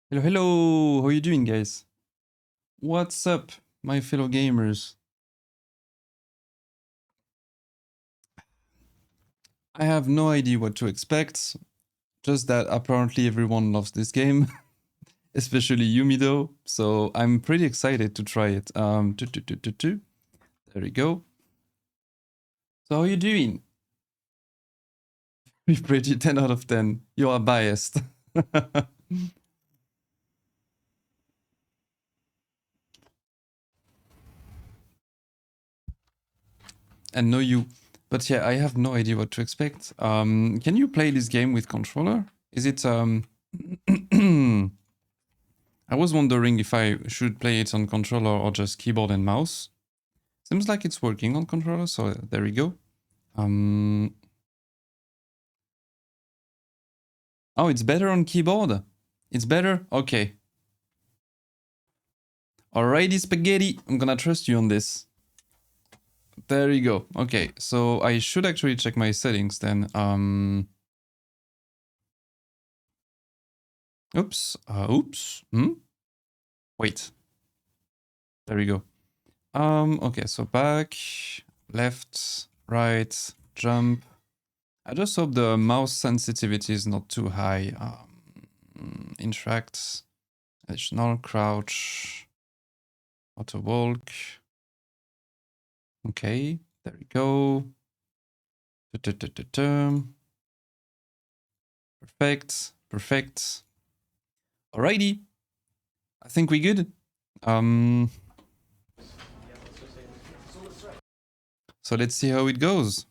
Hello, hello! How you doing, guys? What's up, my fellow gamers? I have no idea what to expect, just that apparently everyone loves this game, especially Yumi though, so I'm pretty excited to try it. There we go. So how you doing? We've pretty 10 out of 10. You are biased. And no you. But yeah, I have no idea what to expect. Can you play this game with controller? Is it I was wondering if I should play it on controller or just keyboard and mouse. Seems like it's working on controller, so there we go. Oh, it's better on keyboard? It's better? Okay. Alrighty, Spaghetti. I'm gonna trust you on this. There you go. Okay, so I should actually check my settings then. Oops. Oops. Wait. There we go. Okay, so back, left, right, jump. I just hope the mouse sensitivity is not too high. Interact, additional crouch, auto walk. Okay, there we go. Perfect, perfect. Alrighty, I think we good. So let's see how it goes.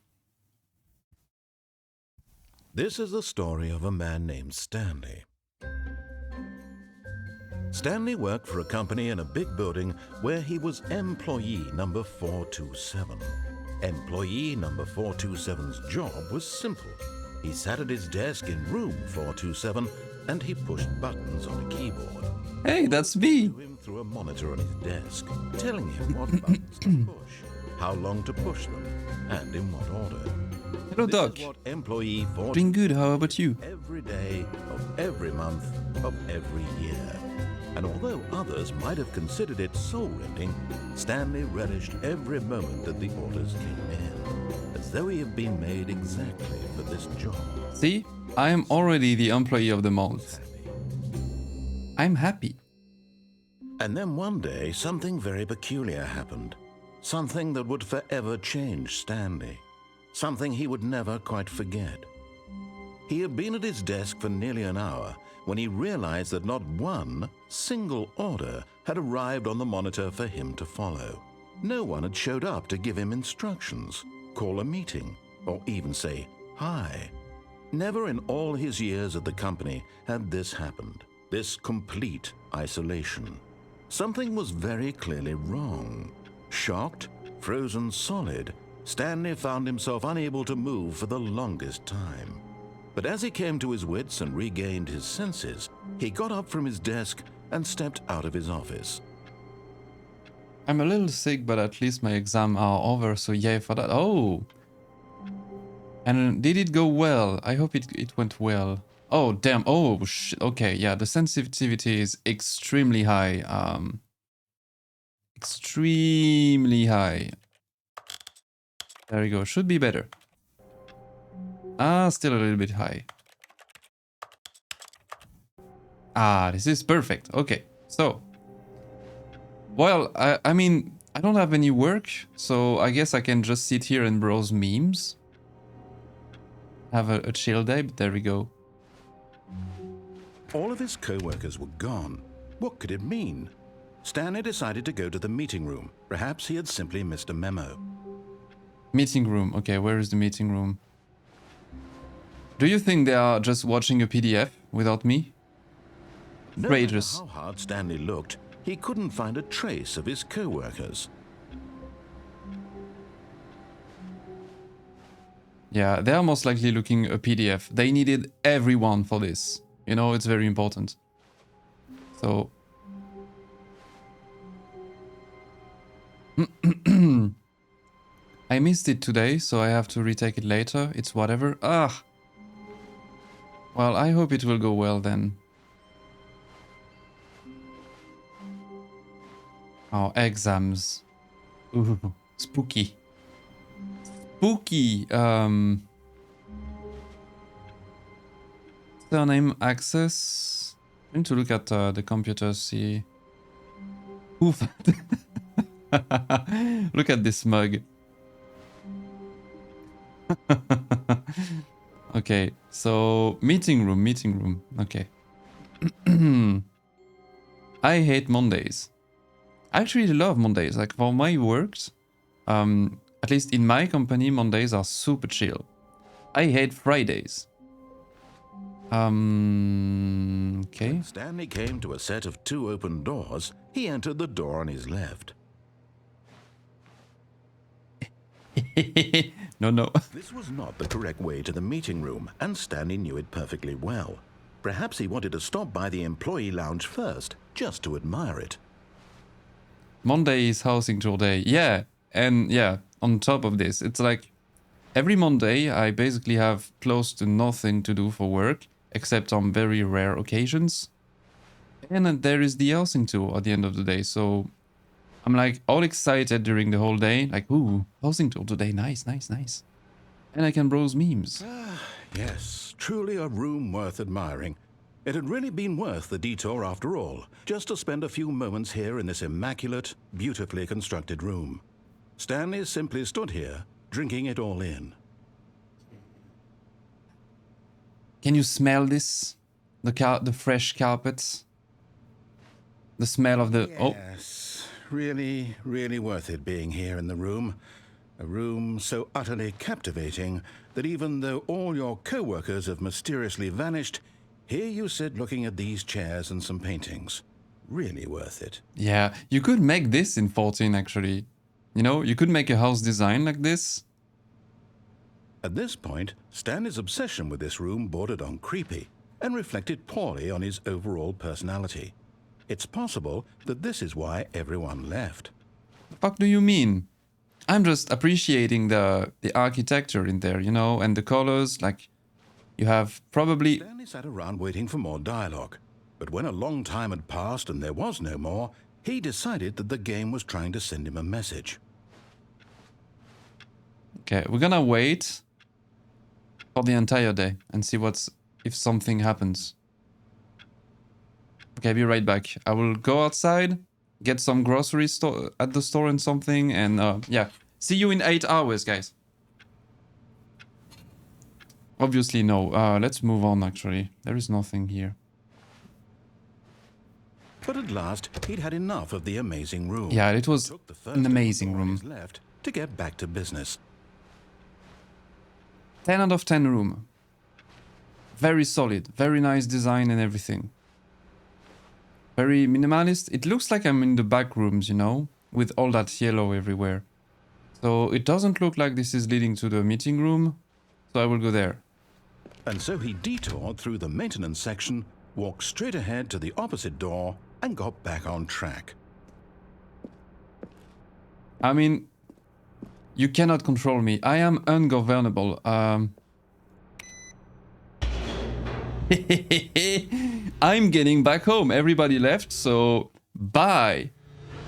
This is the story of a man named Stanley. Stanley worked for a company in a big building where he was employee number 427. Employee number 427's job was simple. He sat at his desk in room 427 and he pushed buttons on a keyboard. Hey, that's me. Him through a monitor on his desk, telling him what buttons to push, how long to push them, and in what order. Hello, Doc. Employee 4 Doing good. How about you? Every day of every month of every year. And although others might have considered it soul-rending, Stanley relished every moment that the orders came in, as though he had been made exactly for this job. See, I am already the employee of the month. I'm happy. And then one day, something very peculiar happened. Something that would forever change Stanley. Something he would never quite forget. He had been at his desk for nearly an hour when he realized that not one single order had arrived on the monitor for him to follow. No one had showed up to give him instructions, call a meeting, or even say hi. Never in all his years at the company had this happened, this complete isolation. Something was very clearly wrong. Shocked, frozen solid, Stanley found himself unable to move for the longest time. But as he came to his wits and regained his senses, he got up from his desk and stepped out of his office. I'm a little sick, but at least my exams are over, so yay for that. Oh! And did it go well? I hope it went well. Oh, damn. Oh, okay, yeah, the sensitivity is extremely high. Extremely high. There we go. Should be better. Still a little bit high. This is perfect. Okay, so. Well, I mean, I don't have any work, so I guess I can just sit here and browse memes. Have a chill day, but there we go. All of his co-workers were gone. What could it mean? Stanley decided to go to the meeting room. Perhaps he had simply missed a memo. Meeting room. Okay, where is the meeting room? Do you think they are just watching a PDF without me? No matter Outrageous. how hard Stanley looked, he couldn't find a trace of his co-workers. Yeah, they are most likely looking a PDF. They needed everyone for this. You know, it's very important. So... I missed it today, so I have to retake it later. It's whatever. Well, I hope it will go well then. Oh, exams. Ooh, spooky. Spooky. Surname access. I need to look at the computer, see. Oof. Look at this mug. Okay, so meeting room. Okay. I hate Mondays. I actually love Mondays. Like for my works, at least in my company, Mondays are super chill. I hate Fridays. Okay. When Stanley came to a set of 2 open doors, he entered the door on his left. No. This was not the correct way to the meeting room, and Stanley knew it perfectly well. Perhaps he wanted to stop by the employee lounge first, just to admire it. Monday is housing tour day. Yeah, and yeah, on top of this, it's like every Monday I basically have close to nothing to do for work, except on very rare occasions. And then there is the housing tour at the end of the day, so I'm like all excited during the whole day, like, ooh, housing tour today, nice. And I can browse memes. Yes, truly a room worth admiring. It had really been worth the detour after all, just to spend a few moments here in this immaculate, beautifully constructed room. Stanley simply stood here, drinking it all in. Can you smell this? The fresh carpets? The smell of the... Yes, really, really worth it being here in the room. A room so utterly captivating that even though all your co-workers have mysteriously vanished, here you sit looking at these chairs and some paintings. Really worth it. Yeah, you could make this in 14 actually. You know, you could make a house design like this. At this point, Stanley's obsession with this room bordered on creepy and reflected poorly on his overall personality. It's possible that this is why everyone left. The fuck do you mean? I'm just appreciating the architecture in there, you know, and the colors, like, you have probably... Stanley sat around waiting for more dialogue, but when a long time had passed and there was no more, he decided that the game was trying to send him a message. Okay, we're gonna wait for the entire day and see if something happens. Okay, be right back. I will go outside, get some grocery store at the store and something, and yeah. See you in 8 hours, guys. Obviously, no. Let's move on, actually. There is nothing here. But at last, he'd had enough of the amazing room. Yeah, it was Took the first an amazing door on room. his left to get back to business. 10 out of 10 room. Very solid. Very nice design and everything. Very minimalist. It looks like I'm in the back rooms, you know, with all that yellow everywhere. So it doesn't look like this is leading to the meeting room. So I will go there. And so he detoured through the maintenance section, walked straight ahead to the opposite door, and got back on track. I mean, you cannot control me. I am ungovernable. I'm getting back home. Everybody left, so bye.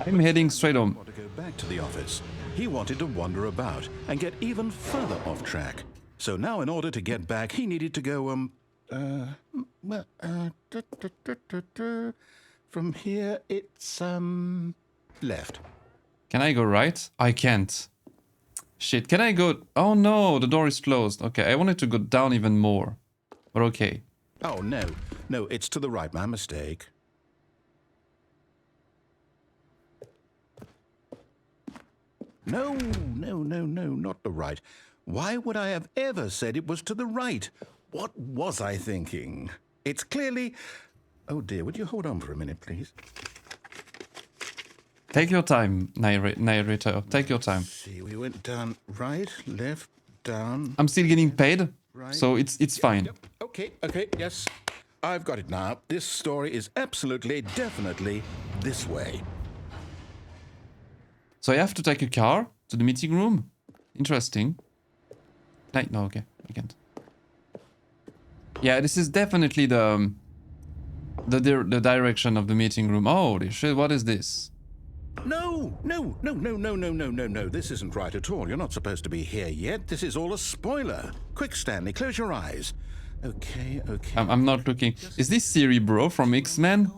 I'm heading straight home. He wanted to go back to the office. He wanted to wander about and get even further off track. So now in order to get back, he needed to go, from here it's, left. Can I go right? I can't. Shit, can I go... Oh no, the door is closed. Okay, I wanted to go down even more. But okay. Oh, no, it's to the right, my mistake. No, not the right. Why would I have ever said it was to the right? What was I thinking? It's clearly... Oh dear, would you hold on for a minute, please? Take your time, narrator. Take your time. Let's see, we went down right, left, down... I'm still getting paid, Right. so it's fine. Yep. Okay, yes. I've got it now. This story is absolutely, definitely this way. So I have to take a car to the meeting room? Interesting. No, okay, I can't. Yeah, this is definitely the direction of the meeting room. Holy shit, what is this? No, no, no, no, no, no, no, no, no. This isn't right at all. You're not supposed to be here yet. This is all a spoiler. Quick, Stanley, close your eyes. Okay, okay. I'm not looking. Is this Cerebro from X-Men?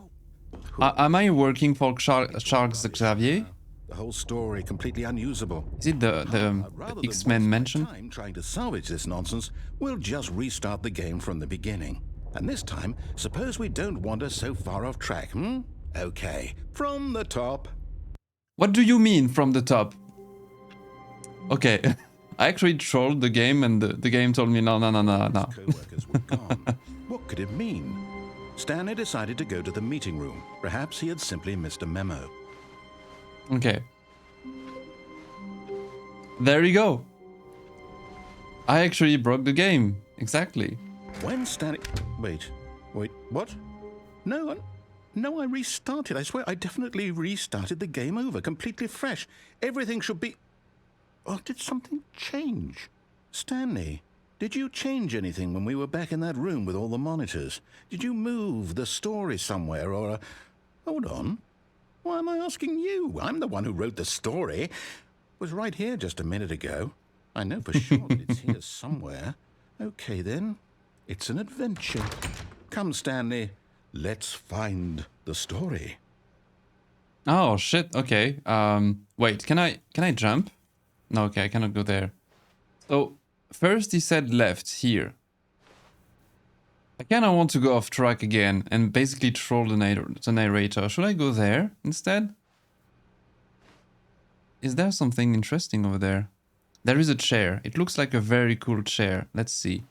Am I working for Charles Xavier? The whole story completely unusable. Is it the Rather than X-Men waste my mention? time trying to salvage this nonsense, we'll just restart the game from the beginning. And this time, suppose we don't wander so far off track, hmm? Okay, from the top. What do you mean from the top? Okay, I actually trolled the game and the game told me no. Co-workers were gone. What could it mean? Stanley decided to go to the meeting room. Perhaps he had simply missed a memo. Okay. There you go. I actually broke the game. Exactly. When Stanley... Wait, what? No, I restarted. I swear I definitely restarted the game over, completely fresh. Everything should be... Oh, did something change? Stanley, did you change anything when we were back in that room with all the monitors? Did you move the story somewhere or... Hold on. Why am I asking you? I'm the one who wrote the story. It was right here just a minute ago. I know for sure that it's here somewhere. Okay, then. It's an adventure. Come, Stanley. Let's find the story. Oh shit. Okay. Wait. Can I jump? No. Okay. I cannot go there. So first he said left here. I kind of want to go off track again and basically troll the narrator. Should I go there instead? Is there something interesting over there? There is a chair. It looks like a very cool chair. Let's see.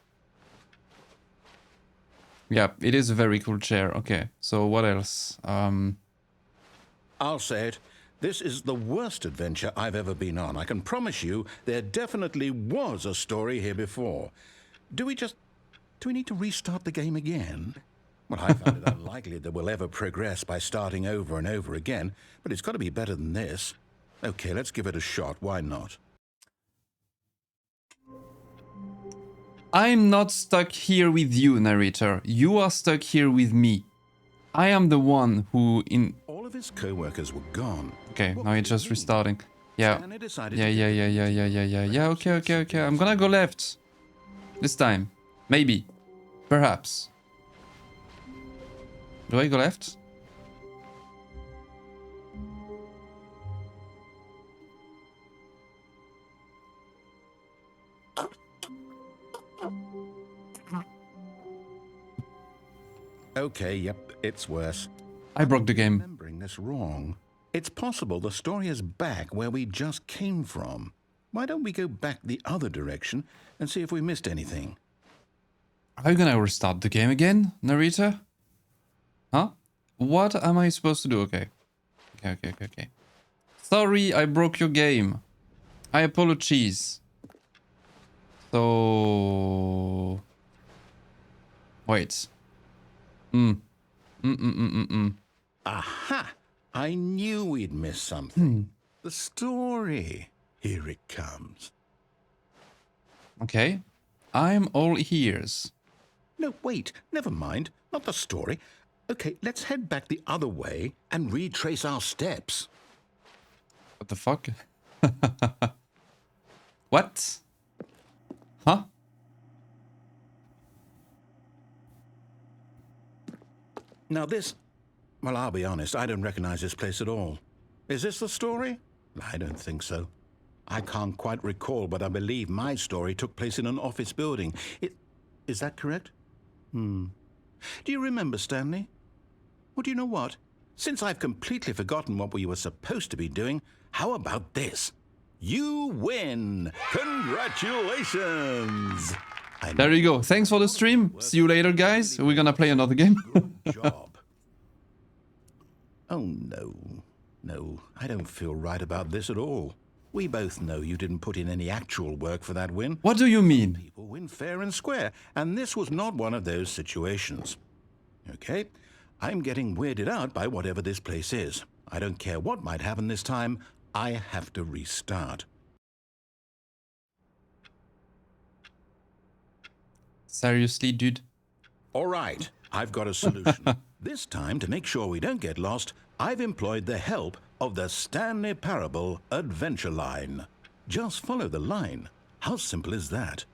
Yeah, it is a very cool chair. Okay, so what else? I'll say it. This is the worst adventure I've ever been on. I can promise you there definitely was a story here before. Do we need to restart the game again? Well, I find it unlikely that we'll ever progress by starting over and over again, but it's got to be better than this. Okay, let's give it a shot. Why not? I'm not stuck here with you, narrator. You are stuck here with me. I am the one who All of his co-workers were gone. Okay, now it's just restarting. Yeah. Stanley decided Yeah, okay. I'm gonna go left. This time. Maybe. Perhaps. Do I go left? Okay, yep, it's worse. I broke the game. Remembering this wrong. It's possible the story is back where we just came from. Why don't we go back the other direction and see if we missed anything? Are you gonna restart the game again, narrator? Huh? What am I supposed to do? Okay. Okay. Sorry, I broke your game. I apologize. So... Wait. Aha! I knew we'd missed something. The story. Here it comes. Okay. I'm all ears. No, wait. Never mind. Not the story. Okay, let's head back the other way and retrace our steps. What the fuck? What? Huh? Now this... Well, I'll be honest, I don't recognize this place at all. Is this the story? I don't think so. I can't quite recall, but I believe my story took place in an office building. Is that correct? Do you remember, Stanley? Well, do you know what? Since I've completely forgotten what we were supposed to be doing, how about this? You win! Congratulations! There you go. Thanks for the stream. See you later, guys. We're gonna play another game. Good job. Oh, no. No, I don't feel right about this at all. We both know you didn't put in any actual work for that win. What do you mean? People win fair and square, and this was not one of those situations. Okay, I'm getting weirded out by whatever this place is. I don't care what might happen this time. I have to restart. Seriously, dude? All right, I've got a solution. This time, to make sure we don't get lost, I've employed the help of the Stanley Parable Adventure Line. Just follow the line. How simple is that?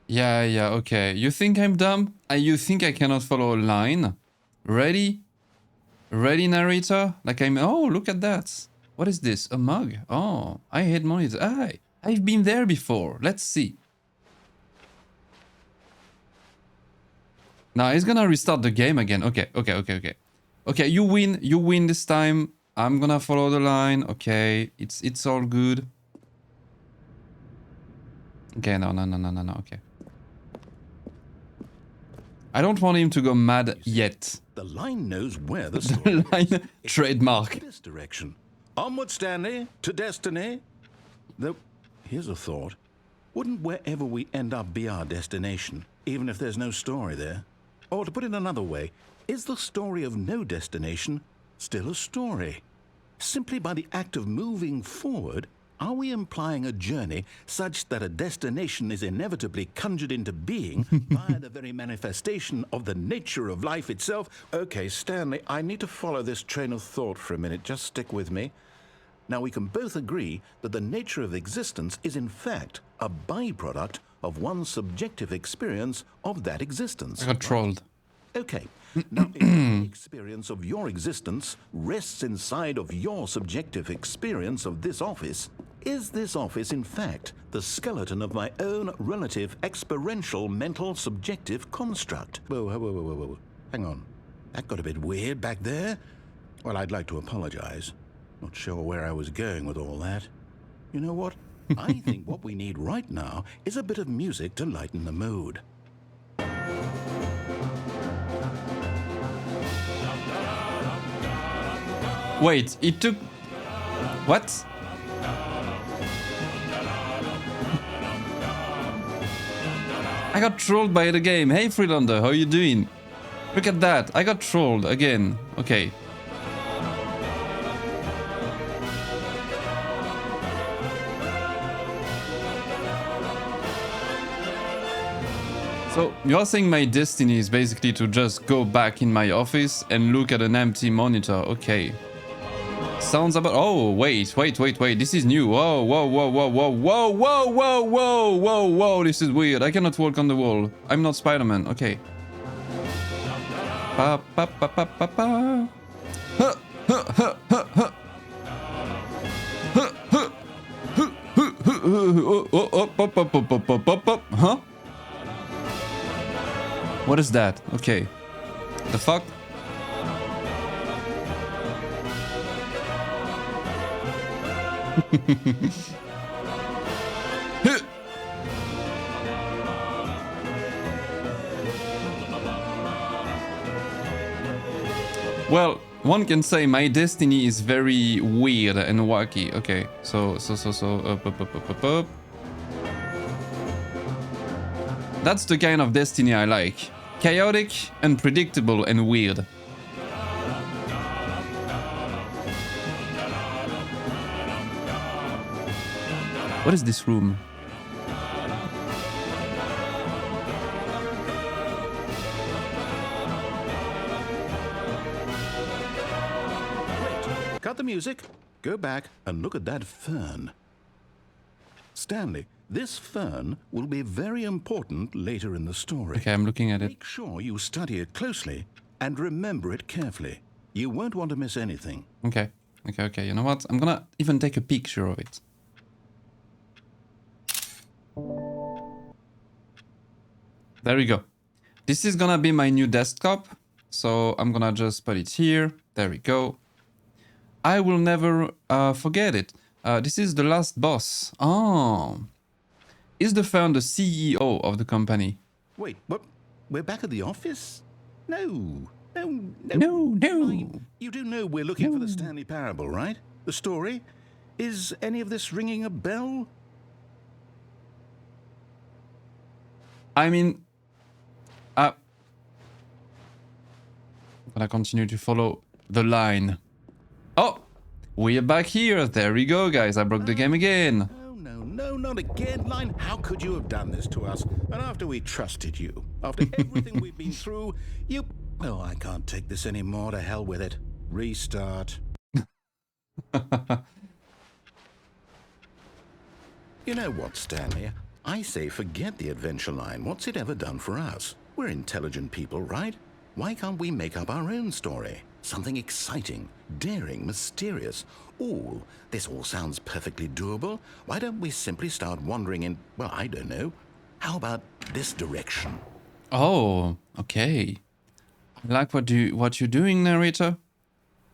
Yeah, okay. You think I'm dumb? You think I cannot follow a line? Ready? Ready, narrator? Like I'm... Oh, look at that. What is this? A mug? Oh, I hate monitors. I've been there before. Let's see. Now, it's gonna restart the game again. Okay. Okay, you win this time. I'm gonna follow the line. Okay, it's all good. Okay, no, okay. I don't want him to go mad yet. The line knows where the story is. Line trademark. This direction. Onward, Stanley, to destiny. Though, here's a thought. Wouldn't wherever we end up be our destination, even if there's no story there? Or to put it another way, is the story of no destination still a story? Simply by the act of moving forward, are we implying a journey such that a destination is inevitably conjured into being via the very manifestation of the nature of life itself? Okay, Stanley, I need to follow this train of thought for a minute. Just stick with me. Now, we can both agree that the nature of existence is in fact a byproduct of one's subjective experience of that existence. I got trolled. Okay. Now, if the experience of your existence rests inside of your subjective experience of this office, is this office, in fact, the skeleton of my own relative experiential mental subjective construct? Whoa. Hang on. That got a bit weird back there. Well, I'd like to apologize. Not sure where I was going with all that. You know what? I think what we need right now is a bit of music to lighten the mood. Wait, it took... What? I got trolled by the game. Hey, Freelander, how you doing? Look at that. I got trolled again. Okay. So, you're saying my destiny is basically to just go back in my office and look at an empty monitor. Okay. Sounds about... Oh, wait. This is new. Whoa. This is weird. I cannot walk on the wall. I'm not Spider-Man. Okay. Huh? What is that? Okay. The fuck? Well, one can say my destiny is very weird and wacky. Okay, so up. That's the kind of destiny I like. Chaotic, unpredictable, and weird. What is this room? Cut the music, go back and look at that fern. Stanley, this fern will be very important later in the story. Okay, I'm looking at it. Make sure you study it closely and remember it carefully. You won't want to miss anything. Okay. You know what? I'm gonna even take a picture of it. There we go. This is gonna be my new desktop. So I'm gonna just put it here. There we go. I will never forget it. This is the last boss. Oh. Is the fern the CEO of the company? Wait, what? We're back at the office? No. No. You do know we're looking for the Stanley Parable, right? The story? Is any of this ringing a bell? I mean... I'm gonna continue to follow the line. Oh! We're back here. There we go, guys. I broke the game again. No, not again, Line. How could you have done this to us? And after we trusted you, after everything we've been through, you... Oh, I can't take this anymore. To hell with it. Restart. You know what, Stanley? I say forget the adventure line. What's it ever done for us? We're intelligent people, right? Why can't we make up our own story? Something exciting, daring, mysterious. Ooh, this all sounds perfectly doable. Why don't we simply start wandering in, well, I don't know. How about this direction? Oh, okay. I like what you're doing, narrator.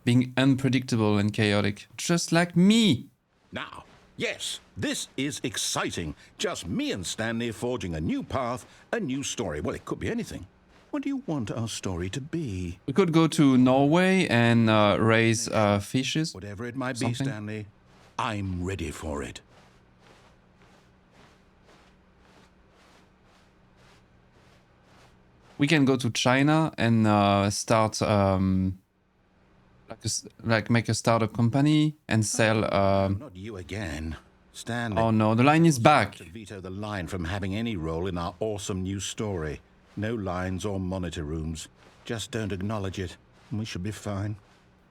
Being unpredictable and chaotic, just like me. Now, yes, this is exciting. Just me and Stanley forging a new path, a new story. Well, it could be anything. What do you want our story to be? We could go to Norway and raise fishes. Whatever it might Something. be, Stanley, I'm ready for it. We can go to China and start like make a startup company and sell. Not you again, Stanley. Oh no, the line is back. To veto the line from having any role in our awesome new story. No lines or monitor rooms. Just don't acknowledge it, and we should be fine.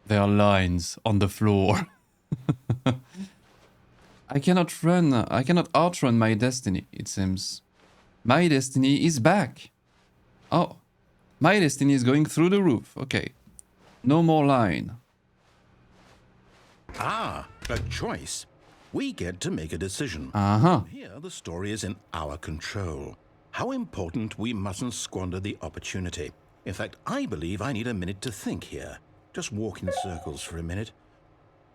There are lines on the floor. I cannot outrun my destiny, it seems. My destiny is back. Oh, my destiny is going through the roof. Okay. No more line. Ah, a choice. We get to make a decision. Uh-huh. Here, the story is in our control. How important we mustn't squander the opportunity. In fact, I believe I need a minute to think here. Just walk in circles for a minute.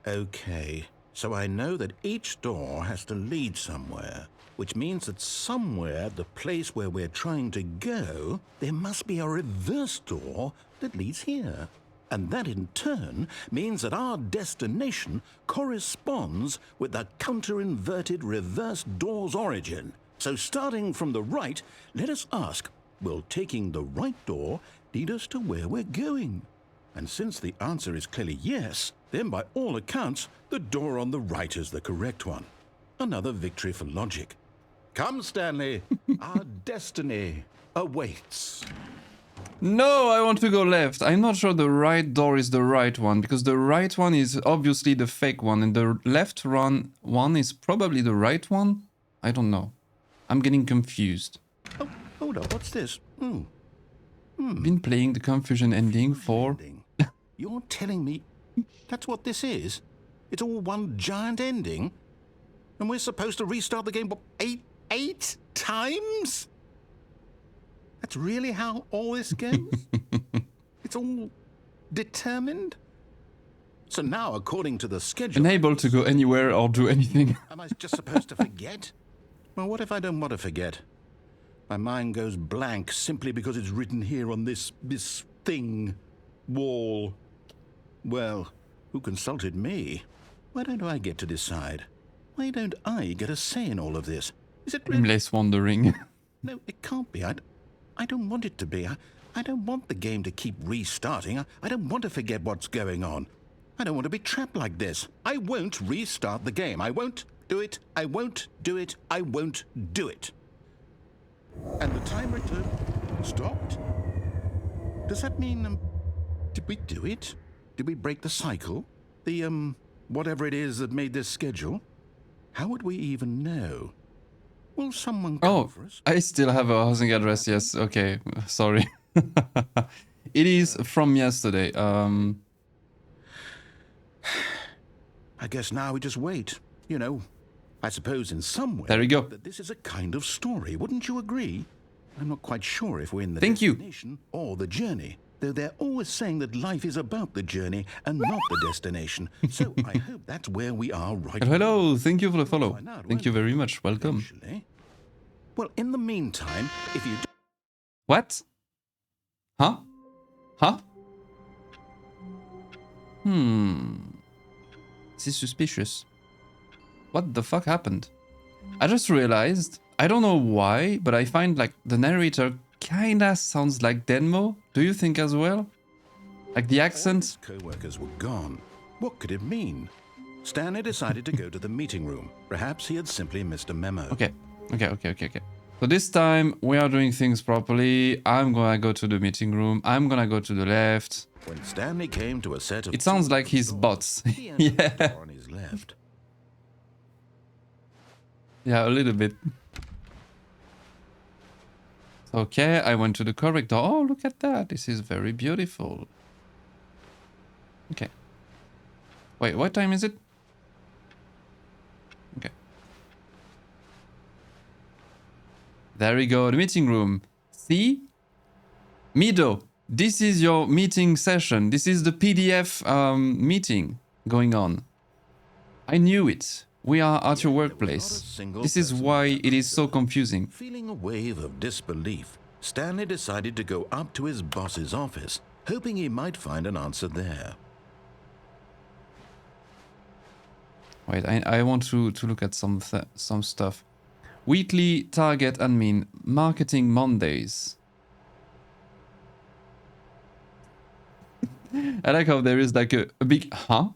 Okay, so I know that each door has to lead somewhere, which means that somewhere, the place where we're trying to go, there must be a reverse door that leads here. And that in turn means that our destination corresponds with the counter-inverted reverse door's origin. So starting from the right, let us ask, will taking the right door lead us to where we're going? And since the answer is clearly yes, then by all accounts, the door on the right is the correct one. Another victory for logic. Come, Stanley, our destiny awaits. No, I want to go left. I'm not sure the right door is the right one, because the right one is obviously the fake one, and the left one is probably the right one? I don't know. I'm getting confused. Oh, hold up, what's this? I've been playing the confusion ending for... Ending. You're telling me that's what this is? It's all one giant ending? And we're supposed to restart the game, what, eight times? That's really how all this goes? It's all determined? So now, according to the schedule... Unable to go anywhere or do anything. Am I just supposed to forget? Well, what if I don't want to forget? My mind goes blank simply because it's written here on this thing, wall. Well, who consulted me? Why don't I get to decide? Why don't I get a say in all of this? Is it I'm really... less wondering. No, it can't be. I don't want it to be. I don't want the game to keep restarting. I don't want to forget what's going on. I don't want to be trapped like this. I won't restart the game. I won't do it. I won't do it. I won't do it. And the timer stopped? Does that mean, did we do it? Did we break the cycle? The, whatever it is that made this schedule? How would we even know? Will someone come for us? I still have a housing address, yes. Okay, sorry. It is from yesterday. I guess now we just wait. You know, I suppose in some way... There we go. ...that this is a kind of story, wouldn't you agree? I'm not quite sure if we're in the Thank you. destination or the journey, though they're always saying that life is about the journey and not the destination. So I hope that's where we are right now. Hello, thank you for the follow. Find out, Thank you very much, welcome. Eventually. Well, in the meantime, if you... What? Huh? Huh? This is suspicious. What the fuck happened? I just realized, I don't know why, but I find like the narrator kinda sounds like Denmo. Do you think as well? Like the accent? All his co-workers were gone. What could it mean? Stanley decided to go to the meeting room. Perhaps he had simply missed a memo. Okay. So this time we are doing things properly. I'm gonna go to the meeting room. I'm gonna go to the left. When Stanley came to a set of It sounds two like open his doors, bots. he entered the Yeah. door on his left. Yeah, a little bit. Okay, I went to the correct door. Oh, look at that. This is very beautiful. Okay. Wait, what time is it? Okay. There we go, the meeting room. See? Mido, this is your meeting session. This is the PDF meeting going on. I knew it. We are at your Yet there was not a workplace. single This is person why to it is so answer. confusing. Feeling a wave of disbelief, Stanley decided to go up to his boss's office, hoping he might find an answer there. Wait, I want to look at some stuff. Weekly target admin, marketing Mondays. I like how there is like a big huh?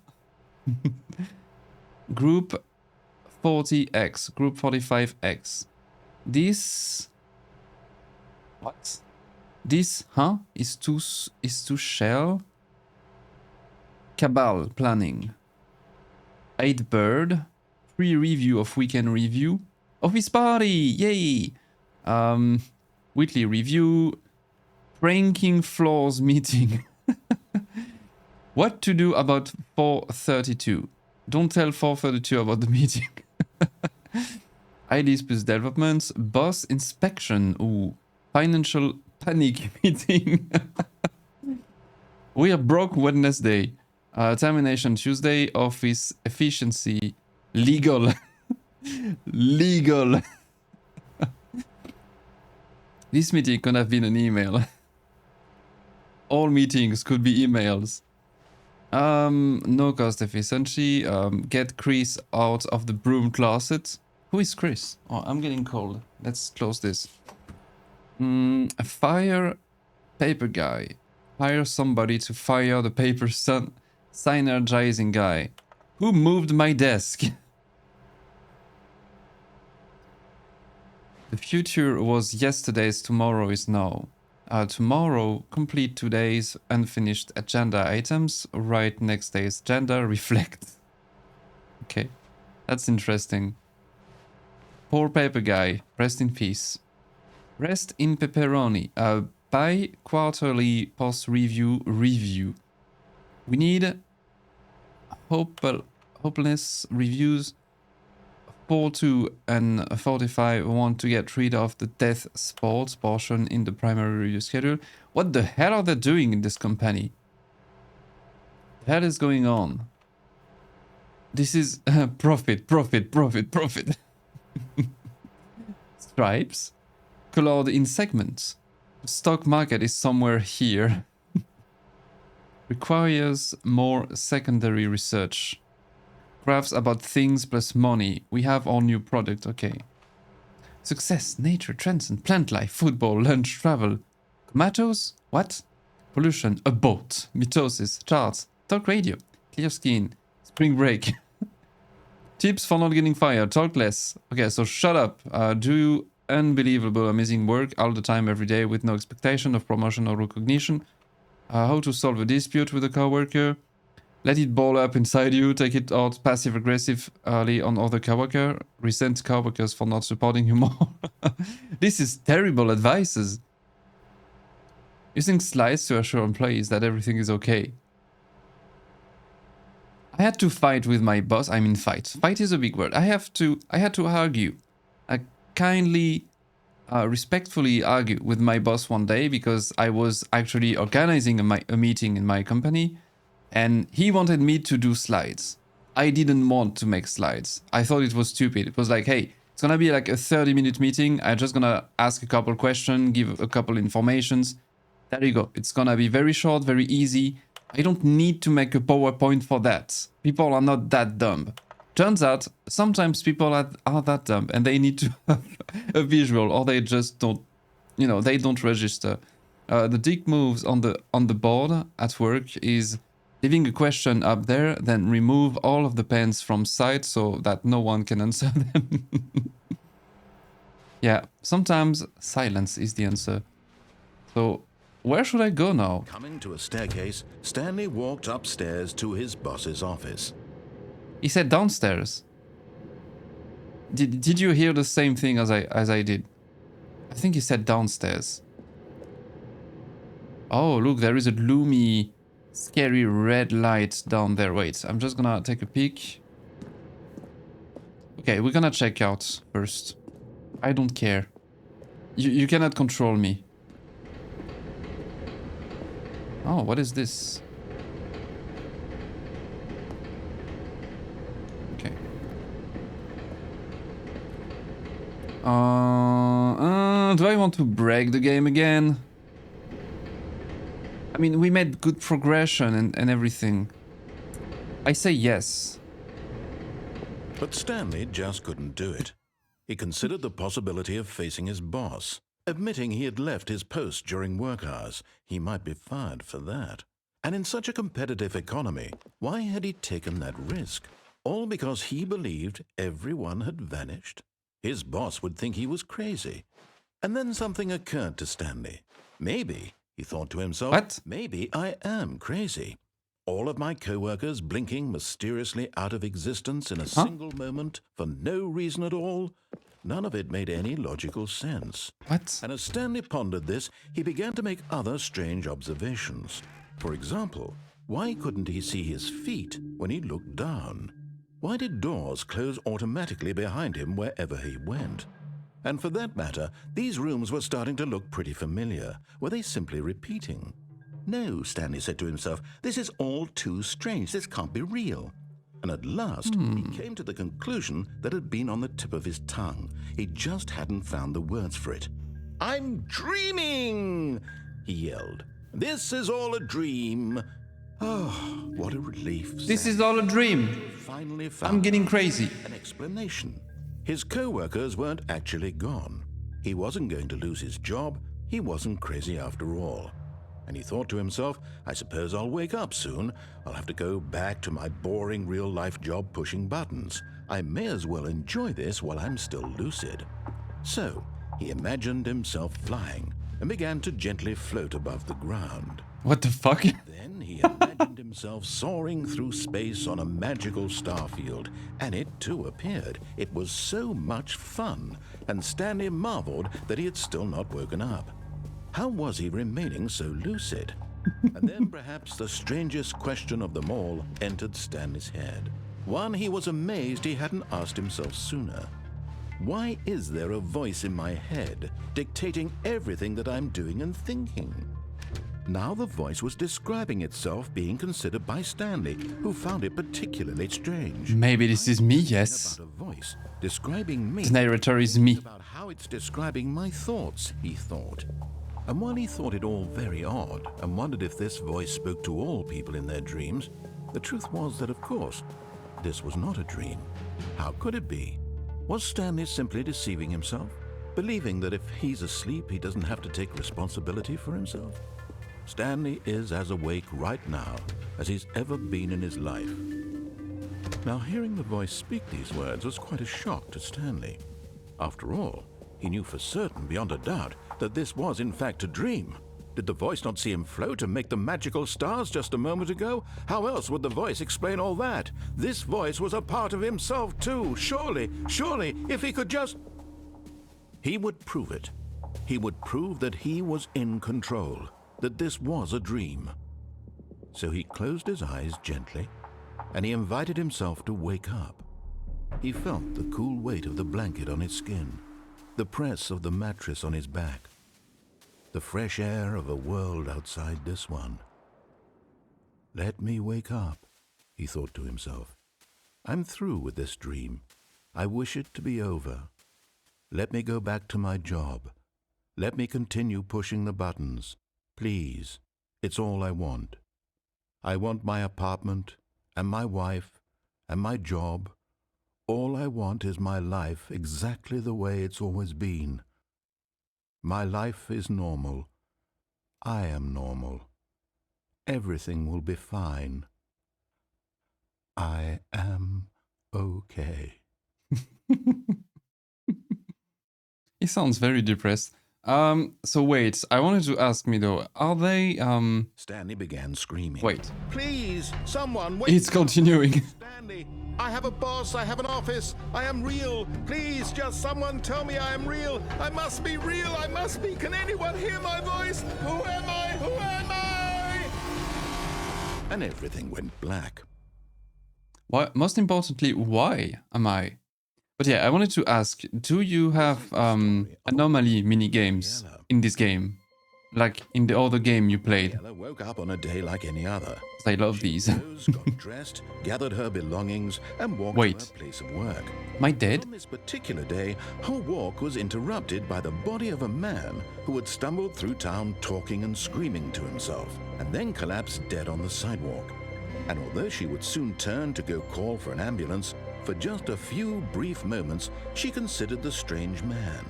Group 40x, group 45x. This what? This huh is to shell. Cabal planning. 8 bird. Free review of weekend review. Office party, yay! Weekly review. Pranking floors meeting. What to do about 432? Don't tell 432 about the meeting. IDs plus developments. Boss inspection. Ooh. Financial panic meeting. We are broke Wednesday. Termination Tuesday. Office efficiency. Legal. Legal. This meeting could have been an email. All meetings could be emails. No cost efficiency. Get Chris out of the broom closet. Who is Chris? Oh, I'm getting cold. Let's close this. Fire paper guy. Hire somebody to fire the paper synergizing guy. Who moved my desk? The future was yesterday's, tomorrow is now. Tomorrow, complete today's unfinished agenda items, write next day's agenda, reflect. Okay, that's interesting. Poor paper guy, rest in peace. Rest in pepperoni, bi-quarterly post-review review. We need hopeless reviews. 42 and 45 want to get rid of the death sports portion in the primary review schedule. What the hell are they doing in this company? The hell is going on? This is profit. Stripes. Colored in segments. The stock market is somewhere here. Requires more secondary research. Graphs about things plus money. We have our new product, okay. Success, nature, trends and plant life, football, lunch, travel. Tomatoes? What? Pollution, a boat, mitosis, charts, talk radio, clear skin, spring break. Tips for not getting fired, talk less. Okay, so shut up. Do unbelievable, amazing work all the time, every day with no expectation of promotion or recognition. How to solve a dispute with a coworker. Let it ball up inside you, take it out passive-aggressively on other coworker, resent coworkers for not supporting you more. This is terrible advices. Using slides to assure employees that everything is okay. I had to fight with my boss. I mean fight. Fight is a big word. I had to argue. I kindly, respectfully argue with my boss one day because I was actually organizing a meeting in my company. And he wanted me to do slides. I didn't want to make slides. I thought it was stupid. It was like, hey, it's gonna be like a 30-minute meeting. I'm just gonna ask a couple questions, give a couple informations. There you go. It's gonna be very short, very easy. I don't need to make a PowerPoint for that. People are not that dumb. Turns out, sometimes people are that dumb and they need to have a visual or they just don't, you know, they don't register. The dick moves on the board at work is leaving a question up there, then remove all of the pens from sight so that no one can answer them. Yeah, sometimes silence is the answer. So, where should I go now? Coming to a staircase, Stanley walked upstairs to his boss's office. He said downstairs. Did you hear the same thing as I did? I think he said downstairs. Oh, look, there is a gloomy, scary red light down there. Wait, I'm just gonna take a peek. Okay, we're gonna check out first. I don't care. You cannot control me. Oh, what is this? Okay. Do I want to break the game again? I mean, we made good progression and everything. I say yes. But Stanley just couldn't do it. He considered the possibility of facing his boss. Admitting he had left his post during work hours, he might be fired for that. And in such a competitive economy, why had he taken that risk? All because he believed everyone had vanished? His boss would think he was crazy. And then something occurred to Stanley. Maybe, he thought to himself, What? maybe I am crazy. All of my co-workers blinking mysteriously out of existence in a single moment for no reason at all. None of it made any logical sense. What? And as Stanley pondered this, he began to make other strange observations. For example, why couldn't he see his feet when he looked down? Why did doors close automatically behind him wherever he went? And for that matter, these rooms were starting to look pretty familiar. Were they simply repeating? No, Stanley said to himself, this is all too strange. This can't be real. And at last, he came to the conclusion that had been on the tip of his tongue. He just hadn't found the words for it. I'm dreaming, he yelled. This is all a dream. Oh, what a relief. This is all a dream. Finally I'm found getting crazy. an explanation. His co-workers weren't actually gone. He wasn't going to lose his job. He wasn't crazy after all. And he thought to himself, I suppose I'll wake up soon. I'll have to go back to my boring real-life job pushing buttons. I may as well enjoy this while I'm still lucid. So, he imagined himself flying and began to gently float above the ground. What the fuck? Then he imagined himself soaring through space on a magical starfield, and it too appeared. It was so much fun, and Stanley marveled that he had still not woken up. How was he remaining so lucid? And then perhaps the strangest question of them all entered Stanley's head. One he was amazed he hadn't asked himself sooner. Why is there a voice in my head dictating everything that I'm doing and thinking? Now the voice was describing itself being considered by Stanley, who found it particularly strange. Maybe this is me, yes. About a voice describing me. The narrator is me. About how it's describing my thoughts, he thought. And while he thought it all very odd and wondered if this voice spoke to all people in their dreams, the truth was that, of course, this was not a dream. How could it be? Was Stanley simply deceiving himself, believing that if he's asleep, he doesn't have to take responsibility for himself? Stanley is as awake right now as he's ever been in his life. Now, hearing the voice speak these words was quite a shock to Stanley. After all, he knew for certain, beyond a doubt, that this was in fact a dream. Did the voice not see him float and make the magical stars just a moment ago? How else would the voice explain all that? This voice was a part of himself too. Surely, if he could just... He would prove it. He would prove that he was in control, that this was a dream. So he closed his eyes gently, and he invited himself to wake up. He felt the cool weight of the blanket on his skin, the press of the mattress on his back, the fresh air of a world outside this one. Let me wake up, he thought to himself. I'm through with this dream. I wish it to be over. Let me go back to my job. Let me continue pushing the buttons. Please, it's all I want. I want my apartment and my wife and my job. All I want is my life exactly the way it's always been. My life is normal. I am normal. Everything will be fine. I am okay. He sounds very depressed. So wait, I wanted to ask me though, are they, Stanley began screaming. wait. Please, someone, wake It's up. continuing. Stanley, I have a boss, I have an office, I am real. Please, just someone tell me I am real. I must be real, I must be. Can anyone hear my voice? Who am I? Who am I? And everything went black. Why, most importantly, why am I? But yeah, I wanted to ask, do you have anomaly mini games in this game? Like in the other game you played? Ella woke up on a day like any other. 'Cause I love these. Rose, got dressed, gathered her belongings, and walked Wait. to her place of work. Am I dead? On this particular day, her walk was interrupted by the body of a man who had stumbled through town talking and screaming to himself, and then collapsed dead on the sidewalk. And although she would soon turn to go call for an ambulance, for just a few brief moments, she considered the strange man.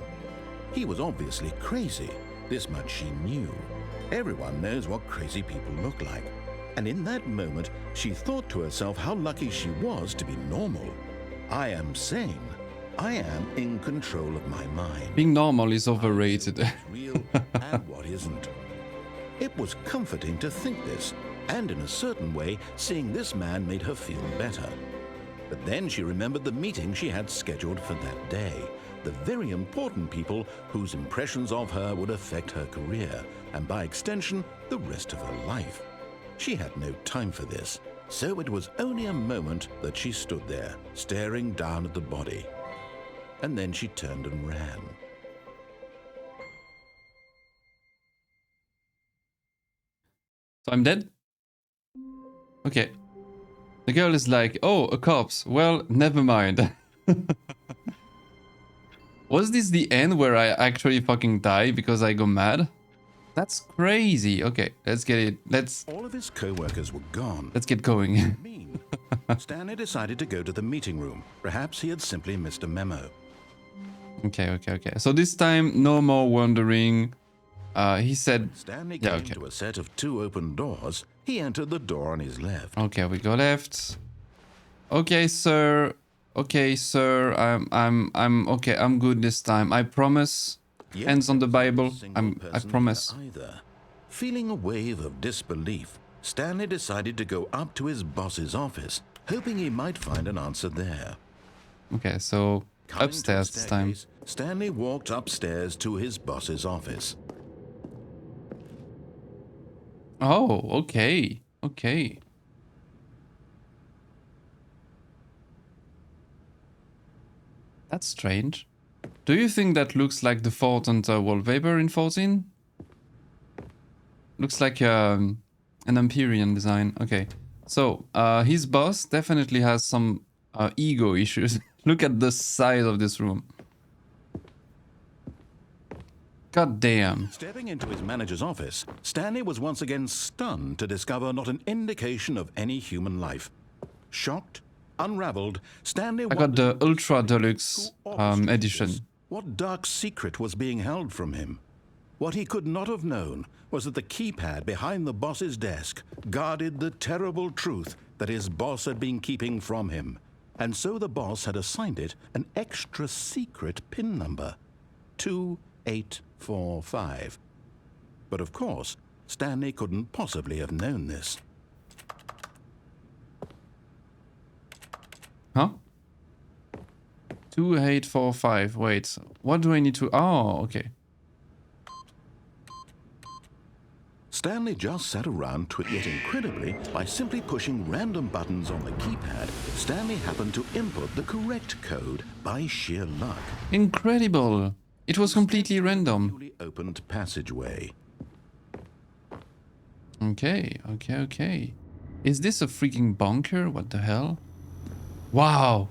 He was obviously crazy. This much she knew. Everyone knows what crazy people look like. And in that moment, she thought to herself how lucky she was to be normal. I am sane. I am in control of my mind. Being normal is overrated. What's real and what isn't. It was comforting to think this, and in a certain way, seeing this man made her feel better. But then she remembered the meeting she had scheduled for that day, the very important people whose impressions of her would affect her career, and by extension, the rest of her life. She had no time for this, so it was only a moment that she stood there, staring down at the body. And then she turned and ran. So I'm dead? Okay. The girl is like, oh, a corpse. Well, never mind. Was this the end where I actually fucking die because I go mad? That's crazy. Okay, let's get it. All of his co-workers were gone. Let's get going. Mean. Stanley decided to go to the meeting room. Perhaps he had simply missed a memo. Okay. So this time, no more wandering. He said, Stanley yeah, came okay. to a set of two open doors. He entered the door on his left. Okay, we go left. Okay, sir. Okay, sir. I'm okay. I'm good this time. I promise. Yet Hands on the there was not a Bible. single I person promise. there either. Feeling a wave of disbelief, Stanley decided to go up to his boss's office, hoping he might find an answer there. Okay, so Coming to a upstairs this time. staircase, Stanley walked upstairs to his boss's office. Oh, okay. Okay. That's strange. Do you think that looks like the Fortnite wallpaper in 14? Looks like an Empyrean design. Okay. So, his boss definitely has some ego issues. Look at the size of this room. God damn. Stepping into his manager's office, Stanley was once again stunned to discover not an indication of any human life. Shocked, unraveled, Stanley I got the Ultra Deluxe who orchestrated edition. this. What dark secret was being held from him? What he could not have known was that the keypad behind the boss's desk guarded the terrible truth that his boss had been keeping from him. And so the boss had assigned it an extra secret PIN number, 2845. But of course, Stanley couldn't possibly have known this. Huh? 2845. Wait, what do I need to... Oh, okay. Stanley just sat around, yet incredibly, by simply pushing random buttons on the keypad, Stanley happened to input the correct code by sheer luck. Incredible. It was completely random. Newly opened passageway. Okay. Is this a freaking bunker? What the hell? Wow.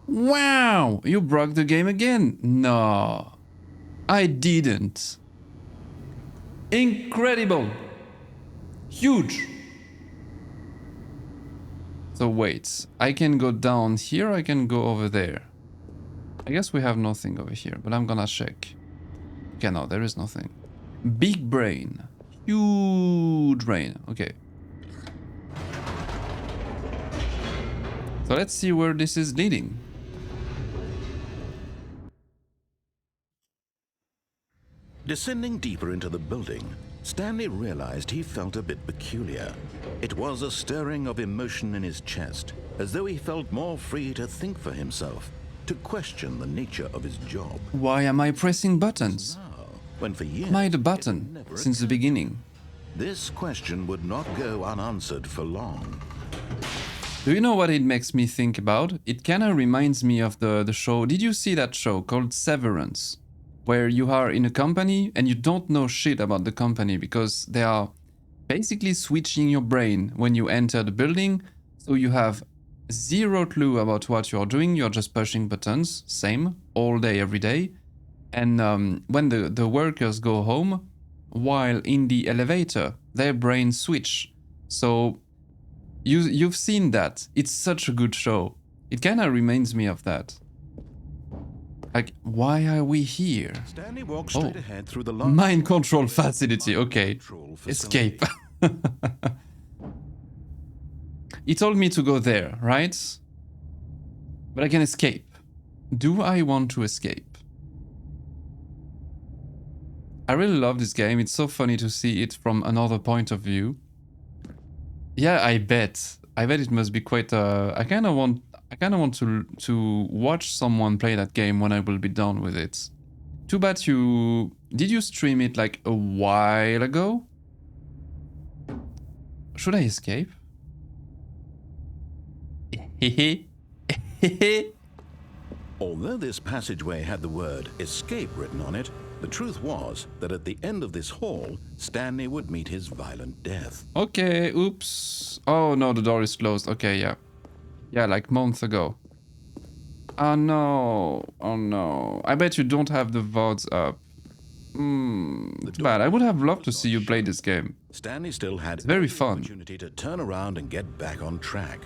You broke the game again. No. I didn't. Incredible. Huge. So wait. I can go down here. I can go over there. I guess we have nothing over here, but I'm gonna check. Okay, no, there is nothing. Big brain. Huge brain. Okay. So let's see where this is leading. Descending deeper into the building, Stanley realized he felt a bit peculiar. It was a stirring of emotion in his chest, as though he felt more free to think for himself, to question the nature of his job. Why am I pressing buttons? Now, when for years Am I the it button never since the occurred. beginning? This question would not go unanswered for long. Do you know what it makes me think about? It kind of reminds me of the show. Did you see that show called Severance? Where you are in a company and you don't know shit about the company because they are basically switching your brain when you enter the building. So you have zero clue about what you're doing. You're just pushing buttons, same, all day, every day. And when the workers go home, while in the elevator, their brains switch. So you've seen that. It's such a good show. It kind of reminds me of that. Like, why are we here? Stanley walked straight Oh. ahead through the large Mind control facility. Okay. control facility. Escape. He told me to go there, right? But I can escape. Do I want to escape? I really love this game. It's so funny to see it from another point of view. Yeah, I bet. I bet it must be quite. I kind of want to watch someone play that game when I will be done with it. Too bad you did you stream it like a while ago? Should I escape? Although this passageway had the word escape written on it, the truth was that at the end of this hall, Stanley would meet his violent death. Okay, oops. Oh no, the door is closed. Okay, yeah. Yeah, like months ago. Oh no. Oh no. I bet you don't have the VODs up. It's bad. I would have loved to see you play this game. Stanley still had very every fun. opportunity to turn around and get back on track.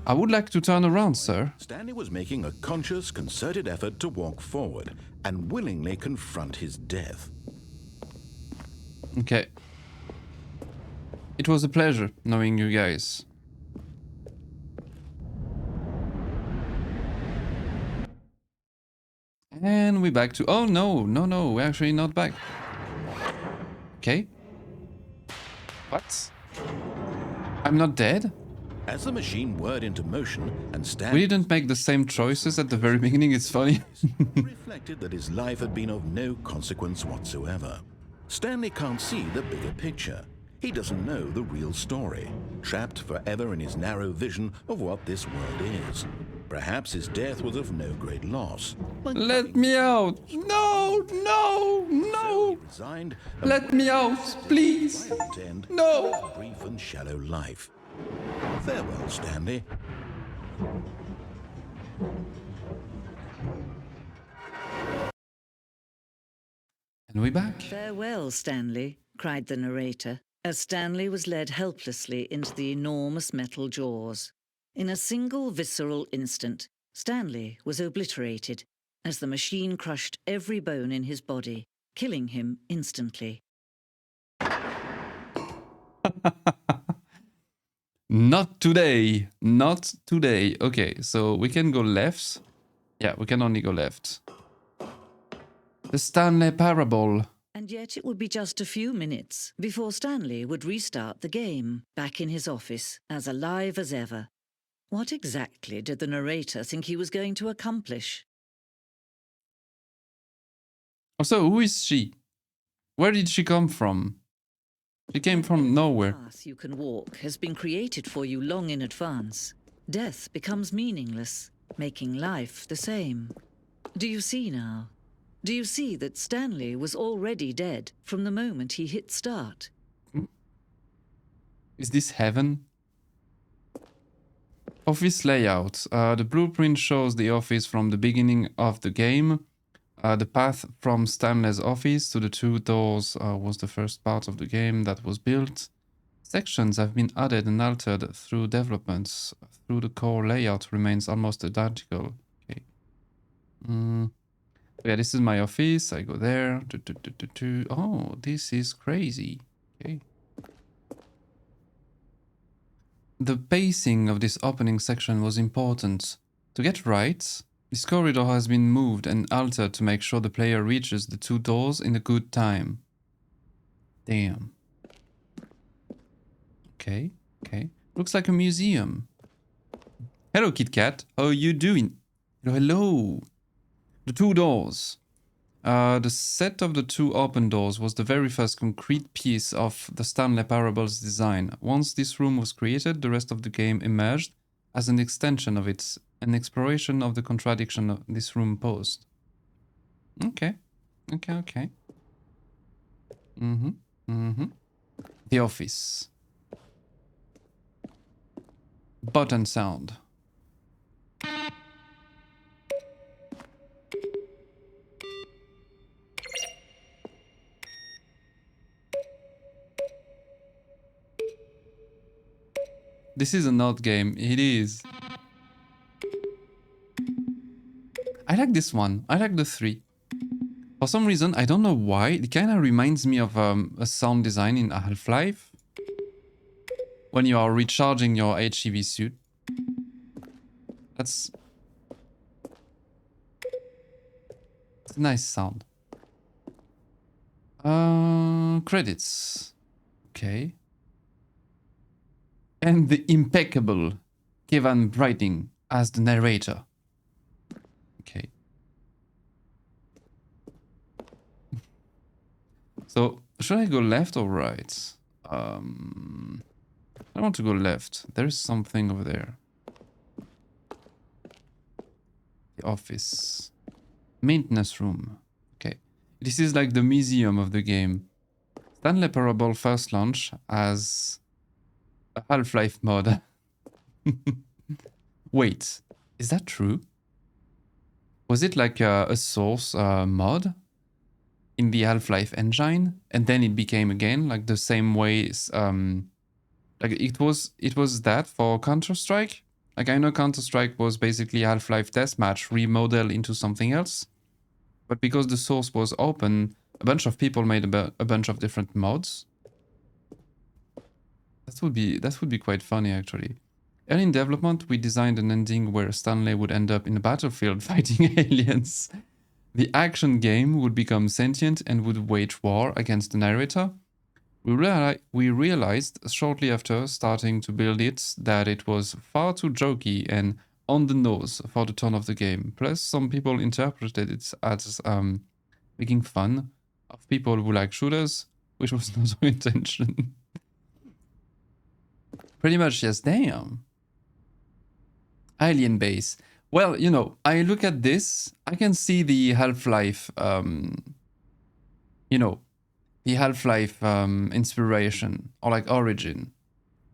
I would like to turn around, sir. Stanley was making a conscious, concerted effort to walk forward and willingly confront his death. Okay. It was a pleasure knowing you guys. And we're back to... Oh, no, we're actually not back. Okay. What? I'm not dead? As the machine whirred into motion and Stanley We didn't make the same choices at the very beginning, it's funny. reflected that his life had been of no consequence whatsoever. Stanley can't see the bigger picture. He doesn't know the real story, trapped forever in his narrow vision of what this world is. Perhaps his death was of no great loss. Like Let me out! No! he resigned and Let me out, please! violent end No! to his brief and shallow life. Farewell, Stanley. And we're back. Farewell, Stanley, cried the narrator, as Stanley was led helplessly into the enormous metal jaws. In a single visceral instant, Stanley was obliterated as the machine crushed every bone in his body, killing him instantly. Not today. Not today. Okay, so we can go left. Yeah, we can only go left. The Stanley Parable. And yet it would be just a few minutes before Stanley would restart the game, back in his office, as alive as ever. What exactly did the narrator think he was going to accomplish? So, who is she? Where did she come from? She came from nowhere. The path you can walk has been created for you long in advance. Death becomes meaningless, making life the same. Do you see now? Do you see that Stanley was already dead from the moment he hit start? Is this heaven? Office layout. The blueprint shows the office from the beginning of the game. The path from Stanley's office to the two doors was the first part of the game that was built. Sections have been added and altered through developments. Through the core layout remains almost identical. Okay. Yeah, this is my office. I go there. Oh, this is crazy. Okay. The pacing of this opening section was important. To get right, This corridor has been moved and altered to make sure the player reaches the 2 doors in a good time. Damn. Okay, okay. Looks like a museum. Hello, Kit Kat. How are you doing? Hello, hello. The 2 doors. The set of the 2 open doors was the very first concrete piece of the Stanley Parable's design. Once this room was created, the rest of the game emerged as an extension of it, an exploration of the contradiction this room posed. Okay, okay, okay. The office. Button sound. This is an odd game. It is. I like this one. I like the 3. For some reason, I don't know why, it kind of reminds me of a sound design in Half-Life. When you are recharging your HEV suit. That's a nice sound. Credits. Okay. And the impeccable Kevin Brighting as the narrator. Okay. So, should I go left or right? I want to go left. There is something over there. The office. Maintenance room. Okay. This is like the museum of the game. Stanley Parable first launch as a Half-Life mod. Wait, is that true? Was it like a source mod in the Half-Life engine, and then it became again like the same way? Like it was that for Counter-Strike. Like I know Counter-Strike was basically Half-Life Deathmatch remodeled into something else, but because the source was open, a bunch of people made a bunch of different mods. That would be quite funny, actually. Early in development, we designed an ending where Stanley would end up in a battlefield fighting aliens. The action game would become sentient and would wage war against the narrator. We realized shortly after starting to build it that it was far too jokey and on the nose for the tone of the game. Plus, some people interpreted it as making fun of people who like shooters, which was not our intention. Pretty much, yes. Damn. Alien base. Well, you know, I look at this, I can see the Half-Life, you know, the Half-Life inspiration, or like origin.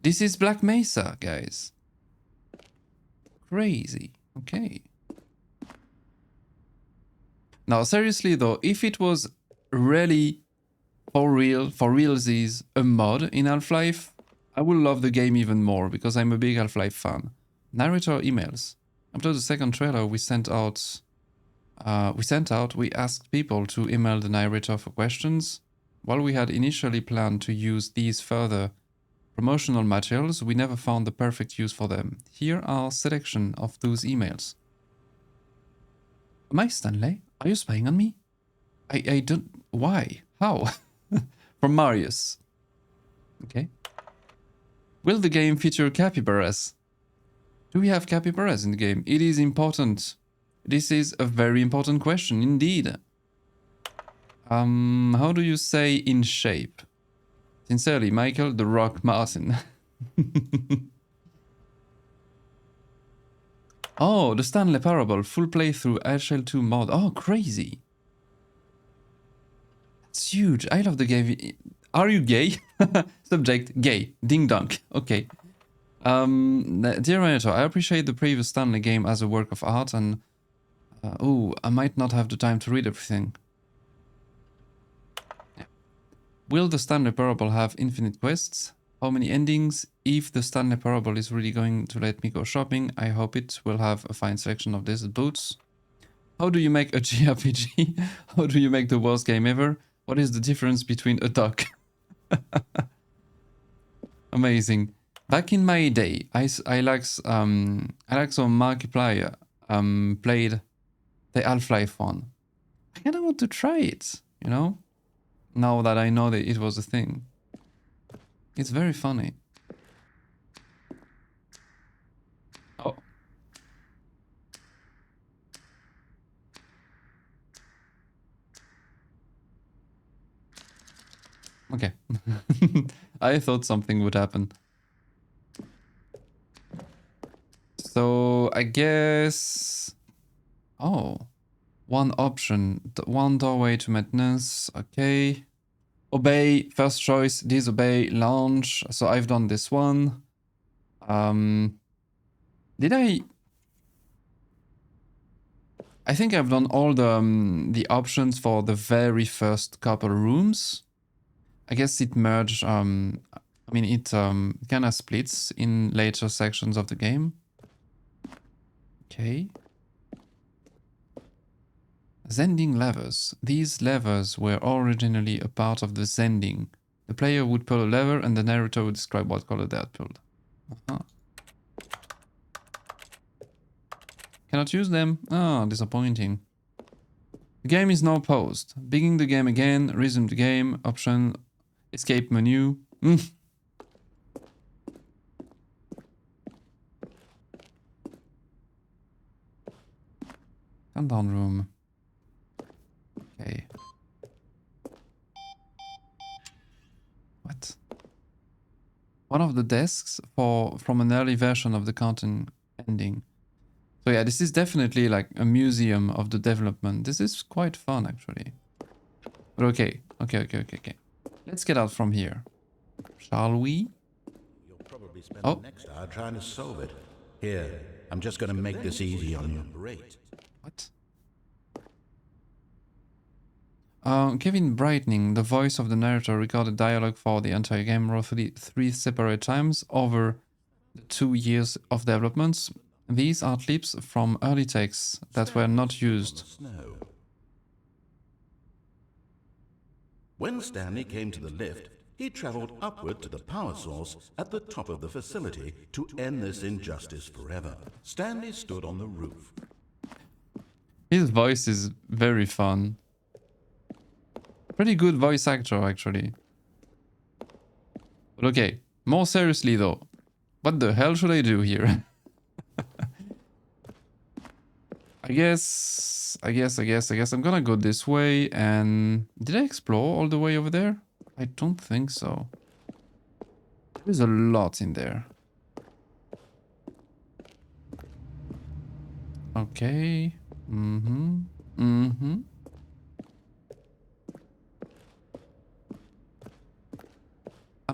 This is Black Mesa, guys. Crazy. Okay. Now, seriously though, if it was really for realsies, a mod in Half-Life, I will love the game even more because I'm a big Half-Life fan. Narrator emails. After the second trailer, we asked people to email the narrator for questions. While we had initially planned to use these further promotional materials, we never found the perfect use for them. Here are a selection of those emails. Am I Stanley? Are you spying on me? I don't... Why? How? From Marius. Okay. Will the game feature capybaras? Do we have capybaras in the game? It is important. This is a very important question indeed. How do you say in shape? Sincerely, Michael the Rock Martin. Oh, the Stanley Parable, full playthrough HL 2 mod. Oh, crazy. That's huge. I love the game. Are you gay? Subject, gay. Ding dong. Okay. Dear editor, I appreciate the previous Stanley game as a work of art and... oh, I might not have the time to read everything. Yeah. Will the Stanley Parable have infinite quests? How many endings? If the Stanley Parable is really going to let me go shopping, I hope it will have a fine selection of desert boots. How do you make a JRPG? How do you make the worst game ever? What is the difference between a duck? Amazing. Back in my day, I like so Markiplier played The Half-Life one. I kind of want to try it, you know? Now that I know that it was a thing. It's very funny. Oh. Okay. I thought something would happen. So I guess... Oh. One option. One doorway to maintenance. Okay. Obey, first choice. Disobey, launch. So I've done this one. Did I... I think I've done all the options for the very first couple rooms. I guess it merged, I mean, it kind of splits in later sections of the game. Okay. Zending levers. These levers were originally a part of the Zending. The player would pull a lever and the narrator would describe what color they had pulled. Cannot use them? Ah, disappointing. The game is now paused. Begin the game again, resume the game, option, escape menu. Countdown room. Okay. What? One of the desks from an early version of the Countdown ending. So yeah, this is definitely like a museum of the development. This is quite fun, actually. But okay. Let's get out from here. Shall we? You'll probably spend the next hour trying to solve it. Here, I'm just going to make this easy on you. Great. What? Kevin Brightening, the voice of the narrator, recorded dialogue for the entire game roughly 3 separate times over the 2 years of developments. These are clips from early takes that were not used. When Stanley came to the lift, he traveled upward to the power source at the top of the facility to end this injustice forever. Stanley stood on the roof. His voice is very fun. Pretty good voice actor, actually. But okay, more seriously though. What the hell should I do here? I guess I'm gonna go this way. And did I explore all the way over there? I don't think so. There's a lot in there. Okay. I'm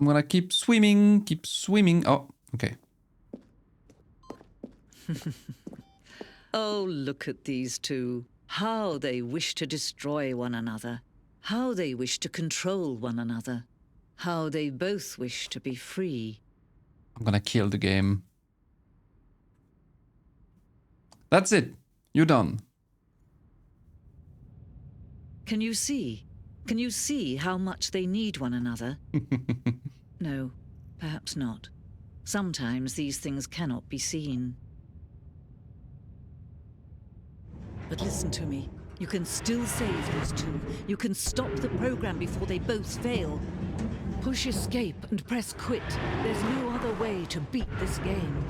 gonna keep swimming. Oh, okay. Oh, look at these two. How they wish to destroy one another. How they wish to control one another. How they both wish to be free. I'm gonna kill the game. That's it. You're done. Can you see? Can you see how much they need one another? No, perhaps not. Sometimes these things cannot be seen. But listen to me. You can still save these two. You can stop the program before they both fail. Push escape and press quit. There's no other way to beat this game.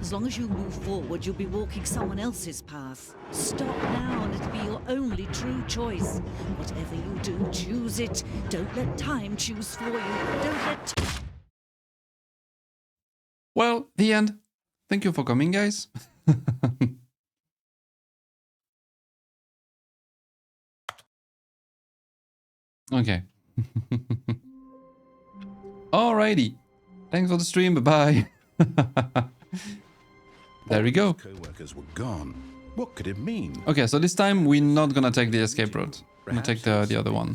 As long as you move forward, you'll be walking someone else's path. Stop now and it'll be your only true choice. Whatever you do, choose it. Don't let time choose for you. Don't let... Well, the end. Thank you for coming, guys. Okay. Alrighty. Thanks for the stream. Bye-bye. There we go. Co-workers were gone. What could it mean? Okay, so this time we're not gonna take the escape route. I'm gonna take the other one.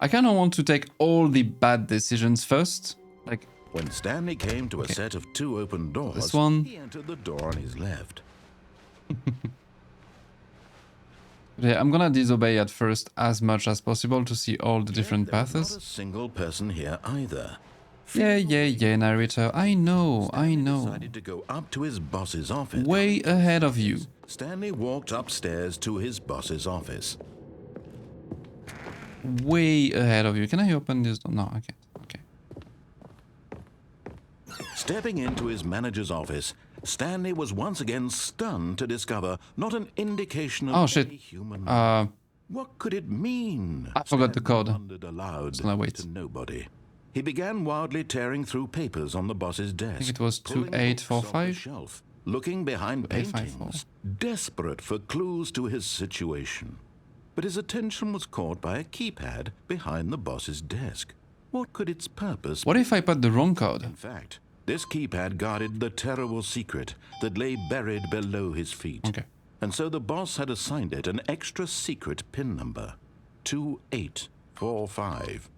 I kind of want to take all the bad decisions first. Like, when Stanley came to a set of 2 open doors, this one. He entered the door on his left. Yeah, I'm gonna disobey at first as much as possible to see all the different There's paths. not a single person here either. Yeah, narrator. I know. Decided to go up to his boss's office. Way ahead of you. Stanley walked upstairs to his boss's office. Way ahead of you. Can I open this door? No, I can't. Okay. Stepping into his manager's office, Stanley was once again stunned to discover not an indication of Oh, shit. any human life. Uh, What could it mean? I forgot the Stanley code. wondered aloud So now wait. to nobody. He began wildly tearing through papers on the boss's desk. I think it was pulling books off the 2845. shelf, looking behind 2854. paintings, desperate for clues to his situation. But his attention was caught by a keypad behind the boss's desk. What could its purpose What if I put the wrong code? In fact, this keypad guarded the terrible secret that lay buried below his feet. Okay. And so the boss had assigned it an extra secret PIN number, 2845.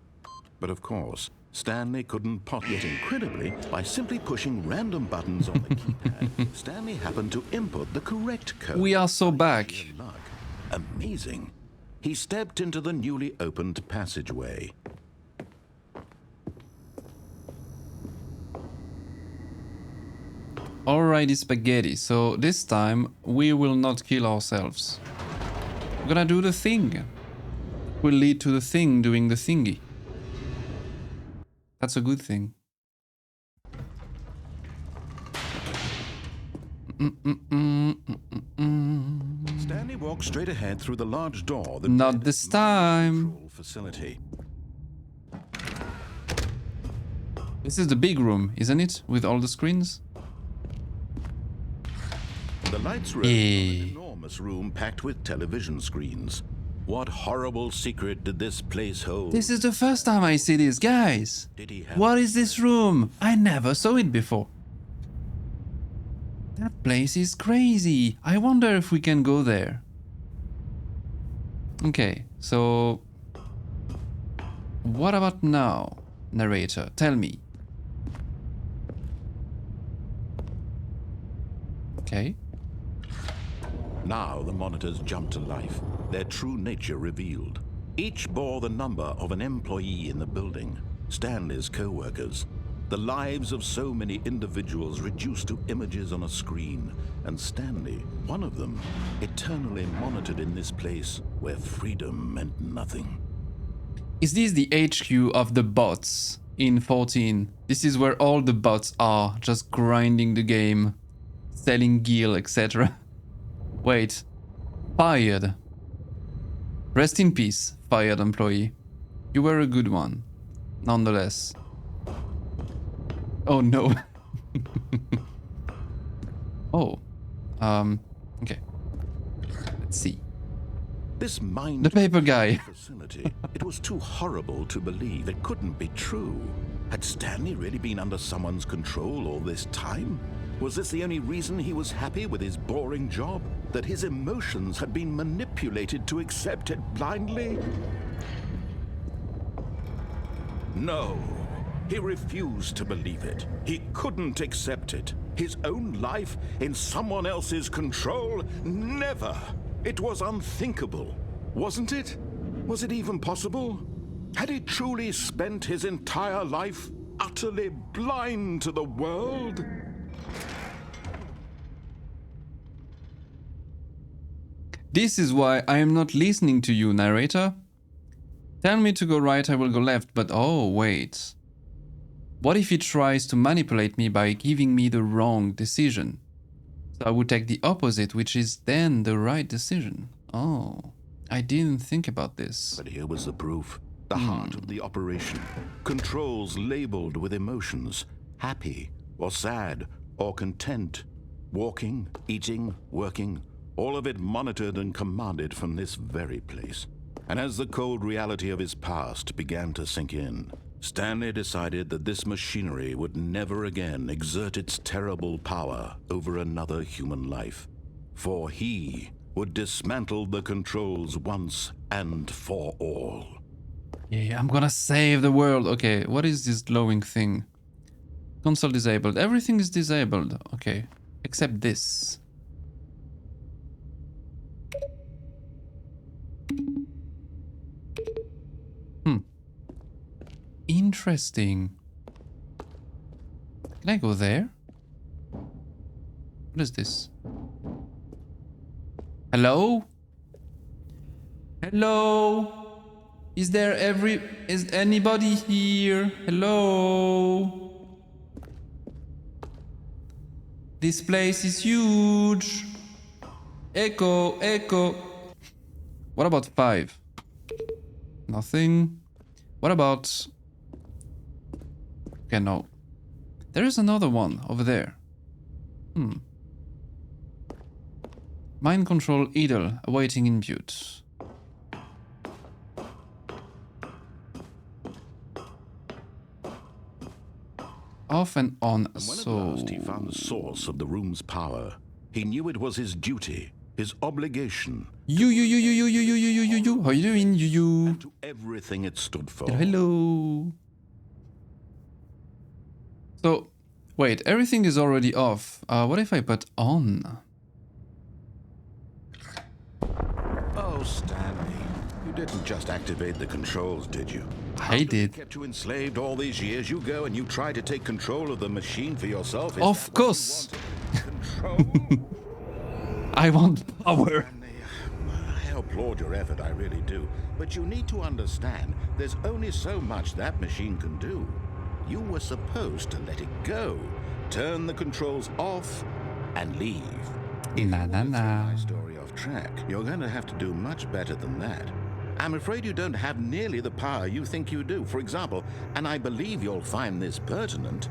But of course, Stanley couldn't pot it. Incredibly, by simply pushing random buttons on the keypad, Stanley happened to input the correct code. We are so back. Sheer luck. Amazing. He stepped into the newly opened passageway. Alrighty, spaghetti. So this time we will not kill ourselves. We're gonna do the thing. Will lead to the thing doing the thingy. That's a good thing. Stanley walked straight ahead through the large door that Not led this to the time. control facility. This is the big room, isn't it? With all the screens? The lights rose Yeah. on an enormous room packed with television screens. What horrible secret did this place hold? This is the first time I see these guys. Did he have What is this room? I never saw it before. That place is crazy. I wonder if we can go there. Okay, so what about now, narrator? Tell me. Okay. Now the monitors jumped to life, their true nature revealed. Each bore the number of an employee in the building, Stanley's co-workers. The lives of so many individuals reduced to images on a screen, and Stanley, one of them, eternally monitored in this place where freedom meant nothing. Is this the HQ of the bots in 14? This is where all the bots are, just grinding the game, selling gear, etc. Wait. Fired. Rest in peace, fired employee. You were a good one. Nonetheless. Oh no. Oh. Okay. Let's see. This mind The paper guy. facility, it was too horrible to believe. It couldn't be true. Had Stanley really been under someone's control all this time? Was this the only reason he was happy with his boring job? That his emotions had been manipulated to accept it blindly? No. He refused to believe it. He couldn't accept it. His own life in someone else's control? Never. It was unthinkable. Wasn't it? Was it even possible? Had he truly spent his entire life utterly blind to the world? This is why I am not listening to you, narrator. Tell me to go right, I will go left, but oh, wait. What if he tries to manipulate me by giving me the wrong decision? So I would take the opposite, which is then the right decision. Oh, I didn't think about this. But here was the proof. The heart of the operation. Controls labeled with emotions. Happy or sad or content. Walking, eating, working. All of it monitored and commanded from this very place. And as the cold reality of his past began to sink in, Stanley decided that this machinery would never again exert its terrible power over another human life. For he would dismantle the controls once and for all. Yeah, I'm gonna save the world. Okay, what is this glowing thing? Console disabled. Everything is disabled. Okay, except this. Interesting. Can I go there? What is this? Hello? Hello? Is anybody here? Hello? This place is huge. Echo, echo. What about 5? Nothing. What about... Okay, no. There is another one over there. Mind control idle, awaiting input. Off and on, And when so... at last he found the source of the room's power, he knew it was his duty, his obligation, You. How you doing, you? to everything it stood for. Hello. So, wait, everything is already off. What if I put on? Oh, Stanley, you didn't just activate the controls, did you? I did. Kept you enslaved all these years. You go and you try to take control of the machine for yourself. Is Of that what course. you want? Control? I want power. Stanley, I applaud your effort, I really do. But you need to understand, there's only so much that machine can do. You were supposed to let it go, turn the controls off, and leave. If Na, you na, want to take na. my story off track, you're going to have to do much better than that. I'm afraid you don't have nearly the power you think you do. For example, and I believe you'll find this pertinent,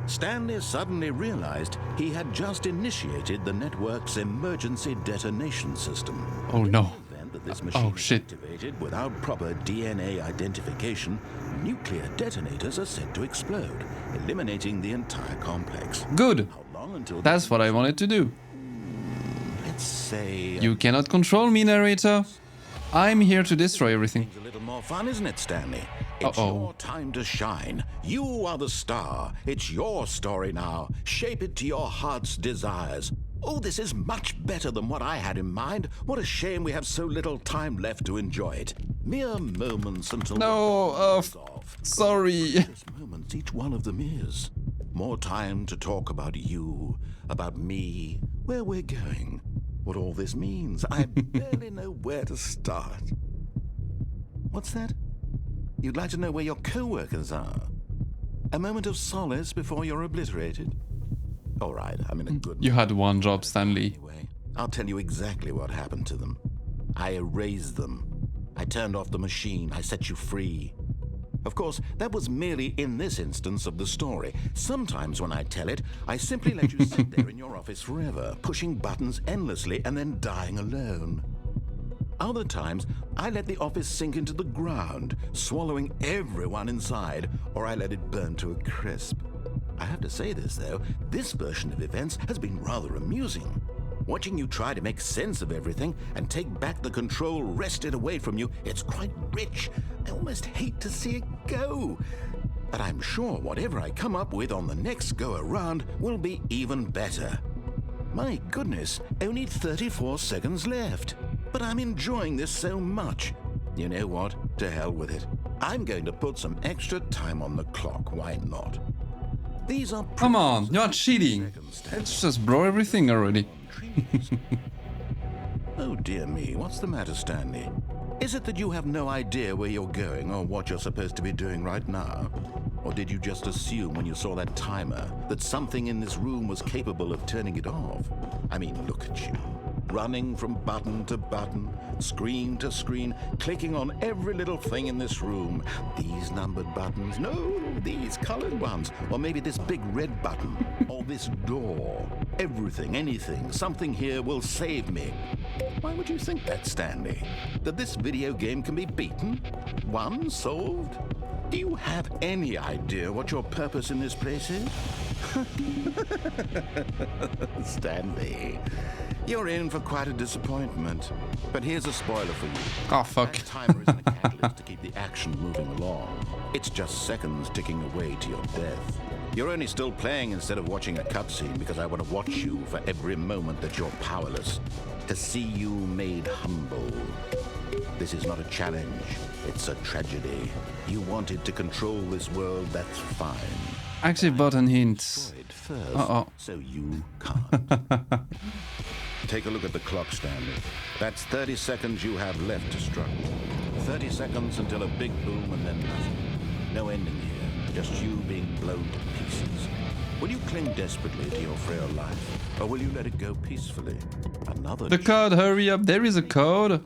Stanley suddenly realized he had just initiated the network's emergency detonation system. Oh no. Event that this machine is shit. activated without proper DNA identification, nuclear detonators are said to explode, eliminating the entire complex. Good. How long until That's what I wanted to do. let's say You cannot control me, narrator. I'm here to destroy everything. It's a little more fun, isn't it, Stanley? It's Uh-oh. your time to shine. You are the star. It's your story now. Shape it to your heart's desires. Oh, this is much better than what I had in mind. What a shame we have so little time left to enjoy it. Mere moments until No, it's off. sorry. Precious moments each one of them is. More time to talk about you, about me, where we're going, what all this means. I barely know where to start. What's that? You'd like to know where your co-workers are? A moment of solace before you're obliterated? All right, I'm in a good You had one job, Stanley. Anyway, I'll tell you exactly what happened to them. I erased them. I turned off the machine. I set you free. Of course, that was merely in this instance of the story. Sometimes when I tell it, I simply let you sit there in your office forever, pushing buttons endlessly and then dying alone. Other times, I let the office sink into the ground, swallowing everyone inside, or I let it burn to a crisp. I have to say this, though, this version of events has been rather amusing. Watching you try to make sense of everything and take back the control wrested away from you, it's quite rich. I almost hate to see it go. But I'm sure whatever I come up with on the next go-around will be even better. My goodness, only 34 seconds left. But I'm enjoying this so much. You know what? To hell with it. I'm going to put some extra time on the clock. Why not? These are Come on, you're cheating. Let's just blow everything already. Oh dear me, what's the matter, Stanley? Is it that you have no idea where you're going or what you're supposed to be doing right now? Or did you just assume when you saw that timer that something in this room was capable of turning it off? I mean, look at you. Running from button to button, screen to screen, clicking on every little thing in this room. These numbered buttons, no, these colored ones, or maybe this big red button, or this door. Everything, anything, something here will save me. Why would you think that, Stanley? That this video game can be beaten? Won? Solved? Do you have any idea what your purpose in this place is? Stanley, you're in for quite a disappointment. But here's a spoiler for you. Oh, fuck. That timer isn't a catalyst to keep the action moving along. It's just seconds ticking away to your death. You're only still playing instead of watching a cutscene because I want to watch you for every moment that you're powerless. To see you made humble. This is not a challenge. It's a tragedy. You wanted to control this world, that's fine. Active button hints. Destroyed first, Uh-oh. so you can't. Take a look at the clock, Stanley. That's 30 seconds you have left to struggle. 30 seconds until a big boom and then nothing. No ending here, just you being blown to pieces. Will you cling desperately to your frail life, or will you let it go peacefully? Another The code, hurry up, there is a code.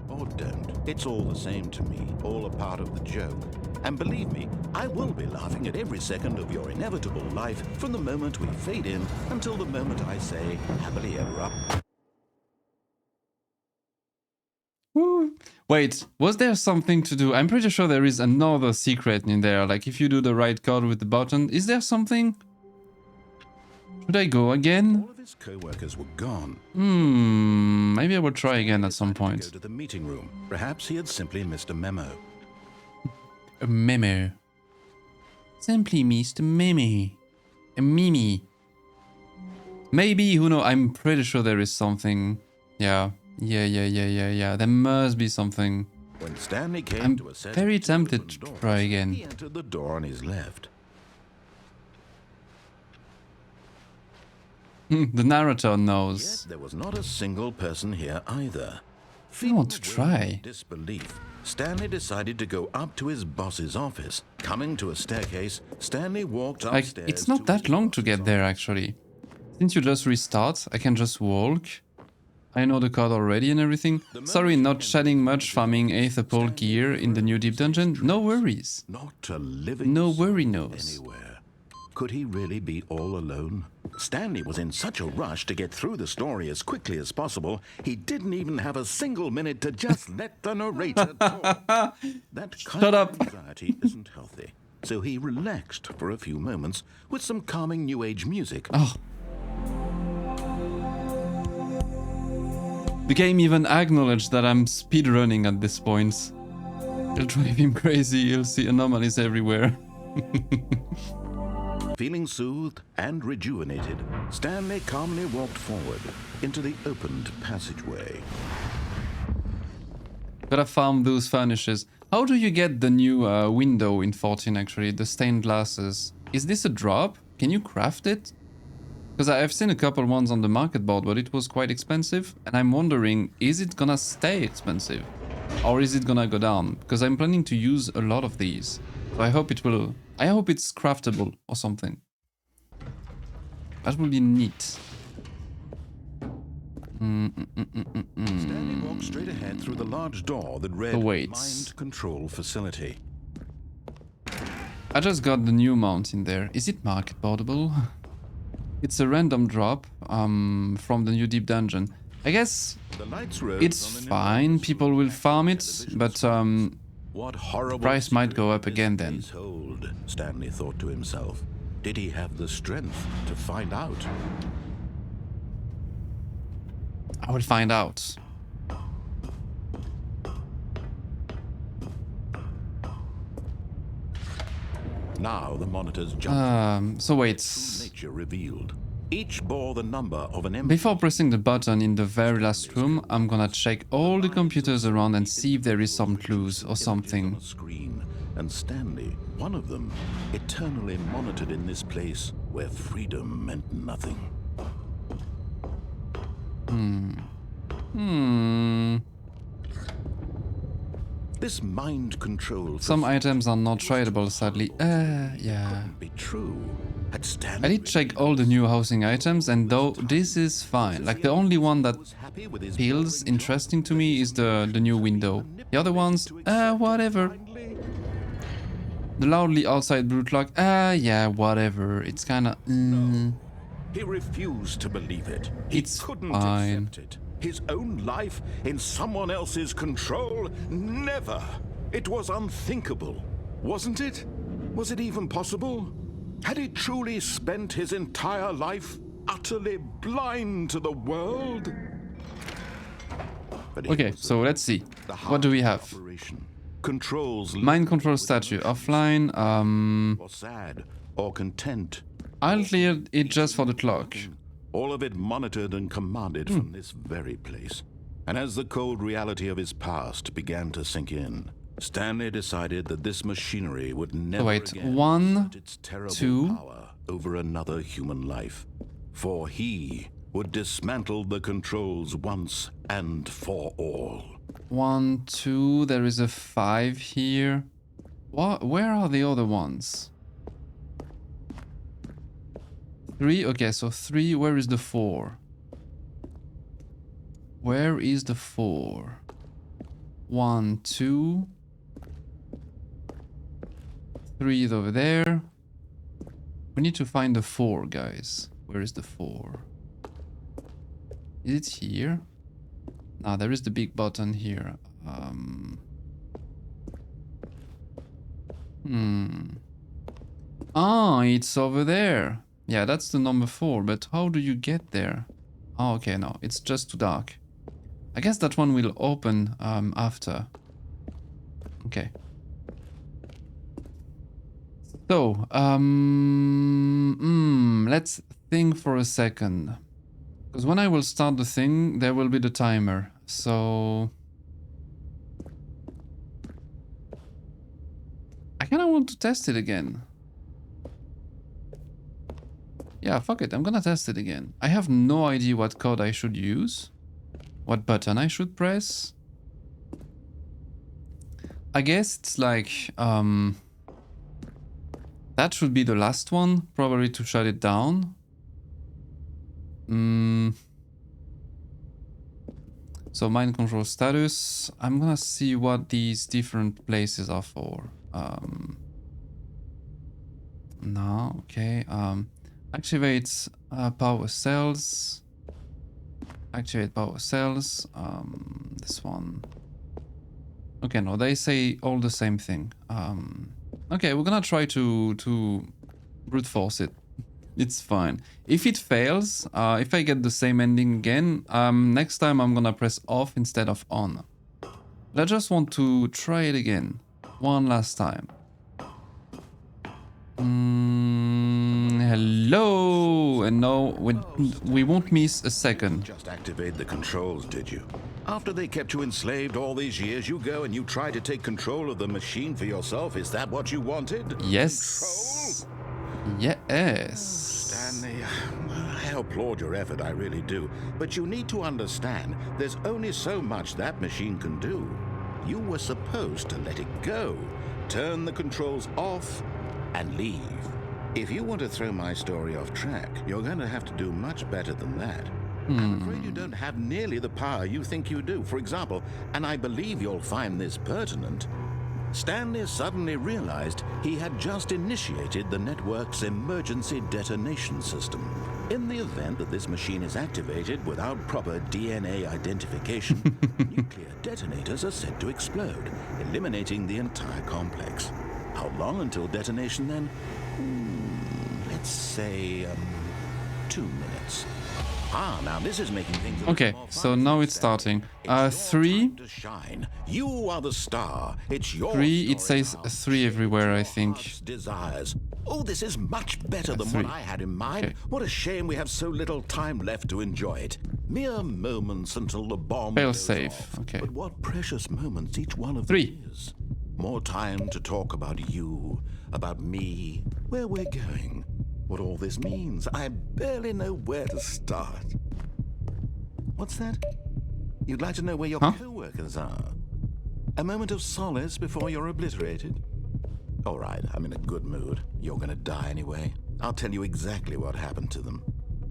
Or don't. It's all the same to me, all a part of the joke. And believe me, I will be laughing at every second of your inevitable life from the moment we fade in until the moment I say, happily ever up. Woo. Wait, was there something to do? I'm pretty sure there is another secret in there. Like if you do the right code with the button, is there something? Should I go again? All of his co-workers were gone. Maybe I will try again at some Go point. to the meeting room. Perhaps he had simply missed a memo. A memo. Simply missed a memo. A mimi. Maybe, who knows? I'm pretty sure there is something. Yeah. There must be something. When Stanley came I'm to assess very the tempted open to doors, try again. He entered the door on his left. The narrator Yet knows. there was not a single person here either. I want to Filled with try. disbelief, Stanley decided to go up to his boss's office. Coming to a staircase, Stanley walked Like, upstairs. it's not to that his long to boss's get there, actually. Since you just restart, I can just walk. I know the code already and everything. Sorry, not shedding much farming Aetherpole gear in the new deep dungeon. No worries. Not a living No soul worry knows. anywhere. Could he really be all alone? Stanley was in such a rush to get through the story as quickly as possible, he didn't even have a single minute to just let the narrator talk. That kind Shut of up. anxiety isn't healthy. So he relaxed for a few moments with some calming new age music. Oh. The game even acknowledged that I'm speedrunning at this point. It'll drive him crazy, he'll see anomalies everywhere. Feeling soothed and rejuvenated, Stanley calmly walked forward into the opened passageway. Gotta farm those furnishes. How do you get the new window in 14 actually? The stained glasses. Is this a drop? Can you craft it? Because I've seen a couple ones on the market board, but it was quite expensive. And I'm wondering, is it gonna stay expensive? Or is it gonna go down? Because I'm planning to use a lot of these. So I hope it will... I hope it's craftable or something. That would be neat. Stanley walked straight ahead through the large door that read Awaits. Mind Control Facility. I just got the new mount in there. Is it market boardable? It's a random drop from the new deep dungeon. I guess The lights rose it's on an fine. enormous People will farm it, television but screen. What horrible price might secret go up did this again then. place hold? Stanley thought to himself. Did he have the strength to find out? I will find out. Now the monitors jumped. So wait. Nature revealed. Each bore the number of an Before pressing the button in the very last room, I'm gonna check all the computers around and see if there is some clues or something. on a screen, and Stanley, one of them, eternally monitored in this place where freedom meant nothing. This mind control Some items are not tradable, sadly. Yeah. couldn't be true. Had I Stanley did check all the new housing items, and though this is fine. Like the only one that was happy with his feels boring interesting to me is the new window. The other ones, whatever. blindly? The loudly outside brute lock, yeah, whatever. It's kinda, He refused to believe it. He It's couldn't fine. accept it. His own life in someone else's control? Never. It was unthinkable. Wasn't it? Was it even possible? Had he truly spent his entire life utterly blind to the world? But it Okay, was so let's see. the What do we heart have? of operation. Controls Mind control statue offline. or sad or content. I'll clear it just for the clock. All of it monitored and commanded from this very place. And as the cold reality of his past began to sink in, Stanley decided that this machinery would never wait, again 1, exert its terrible 2. power over another human life, for he would dismantle the controls once and for all. 1, 2. There is a 5 here. What? Where are the other ones? 3. Okay, so 3. Where is the 4? Where is the 4? 1, 2. 3 is over there. We need to find the 4, guys. Where is the 4? Is it here? No, there is the big button here. Ah, it's over there. Yeah, that's the number 4, but how do you get there? Oh, okay, no, it's just too dark. I guess that one will open after. Okay. So, let's think for a second. Because when I will start the thing, there will be the timer. So... I kind of want to test it again. Yeah, fuck it, I'm gonna test it again. I have no idea what code I should use. What button I should press. I guess it's like... that should be the last one, probably to shut it down. So mind control status. I'm gonna see what these different places are for. No, okay. Activate power cells. Activate power cells. This one. Okay, no, they say all the same thing. Okay, we're gonna try to brute force it. It's fine. If it fails, if I get the same ending again, next time I'm gonna press off instead of on. But I just want to try it again. One last time. Hello! And no, we won't miss a second. Just activate the controls, did you? After they kept you enslaved all these years, you go and you try to take control of the machine for yourself. Is that what you wanted? Yes. Yes. Stanley, I applaud your effort, I really do. But you need to understand, there's only so much that machine can do. You were supposed to let it go, turn the controls off, and leave. If you want to throw my story off track, you're going to have to do much better than that. I'm afraid you don't have nearly the power you think you do. For example, and I believe you'll find this pertinent, Stanley suddenly realized he had just initiated the network's emergency detonation system. In the event that this machine is activated without proper DNA identification, nuclear detonators are said to explode, eliminating the entire complex. How long until detonation then? Let's say 2 minutes. Ah, now this is making things a Okay, little more so fun. now it's starting. It's your 3. time to shine. You are the star. It's your 3, it story says now. 3 everywhere, I Your think. heart's desires. Oh, this is much better than 3. what I had in mind. Okay. What a shame we have so little time left to enjoy it. Mere moments until the bomb Fail goes safe. off. Okay. But what precious moments each one of 3. them is. More time to talk about you, about me, where we're going, what all this means. I barely know where to start. What's that? You'd like to know where your co-workers are? A moment of solace before you're obliterated? All right, I'm in a good mood. You're gonna die anyway. I'll tell you exactly what happened to them.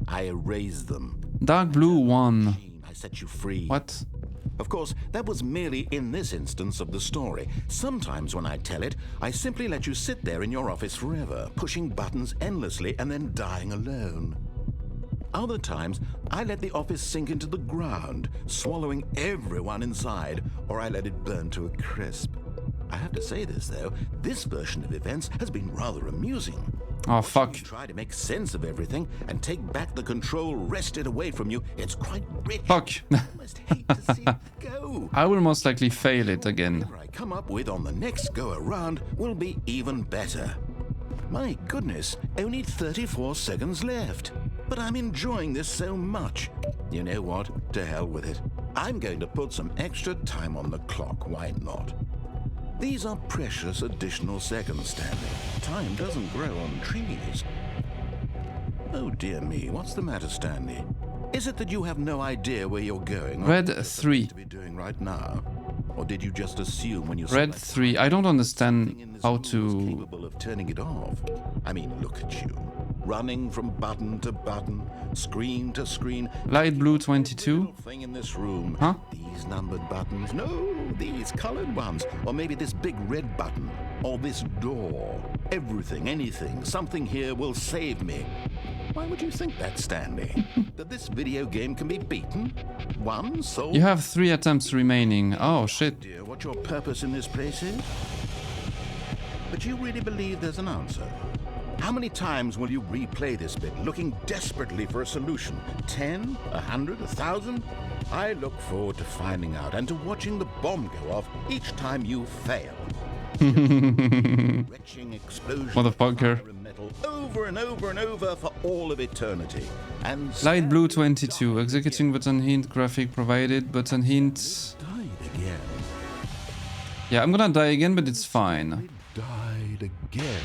I erased them. Dark blue 1. I set you free. What? Of course, that was merely in this instance of the story. Sometimes when I tell it, I simply let you sit there in your office forever, pushing buttons endlessly and then dying alone. Other times, I let the office sink into the ground, swallowing everyone inside, or I let it burn to a crisp. I have to say this, though, this version of events has been rather amusing. Oh, fuck. You try to make sense of everything and take back the control wrested away from you. It's quite rich. Fuck. I almost hate to see it go. I will most likely fail it again. Whatever I come up with on the next go around will be even better. My goodness, only 34 seconds left. But I'm enjoying this so much. You know what? To hell with it. I'm going to put some extra time on the clock. Why not? These are precious additional seconds, Stanley. Time doesn't grow on trees. Oh dear me, what's the matter, Stanley? Is it that you have no idea where you're going? Red what you're 3. supposed to be doing right now? Or did you just assume when you Red select 3. I don't something understand in this how room is to... capable of turning it off? I mean, look at you. Running from button to button, screen to screen. Light blue 22. Little thing in this room. Huh? These numbered buttons. No, these colored ones. Or maybe this big red button. Or this door. Everything, anything, something here will save me. Why would you think that, Stanley? That this video game can be beaten? One soul? You have 3 attempts remaining. Oh, shit. Dear, what your purpose in this place is? But you really believe there's an answer? How many times will you replay this bit, looking desperately for a solution? 10? 100? 1,000? I look forward to finding out and to watching the bomb go off each time you fail. Retching explosion Motherfucker. of fire and metal over and over and over for all of eternity. And Light blue 22. Executing button hint. Graphic provided. Button hint. died again. Yeah, I'm gonna die again, but it's fine. Died again.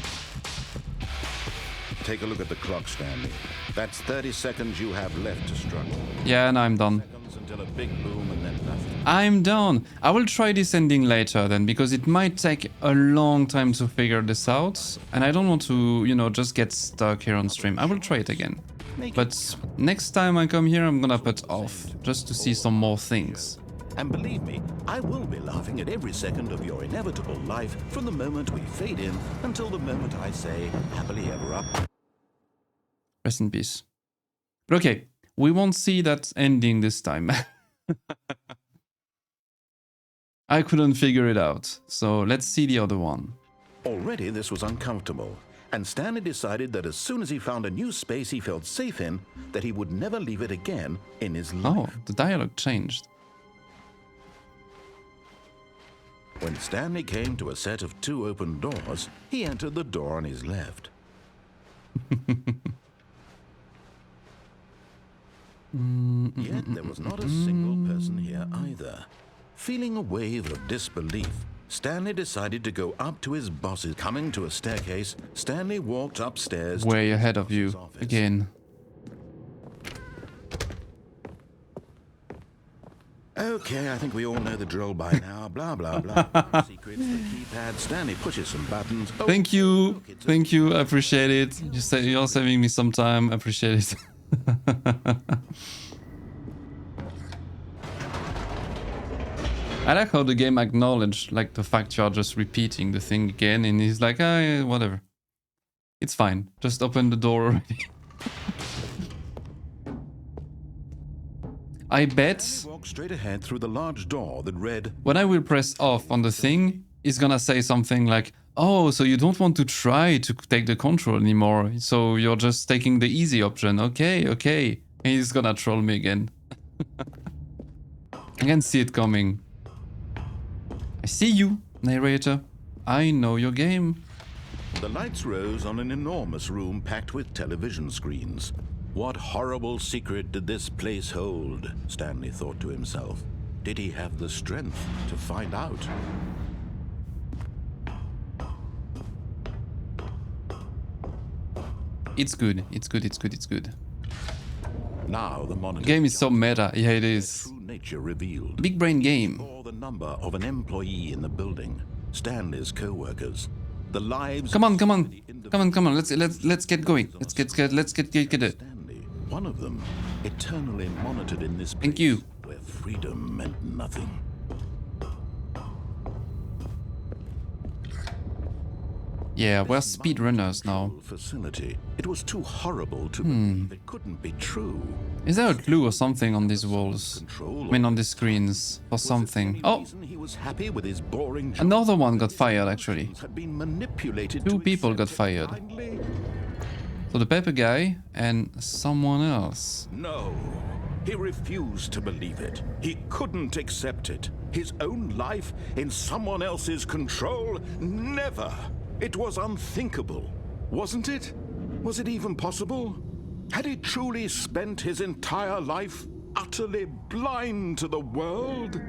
Take a look at the clock, Stanley. That's 30 seconds you have left to struggle. Yeah, and I'm done. Seconds until a big boom and then nothing. I'm done. I will try this ending later then, because it might take a long time to figure this out. And I don't want to, you know, just get stuck here on stream. I will try it again. But next time I come here, I'm gonna put off, just to see some more things. And believe me, I will be laughing at every second of your inevitable life from the moment we fade in until the moment I say happily ever after. Rest in peace. But okay, we won't see that ending this time. I couldn't figure it out, so let's see the other one. Already this was uncomfortable, and Stanley decided that as soon as he found a new space he felt safe in, that he would never leave it again in his life. Oh, the dialogue changed. When Stanley came to a set of 2 open doors, he entered the door on his left. Yet there was not a single person here either. Feeling a wave of disbelief, Stanley decided to go up to his boss's. Coming to a staircase, Stanley walked upstairs to Way his ahead of boss's you office. again. Okay, I think we all know the drill by now. Blah, blah, blah. Secrets, the keypad. Stanley pushes some buttons. Oh, Thank you. look, it's a- Thank you. I appreciate it. You're saving me some time. I appreciate it. I like how the game acknowledged like the fact you are just repeating the thing again, and he's like, ah, yeah, whatever. It's fine. Just open the door already. I bet Stanley walked straight ahead through the large door that read, when I will press off on the thing, it's gonna say something like, oh, so you don't want to try to take the control anymore, so you're just taking the easy option. Okay, okay. And he's gonna troll me again. I can see it coming. I see you, narrator. I know your game. The lights rose on an enormous room packed with television screens. What horrible secret did this place hold? Stanley thought to himself. Did he have the strength to find out? It's good, it's good, it's good, it's good. Now the monitor. The game is so meta. Yeah, it is. True nature revealed. Big brain game. Or the number of an employee in the building. Stanley's co-workers. The lives. Come on, of come on. 70 individuals. Come on, come on. Let's get going. Let's get it. Stanley, one of them, eternally monitored in this place. Thank you. Where freedom meant nothing. Yeah, we're speedrunners now. Facility. It was too horrible to believe. It couldn't be true. Is there a clue or something on these walls? Control. I mean, on the screens or something. Oh, Reason he was happy with his boring job. another one got fired actually. Had been manipulated. Two to people got accept it fired. blindly. So the Pepper guy and someone else. No. He refused to believe it. He couldn't accept it. His own life in someone else's control? Never. It was unthinkable. Wasn't it? Was it even possible? Had he truly spent his entire life utterly blind to the world?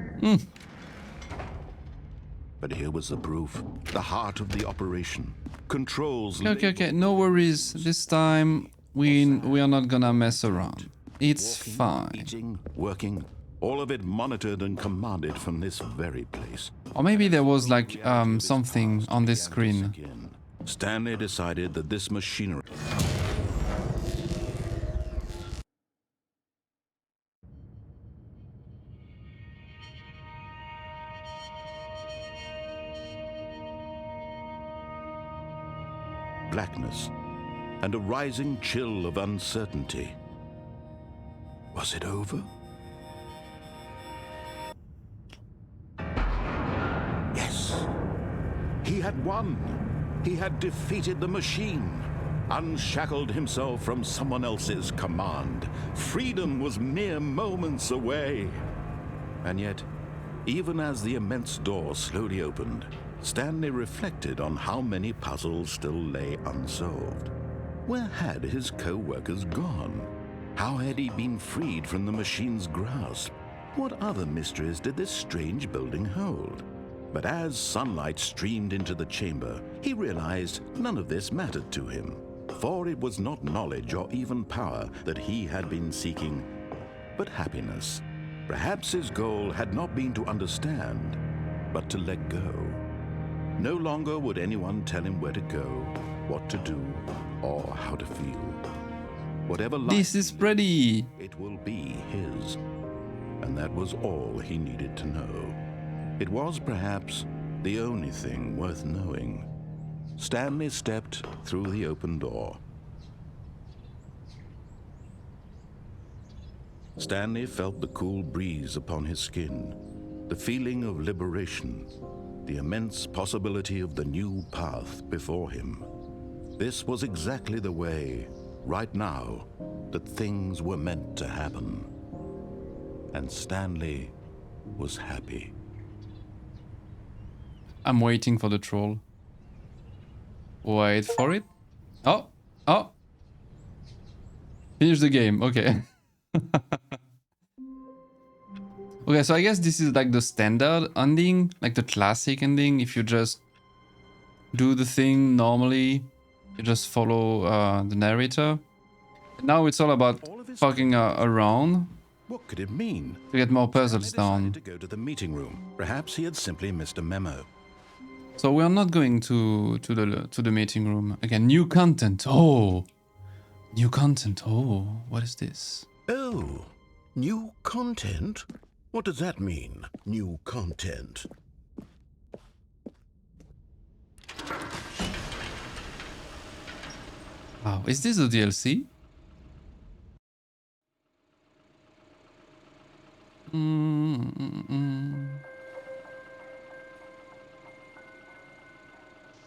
But here was the proof. The heart of the operation. Controls... Okay. No worries. This time, we are not gonna mess around. It's Walking, fine. eating, working, all of it monitored and commanded from this very place. Or maybe there was like something on this screen. Again, Stanley decided that this machinery... blackness, and a rising chill of uncertainty. Was it over? Yes. He had won. He had defeated the machine, unshackled himself from someone else's command. Freedom was mere moments away. And yet, even as the immense door slowly opened, Stanley reflected on how many puzzles still lay unsolved. Where had his co-workers gone? How had he been freed from the machine's grasp? What other mysteries did this strange building hold? But as sunlight streamed into the chamber, he realized none of this mattered to him, for it was not knowledge or even power that he had been seeking, but happiness. Perhaps his goal had not been to understand, but to let go. No longer would anyone tell him where to go, what to do, or how to feel. Whatever life This is pretty. it will be his. And that was all he needed to know. It was perhaps the only thing worth knowing. Stanley stepped through the open door. Stanley felt the cool breeze upon his skin, the feeling of liberation, the immense possibility of the new path before him. This was exactly the way, right now, that things were meant to happen. And Stanley was happy. I'm waiting for the troll. Wait for it. Oh. Finish the game. Okay. Okay, so I guess this is like the standard ending, like the classic ending. If you just do the thing normally, you just follow the narrator. Now it's all about fucking around What could it mean? to get more puzzles Stanley down. decided to go to the meeting room. Perhaps he had simply missed a memo. So we are not going to the meeting room again. New content. Oh, new content. Oh, what is this? Oh, new content? What does that mean, new content? Wow, is this a DLC?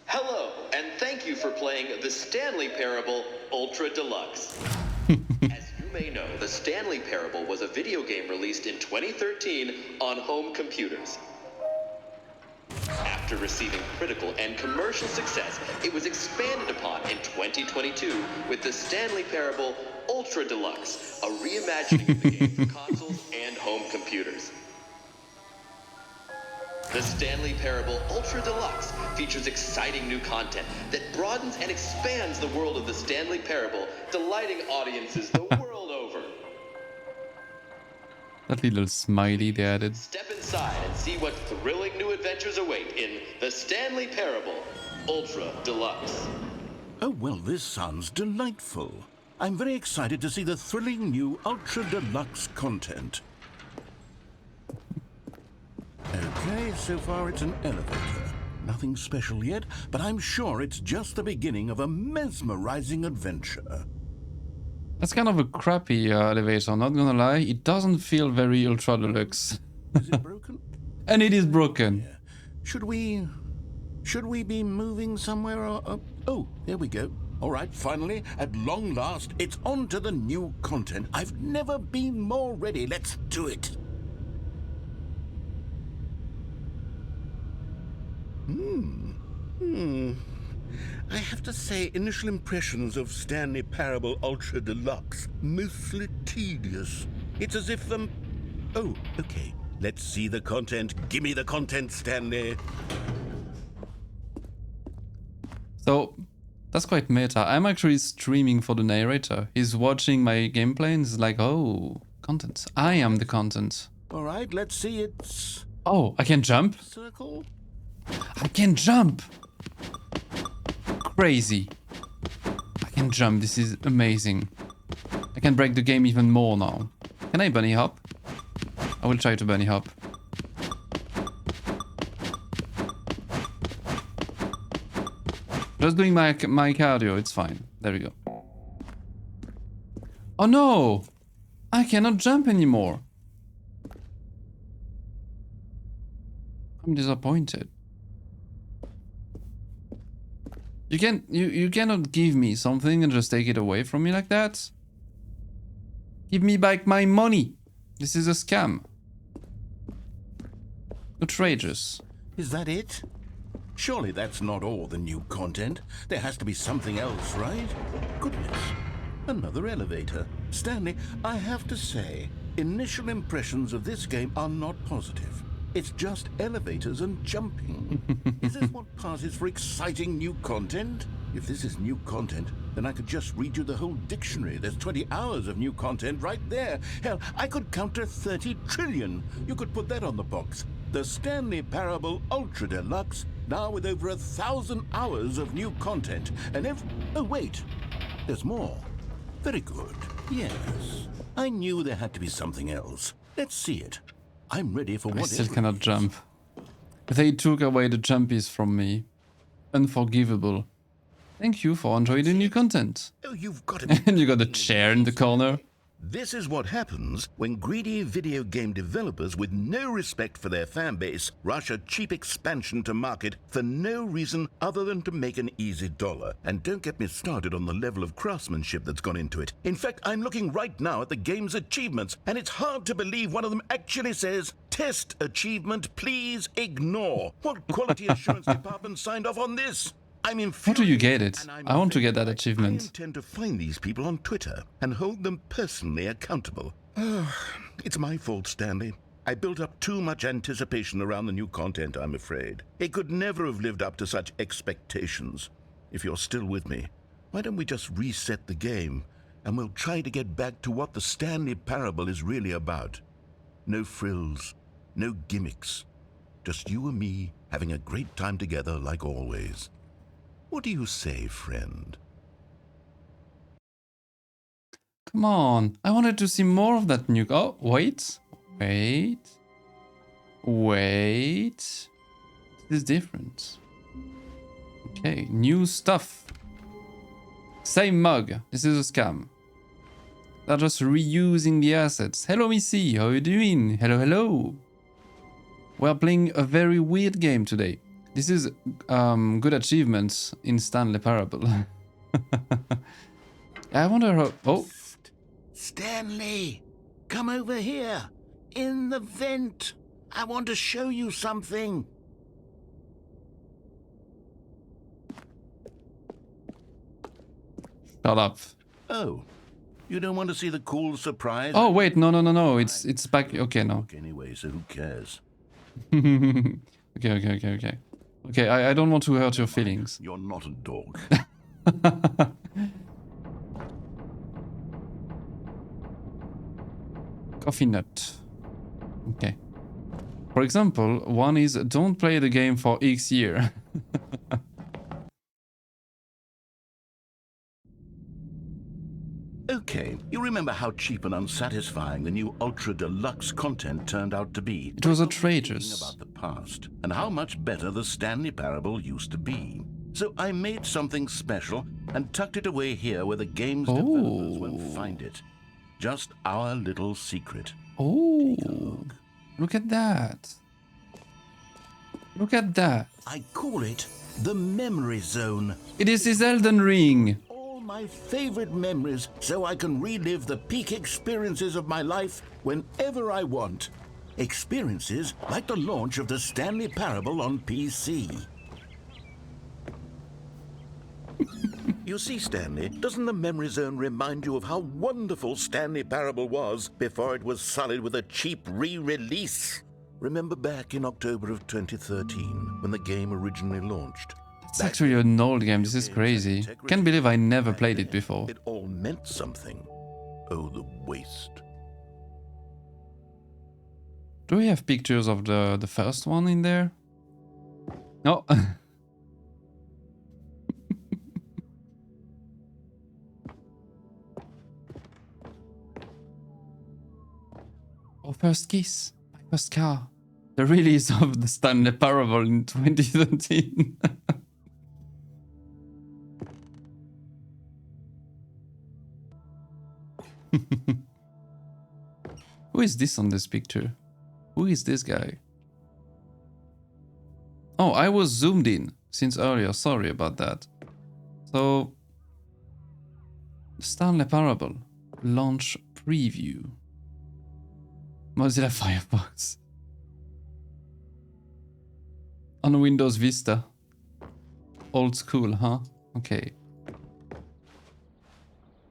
Hello, and thank you for playing The Stanley Parable Ultra Deluxe. As you may know, The Stanley Parable was a video game released in 2013 on home computers. After receiving critical and commercial success, it was expanded upon in 2022 with The Stanley Parable Ultra Deluxe, a reimagining of the game for consoles and home computers. The Stanley Parable Ultra Deluxe features exciting new content that broadens and expands the world of the Stanley Parable, delighting audiences the world over. That little smiley they added. Step inside and see what thrilling new adventures await in The Stanley Parable Ultra Deluxe. Oh, well, this sounds delightful. I'm very excited to see the thrilling new Ultra Deluxe content. Okay, so far it's an elevator. Nothing special yet, but I'm sure it's just the beginning of a mesmerizing adventure. That's kind of a crappy elevator, not gonna lie. It doesn't feel very ultra deluxe. Is it broken? And it is broken. Should we be moving somewhere or... Oh, there we go. All right, finally, at long last, it's on to the new content. I've never been more ready. Let's do it. I have to say, initial impressions of Stanley Parable Ultra Deluxe, mostly tedious. It's as if, Oh, okay. Let's see the content. Give me the content, Stanley. So, that's quite meta. I'm actually streaming for the narrator. He's watching my gameplay and is like, oh, content. I am the content. All right, let's see its Oh, I can jump? circle. I can jump! Crazy. I can jump. This is amazing. I can break the game even more now. Can I bunny hop? I will try to bunny hop. Just doing my cardio, it's fine. There we go. Oh no! I cannot jump anymore. I'm disappointed. You cannot give me something and just take it away from me like that. Give me back my money. This is a scam. Outrageous. Is that it? Surely that's not all the new content. There has to be something else, right? Goodness. Another elevator. Stanley, I have to say, initial impressions of this game are not positive. It's just elevators and jumping. Is this what passes for exciting new content? If this is new content, then I could just read you the whole dictionary. There's 20 hours of new content right there. Hell, I could count to 30 trillion. You could put that on the box. The Stanley Parable Ultra Deluxe, now with over 1,000 hours of new content. And oh wait, there's more. Very good. Yes. I knew there had to be something else. Let's see it. I'm ready for I whatever. still cannot jump. They took away the jumpies from me. Unforgivable. Thank you for enjoying the new content. Oh, you've got to be And you got a chair in the corner. This is what happens when greedy video game developers with no respect for their fan base rush a cheap expansion to market for no reason other than to make an easy dollar. And don't get me started on the level of craftsmanship that's gone into it. In fact, I'm looking right now at the game's achievements, and it's hard to believe one of them actually says, "Test achievement, please ignore." What quality assurance department signed off on this? I'm How do you infuriated, get it? and I'm I want to get that offended. achievement. I intend to find these people on Twitter and hold them personally accountable. It's my fault, Stanley. I built up too much anticipation around the new content, I'm afraid. It could never have lived up to such expectations. If you're still with me, why don't we just reset the game and we'll try to get back to what the Stanley Parable is really about. No frills, no gimmicks. Just you and me having a great time together like always. What do you say, friend? Come on. I wanted to see more of that nuke. Oh, wait. Wait. Wait. This is different. Okay, new stuff. Same mug. This is a scam. They're just reusing the assets. Hello, Missy. How are you doing? Hello, hello. We're playing a very weird game today. This is good achievements in Stanley Parable. I wonder how... Oh. Stanley, come over here. In the vent. I want to show you something. Shut up. Oh, you don't want to see the cool surprise? Oh, wait. No. It's back. Okay, no. Anyway, so who cares? Okay. Okay, I don't want to hurt your feelings. You're not a dog. Coffee nut. Okay. For example, one is don't play the game for X year. Okay, you remember how cheap and unsatisfying the new Ultra Deluxe content turned out to be? It was Thinking outrageous. about the past and how much better the Stanley Parable used to be. So I made something special and tucked it away here where the game's developers won't find it. Just our little secret. Oh, look at that. Look at that. I call it the Memory Zone. It is his Elden Ring. All my favorite memories so I can relive the peak experiences of my life whenever I want. Experiences like the launch of the Stanley Parable on PC. You see, Stanley, doesn't the Memory Zone remind you of how wonderful Stanley Parable was before it was sullied with a cheap re-release? Remember back in October of 2013 when the game originally launched? It's Back actually then, an old game. This is video games had crazy. integrity. Can't believe I never Back played it then, before. It all meant something. Oh, the waste. Do we have pictures of the first one in there? No. Oh, first kiss. My first car. The release of the Stanley Parable in 2013. Who is this on this picture? Who is this guy? Oh, I was zoomed in since earlier. Sorry about that. So, Stanley Parable launch preview. Mozilla Firefox. On Windows Vista. Old school, huh? Okay.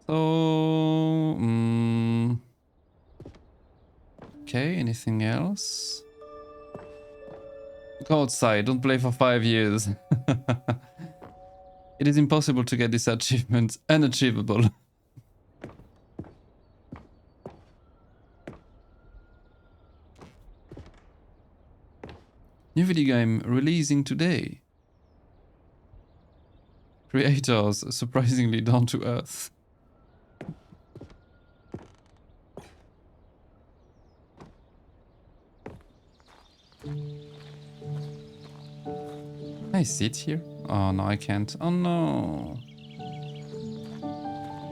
So, okay, anything else? Go outside, don't play for 5 years. It is impossible to get this achievement. Unachievable. New video game releasing today. Creators surprisingly down to earth. Can I sit here? Oh no, I can't. Oh no.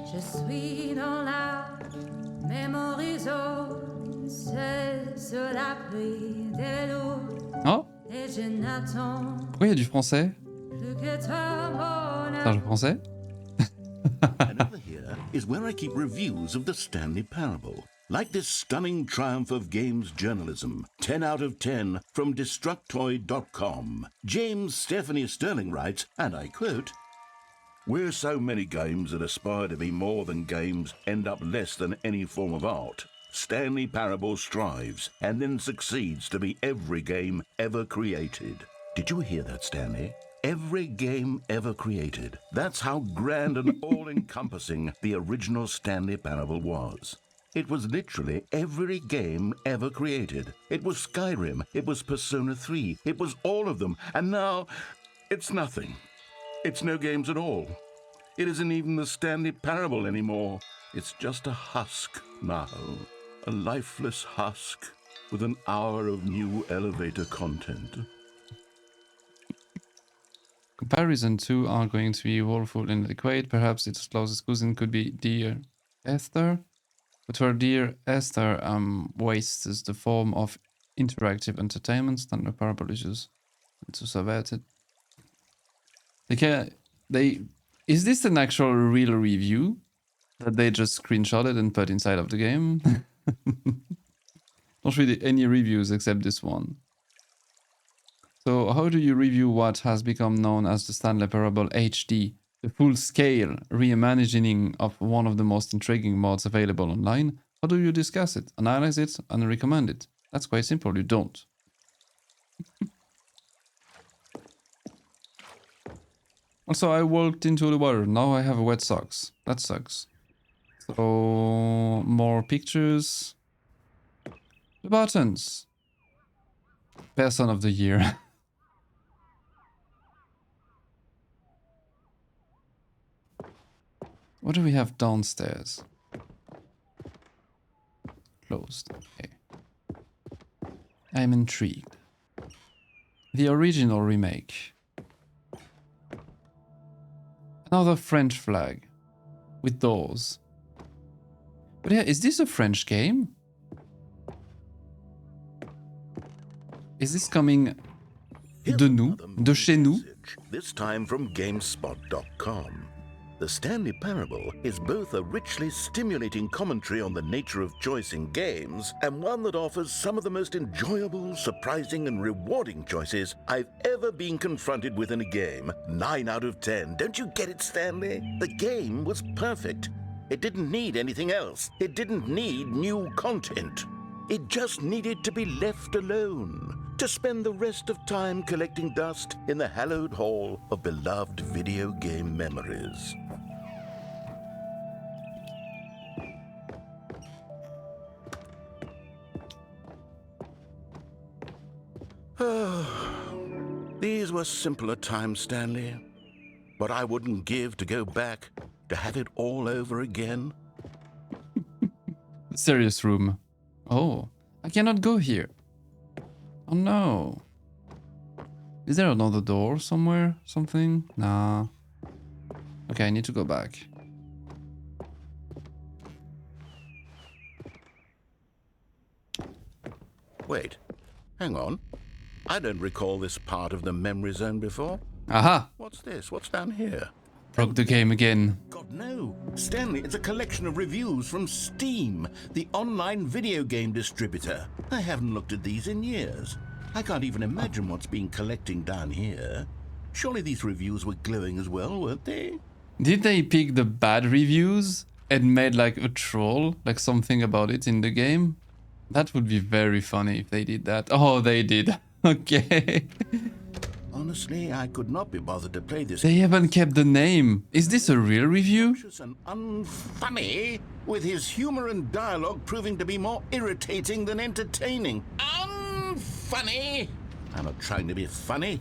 Je suis dans la mémorisation, c'est sur la pluie des vélos, Oh, et je n'attends pourquoi il y a du français? plus que toi, mon Parle français? And over here is where I keep reviews of the Stanley Parable. Like this stunning triumph of games journalism, 10 out of 10 from Destructoid.com. James Stephanie Sterling writes, and I quote, "Where so many games that aspire to be more than games end up less than any form of art, Stanley Parable strives and then succeeds to be every game ever created." Did you hear that, Stanley? Every game ever created. That's how grand and all-encompassing the original Stanley Parable was. It was literally every game ever created. It was Skyrim, it was Persona 3, it was all of them, and now it's nothing. It's no games at all. It isn't even the Stanley Parable anymore. It's just a husk now. A lifeless husk with an hour of new elevator content. Comparison 2 are going to be woeful and inadequate. Perhaps its closest cousin could be Dear Esther. But where Dear Esther wastes the form of interactive entertainment, Stanley Parable is just to subvert it. Is this an actual real review that they just screenshotted and put inside of the game? Don't read any reviews except this one. So how do you review what has become known as the Stanley Parable HD, the full-scale reimagining of one of the most intriguing mods available online? How do you discuss it, analyze it, and recommend it? That's quite simple, you don't. Also, I walked into the water, now I have wet socks. That sucks. So, more pictures. The buttons. Person of the year. What do we have downstairs? Closed. Okay. I'm intrigued. The original remake. Another French flag. With doors. But yeah, is this a French game? Is this coming de nous, de chez nous? This time from GameSpot.com. The Stanley Parable is both a richly stimulating commentary on the nature of choice in games and one that offers some of the most enjoyable, surprising, and rewarding choices I've ever been confronted with in a game. 9 out of 10. Don't you get it, Stanley? The game was perfect. It didn't need anything else. It didn't need new content. It just needed to be left alone, to spend the rest of time collecting dust in the hallowed hall of beloved video game memories. These were simpler times, Stanley. What I wouldn't give to go back, to have it all over again. Serious room. Oh, I cannot go here. Oh no. Is there another door somewhere? Something? Nah. Okay, I need to go back. Wait, hang on. I don't recall this part of the memory zone before. Aha! What's this? What's down here? Broke the game again. God, no. Stanley, it's a collection of reviews from Steam, the online video game distributor. I haven't looked at these in years. I can't even imagine what's been collecting down here. Surely these reviews were glowing as well, weren't they? Did they pick the bad reviews and made like a troll, like something about it in the game? That would be very funny if they did that. Oh, they did. Okay. Honestly, I could not be bothered to play this. They haven't kept the name. Is this a real review? And unfunny, with his humor and dialogue proving to be more irritating than entertaining. Unfunny! I'm not trying to be funny.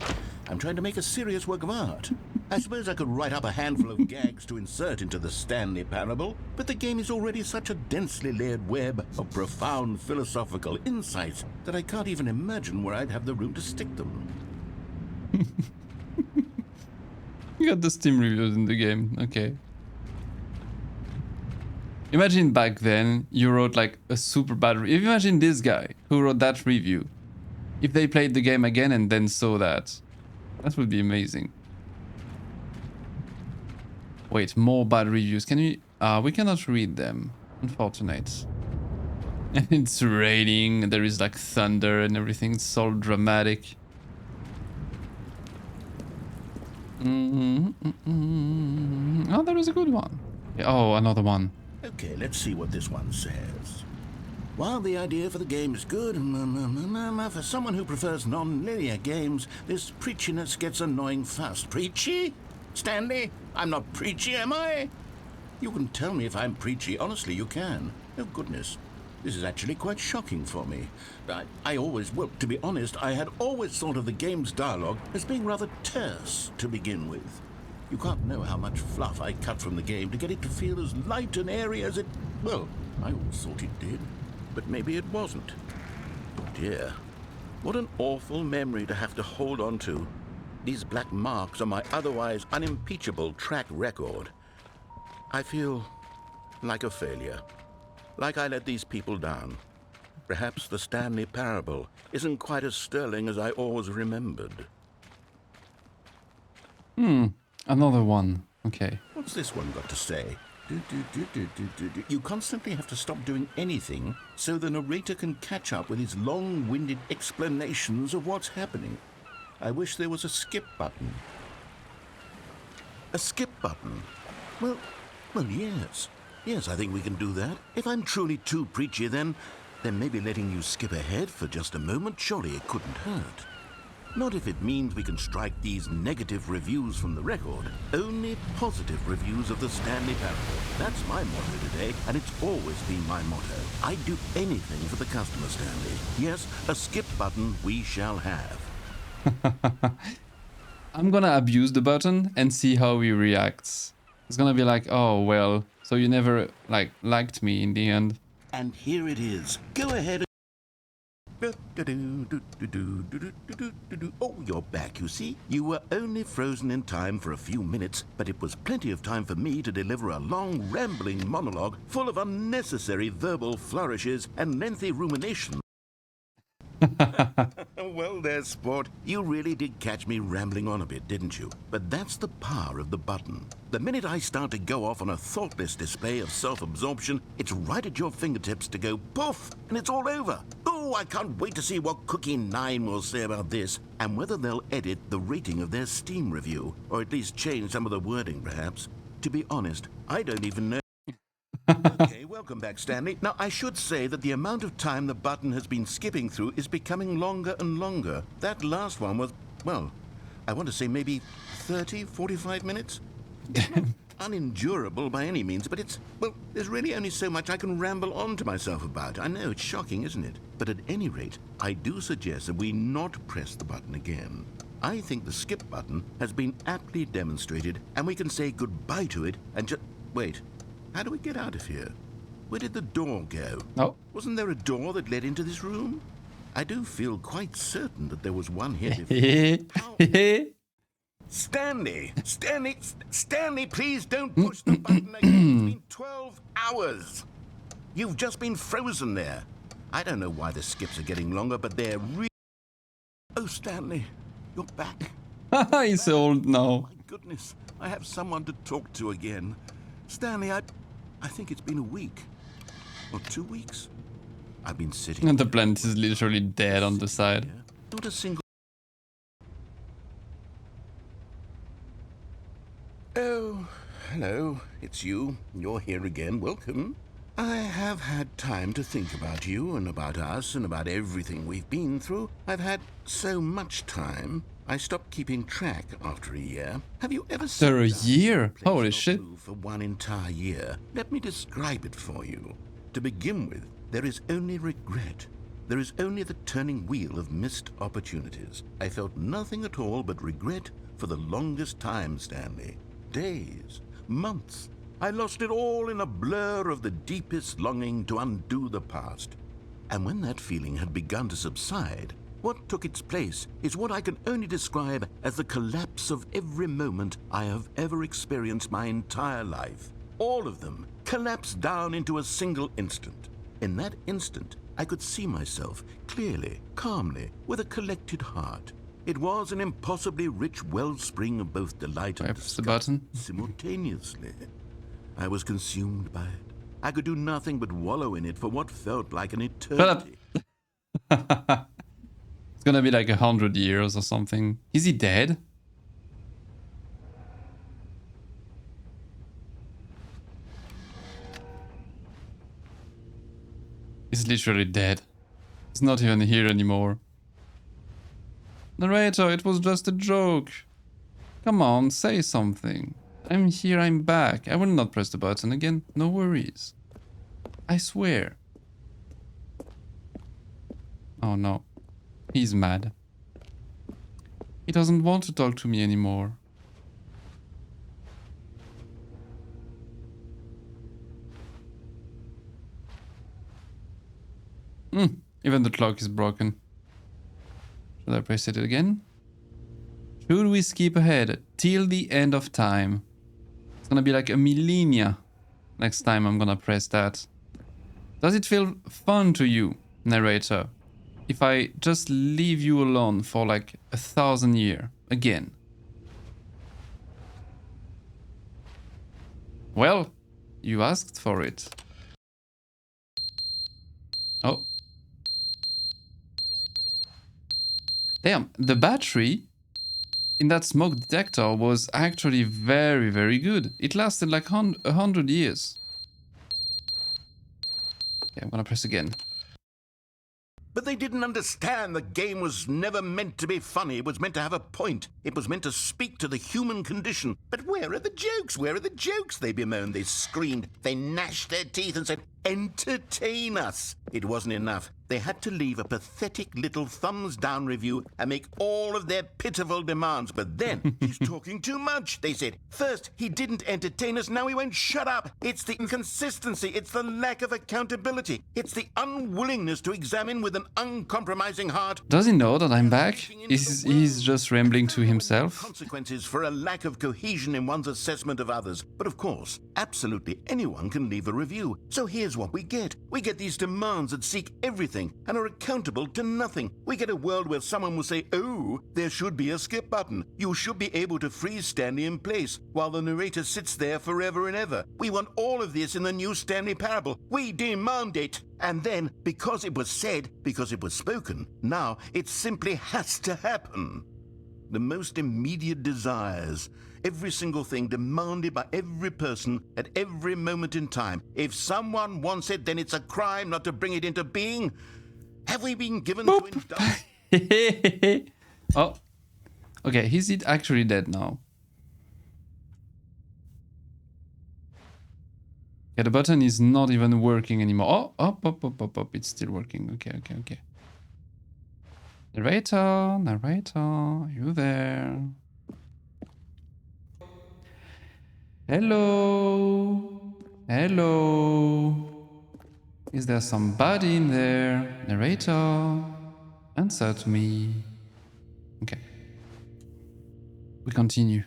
I'm trying to make a serious work of art. I suppose I could write up a handful of gags to insert into the Stanley Parable, but the game is already such a densely layered web of profound philosophical insights that I can't even imagine where I'd have the room to stick them. You got the Steam reviews in the game. Okay. Imagine back then you wrote like a super bad imagine this guy who wrote that review. If they played the game again and then saw that. That would be amazing. Wait, more bad reviews. Can we cannot read them. Unfortunate. And it's raining, there is like thunder and everything. It's all dramatic. Oh, there is a good one. Oh, another one. Okay, let's see what this one says. While the idea for the game is good, for someone who prefers non-linear games, this preachiness gets annoying fast. Preachy? Stanley, I'm not preachy, am I? You can tell me if I'm preachy. Honestly, you can. Oh, goodness. This is actually quite shocking for me. Well, to be honest, I had always thought of the game's dialogue as being rather terse to begin with. You can't know how much fluff I cut from the game to get it to feel as light and airy as it... Well, I always thought it did, but maybe it wasn't. Oh dear. What an awful memory to have to hold on to. These black marks on my otherwise unimpeachable track record. I feel like a failure. Like I let these people down. Perhaps the Stanley Parable isn't quite as sterling as I always remembered. Another one. Okay. What's this one got to say? You constantly have to stop doing anything so the narrator can catch up with his long-winded explanations of what's happening. I wish there was a skip button. A skip button? Well, yes. Yes, I think we can do that. If I'm truly too preachy, then maybe letting you skip ahead for just a moment, surely it couldn't hurt. Not if it means we can strike these negative reviews from the record. Only positive reviews of the Stanley Parable. That's my motto today, and it's always been my motto. I'd do anything for the customer, Stanley. Yes, a skip button we shall have. I'm gonna abuse the button and see how he reacts. It's gonna be like, oh, well, so you never, liked me in the end. And here it is. Go ahead. Oh, you're back, you see. You were only frozen in time for a few minutes, but it was plenty of time for me to deliver a long, rambling monologue full of unnecessary verbal flourishes and lengthy rumination. Well there, sport. You really did catch me rambling on a bit, didn't you? But that's the power of the button. The minute I start to go off on a thoughtless display of self-absorption, it's right at your fingertips to go poof, and it's all over. Oh, I can't wait to see what Cookie9 will say about this, and whether they'll edit the rating of their Steam review, or at least change some of the wording, perhaps. To be honest, I don't even know. Okay, welcome back, Stanley. Now, I should say that the amount of time the button has been skipping through is becoming longer and longer. That last one was, well, I want to say maybe 30, 45 minutes? It's not unendurable by any means, but it's, well, there's really only so much I can ramble on to myself about. I know, it's shocking, isn't it? But at any rate, I do suggest that we not press the button again. I think the skip button has been aptly demonstrated, and we can say goodbye to it and just... Wait, how do we get out of here? Where did the door go? Oh. Wasn't there a door that led into this room? I do feel quite certain that there was one here before. Stanley! Stanley, please don't push the button again. It's been 12 hours. You've just been frozen there. I don't know why the skips are getting longer, but they're really... Oh, Stanley, you're back. He's old now. My goodness, I have someone to talk to again. Stanley, I think it's been a week. Or 2 weeks. I've been sitting... And the planet is literally dead on the side. here, not a single... Oh, hello, it's you. You're here again. Welcome. I have had time to think about you and about us and about everything we've been through. I've had so much time. I stopped keeping track after a year. Have you ever seen After a year? Holy shit. for one entire year? Let me describe it for you. To begin with, there is only regret. There is only the turning wheel of missed opportunities. I felt nothing at all but regret for the longest time, Stanley. Days, months. I lost it all in a blur of the deepest longing to undo the past. And when that feeling had begun to subside, what took its place is what I can only describe as the collapse of every moment I have ever experienced my entire life. All of them collapsed down into a single instant. In that instant, I could see myself clearly, calmly, with a collected heart. It was an impossibly rich wellspring of both delight and Press the disgust button. simultaneously. I was consumed by it. I could do nothing but wallow in it for what felt like an eternity. It's gonna be like 100 years or something. Is he dead? He's literally dead. He's not even here anymore. Narrator, it was just a joke. Come on, say something. I'm here, I'm back. I will not press the button again. No worries. I swear. Oh no. He's mad. He doesn't want to talk to me anymore. Even the clock is broken. Should I press it again? Should we skip ahead till the end of time? It's gonna be like a millennia next time I'm gonna press that. Does it feel fun to you, narrator, if I just leave you alone for like 1,000 years again? Well, you asked for it. Oh. Damn, the battery in that smoke detector was actually very, very good. It lasted like 100 years. Okay, I'm gonna press again. But they didn't understand the game was never meant to be funny. It was meant to have a point. It was meant to speak to the human condition. But where are the jokes? Where are the jokes? They bemoaned, they screamed, they gnashed their teeth and said, entertain us. It wasn't enough. They had to leave a pathetic little thumbs down review and make all of their pitiful demands. But then, he's talking too much, they said. First, he didn't entertain us, now he won't shut up. It's the inconsistency, it's the lack of accountability. It's the unwillingness to examine with an uncompromising heart. Does he know that I'm back? He's just rambling to himself? Consequences for a lack of cohesion in one's assessment of others. But of course, absolutely anyone can leave a review. So here's what we get. We get these demands that seek everything and are accountable to nothing. We get a world where someone will say, oh, there should be a skip button. You should be able to freeze Stanley in place while the narrator sits there forever and ever. We want all of this in the new Stanley Parable. We demand it. And then, because it was said, because it was spoken, now it simply has to happen. The most immediate desires every single thing demanded by every person at every moment in time. If someone wants it, then it's a crime not to bring it into being. Have we been given to indulge? Oh. Okay, he's actually dead now. Yeah, the button is not even working anymore. Oh, up. It's still working. Okay. Narrator, are you there? Hello? Is there somebody in there? Narrator, answer to me. Okay. We continue.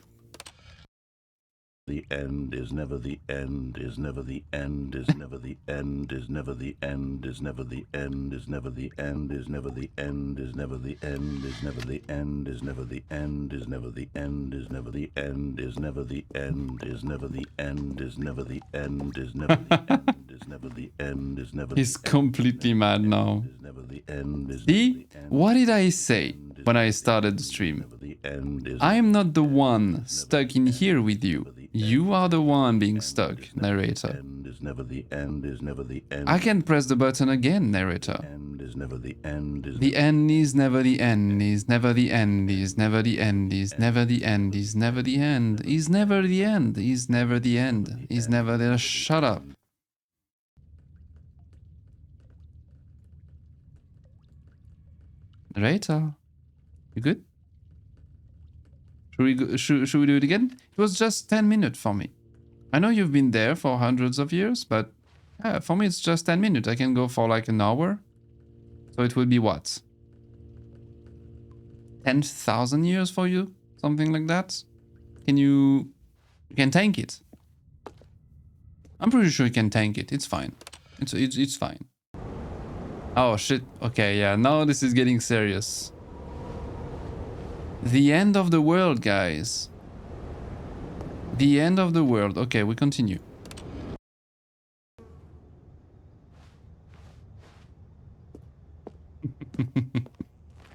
The end is never the end, is never the end, is never the end, is never the end, is never the end, is never the end, is never the end, is never the end, is never the end, is never the end, is never the end, is never the end, is never the end, is never the end, is never the end, is never the end, is never the end, is never. He's completely mad now. Is never the end, is See? What did I say when I started the stream? I am not the one stuck in here with you. You are the one being stuck, narrator. I can press the button again, narrator. The end is never the end, is never the end, is never the end, is never the end, is never the end, is never the end, is never the end, is never the... Shut up. Narrator, you good? Should we do it again? It was just 10 minutes for me. I know you've been there for hundreds of years, but for me it's just 10 minutes. I can go for like an hour. So it will be what? 10,000 years for you? Something like that? You can tank it. I'm pretty sure you can tank it. It's fine. It's fine. Oh shit. Okay, yeah, now this is getting serious. The end of the world, guys. The end of the world. Okay, we continue.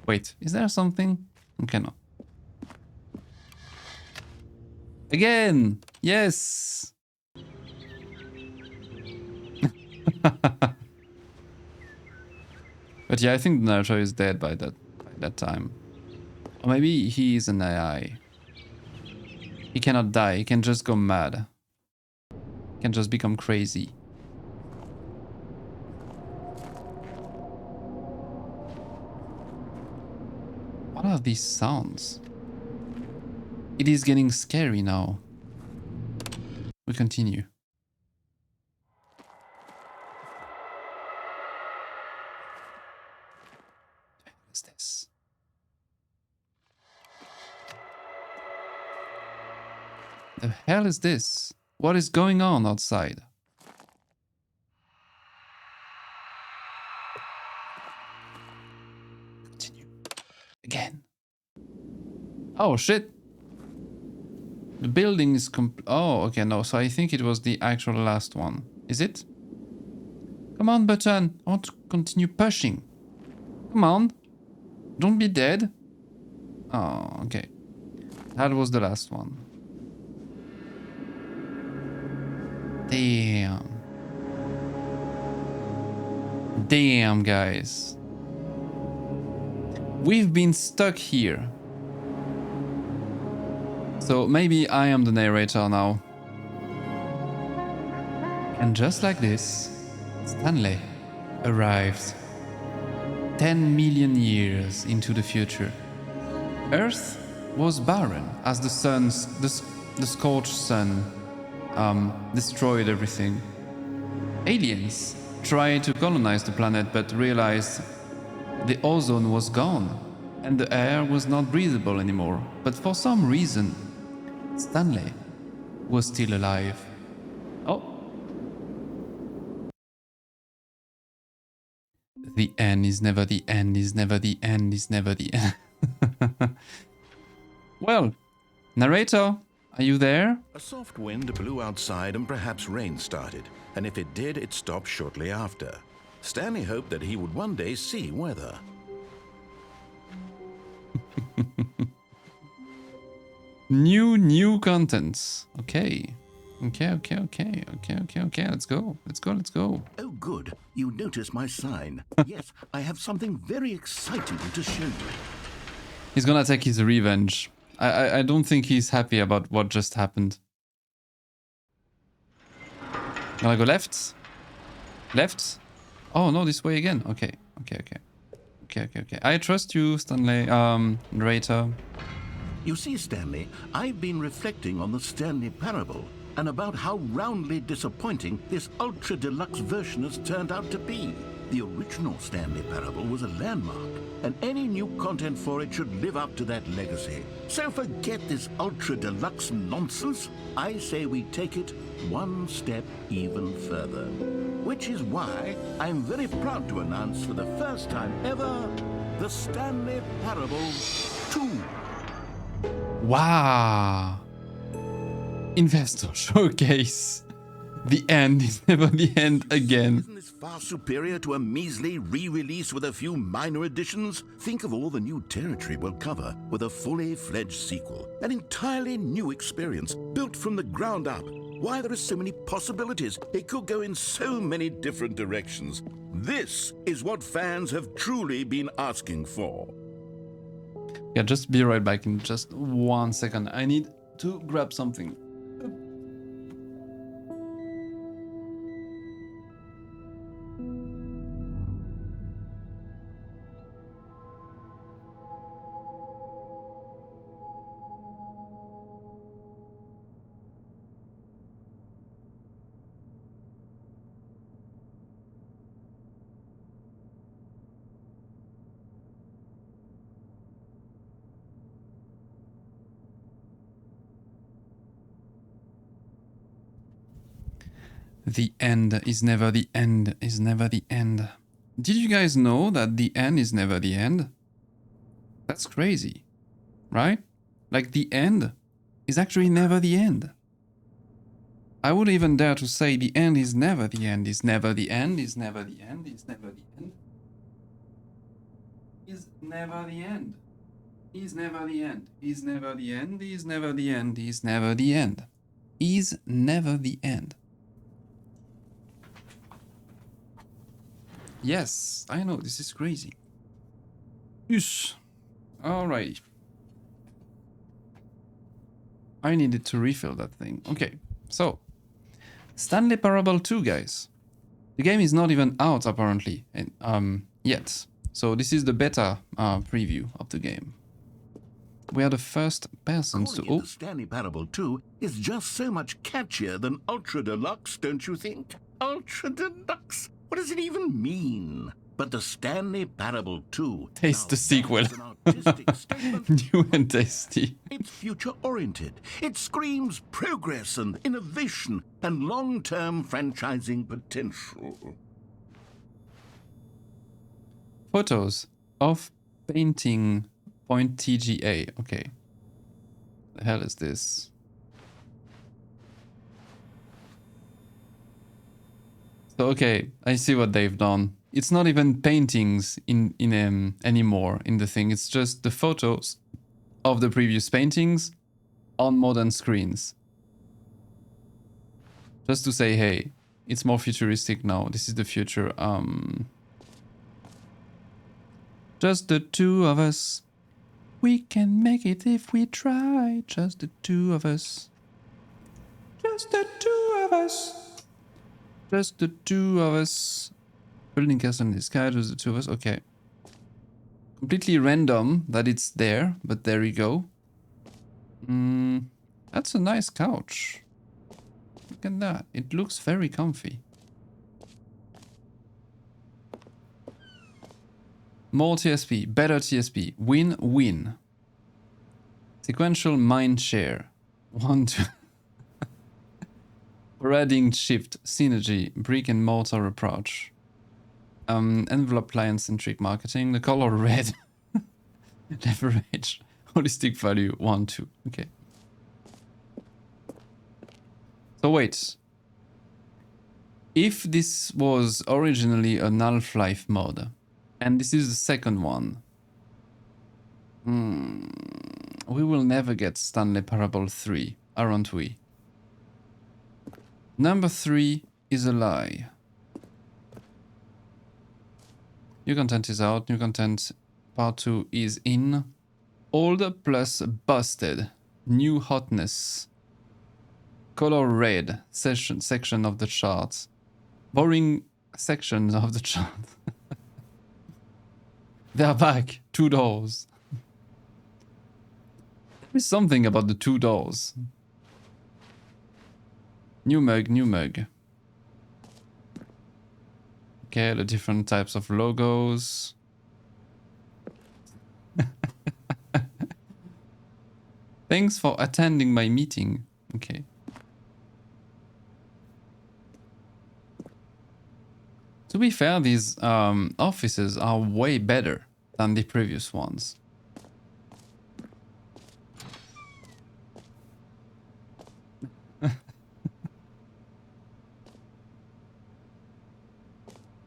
Wait, is there something? Okay, no. Again! Yes! But yeah, I think Naruto is dead by that time. Or maybe he is an AI. He cannot die, he can just go mad. He can just become crazy. What are these sounds? It is getting scary now. We continue. What is this? The hell is this? What is going on outside? Continue. Again. Oh shit. The building is oh, okay, no. So I think it was the actual last one. Is it? Come on, button. I want to continue pushing. Come on. Don't be dead. Oh, okay. That was the last one. Damn. Damn, guys. We've been stuck here. So maybe I am the narrator now. And just like this, Stanley arrived 10 million years into the future. Earth was barren as the scorched sun destroyed everything. Aliens tried to colonize the planet but realized the ozone was gone and the air was not breathable anymore. But for some reason, Stanley was still alive. Oh. The end is never the end, is never the end, is never the end. Well, narrator, are you there? A soft wind blew outside and perhaps rain started, and if it did, it stopped shortly after. Stanley hoped that he would one day see weather. New contents. Okay. Okay. Let's go. Oh, good. You notice my sign. Yes, I have something very exciting to show you. He's gonna take his revenge. I don't think he's happy about what just happened. Gonna go left? Left? Oh no, this way again. Okay. I trust you, Stanley. Narrator. You see, Stanley, I've been reflecting on the Stanley Parable and about how roundly disappointing this ultra deluxe version has turned out to be. The original Stanley Parable was a landmark, and any new content for it should live up to that legacy. So forget this ultra deluxe nonsense. I say we take it one step even further. Which is why I'm very proud to announce for the first time ever, the Stanley Parable 2. Wow. Investor showcase. The end is never the end again. Isn't this far superior to a measly re-release with a few minor additions? Think of all the new territory we'll cover with a fully fledged sequel. An entirely new experience, built from the ground up. Why, there are so many possibilities. It could go in so many different directions. This is what fans have truly been asking for. Yeah, just be right back in just 1 second. I need to grab something. The end is never the end is never the end. Did you guys know that the end is never the end? That's crazy, right? Like the end is actually never the end. I would even dare to say the end is never the end, is never the end, is never the end, is never the end. Is never the end. Is never the end. Is never the end. Is never the end. Is never the end. Is never the end. Yes, I know, this is crazy. Yes. Alright. I needed to refill that thing. Okay, so Stanley Parable 2, guys. The game is not even out apparently yet. So this is the beta preview of the game. We are the first persons to... The Stanley Parable 2 is just so much catchier than Ultra Deluxe, don't you think? Ultra Deluxe? What does it even mean? But the Stanley Parable 2... Taste the sequel. An artistic statement. New and tasty. It's future-oriented. It screams progress and innovation and long-term franchising potential. Photos of painting.tga. Okay. The hell is this? So okay, I see what they've done. It's not even paintings in anymore in the thing. It's just the photos of the previous paintings on modern screens. Just to say, hey, it's more futuristic now. This is the future. Just the two of us. We can make it if we try. Just the two of us. Just the two of us. Just the two of us. Building castle in the sky, just the two of us. Okay. Completely random that it's there, but there we go. That's a nice couch. Look at that. It looks very comfy. More TSP, better TSP, win-win. Sequential mind share. 1, 2. Paradigm shift, synergy, brick and mortar approach. Envelope client-centric marketing, the color red. Leverage, holistic value, 1, 2. Okay. So wait. If this was originally an Half-Life mod, and this is the second one, We will never get Stanley Parable 3, aren't we? Number 3 is a lie. New content is out. New content part 2 is in. Old plus busted. New hotness. Color red. Section of the chart. Boring sections of the chart. They're back. 2 doors. There is something about the 2 doors. New mug, new mug. Okay, the different types of logos. Thanks for attending my meeting. Okay. To be fair, these offices are way better than the previous ones.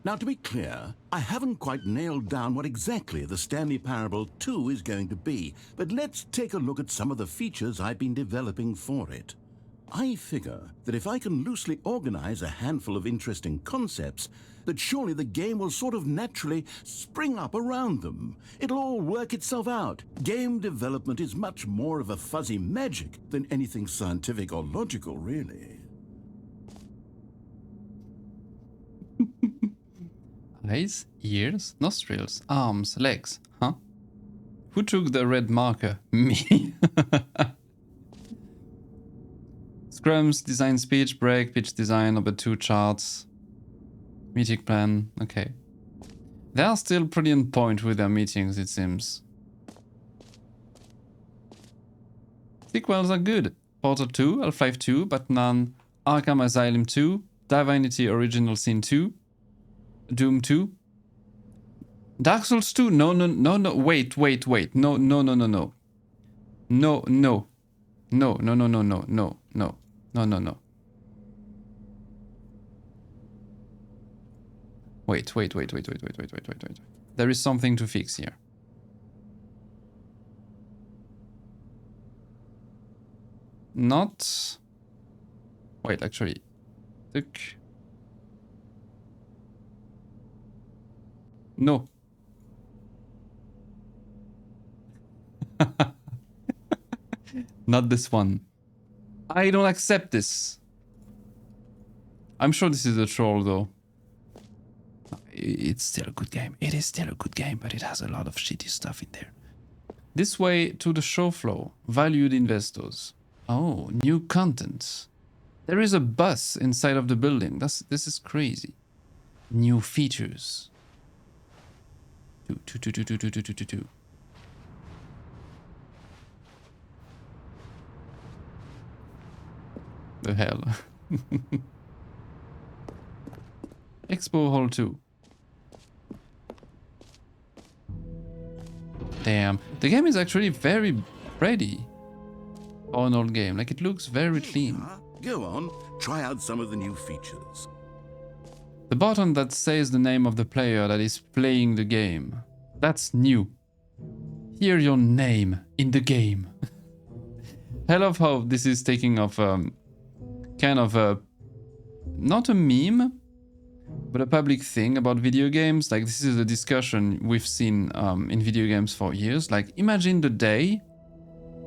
Now, to be clear, I haven't quite nailed down what exactly the Stanley Parable 2 is going to be, but let's take a look at some of the features I've been developing for it. I figure that if I can loosely organize a handful of interesting concepts, that surely the game will sort of naturally spring up around them. It'll all work itself out. Game development is much more of a fuzzy magic than anything scientific or logical, really. Eyes, ears, nostrils, arms, legs. Huh? Who took the red marker? Me. Scrums, design speech, break, pitch design, number 2 charts. Meeting plan, okay. They are still pretty on point with their meetings, it seems. Sequels are good. Portal 2, Half-Life 2, but none. Arkham Asylum 2, Divinity Original Sin 2, Doom 2. Dark Souls 2? No, wait. No. No. Wait. There is something to fix here. Not... Wait, actually. No. Not this one. I don't accept this. I'm sure this is a troll though. It's still a good game. It is still a good game, but it has a lot of shitty stuff in there. This way to the show floor. Valued investors. Oh, new content. There is a bus inside of the building. This is crazy. New features. Two. The hell. Expo Hall 2. Damn. The game is actually very pretty for an old game. Like, it looks very clean. Go on, try out some of the new features. The button that says the name of the player that is playing the game. That's new. Hear your name in the game. I love how this is taking off kind of a... not a meme, but a public thing about video games. Like, this is a discussion we've seen in video games for years. Like, imagine the day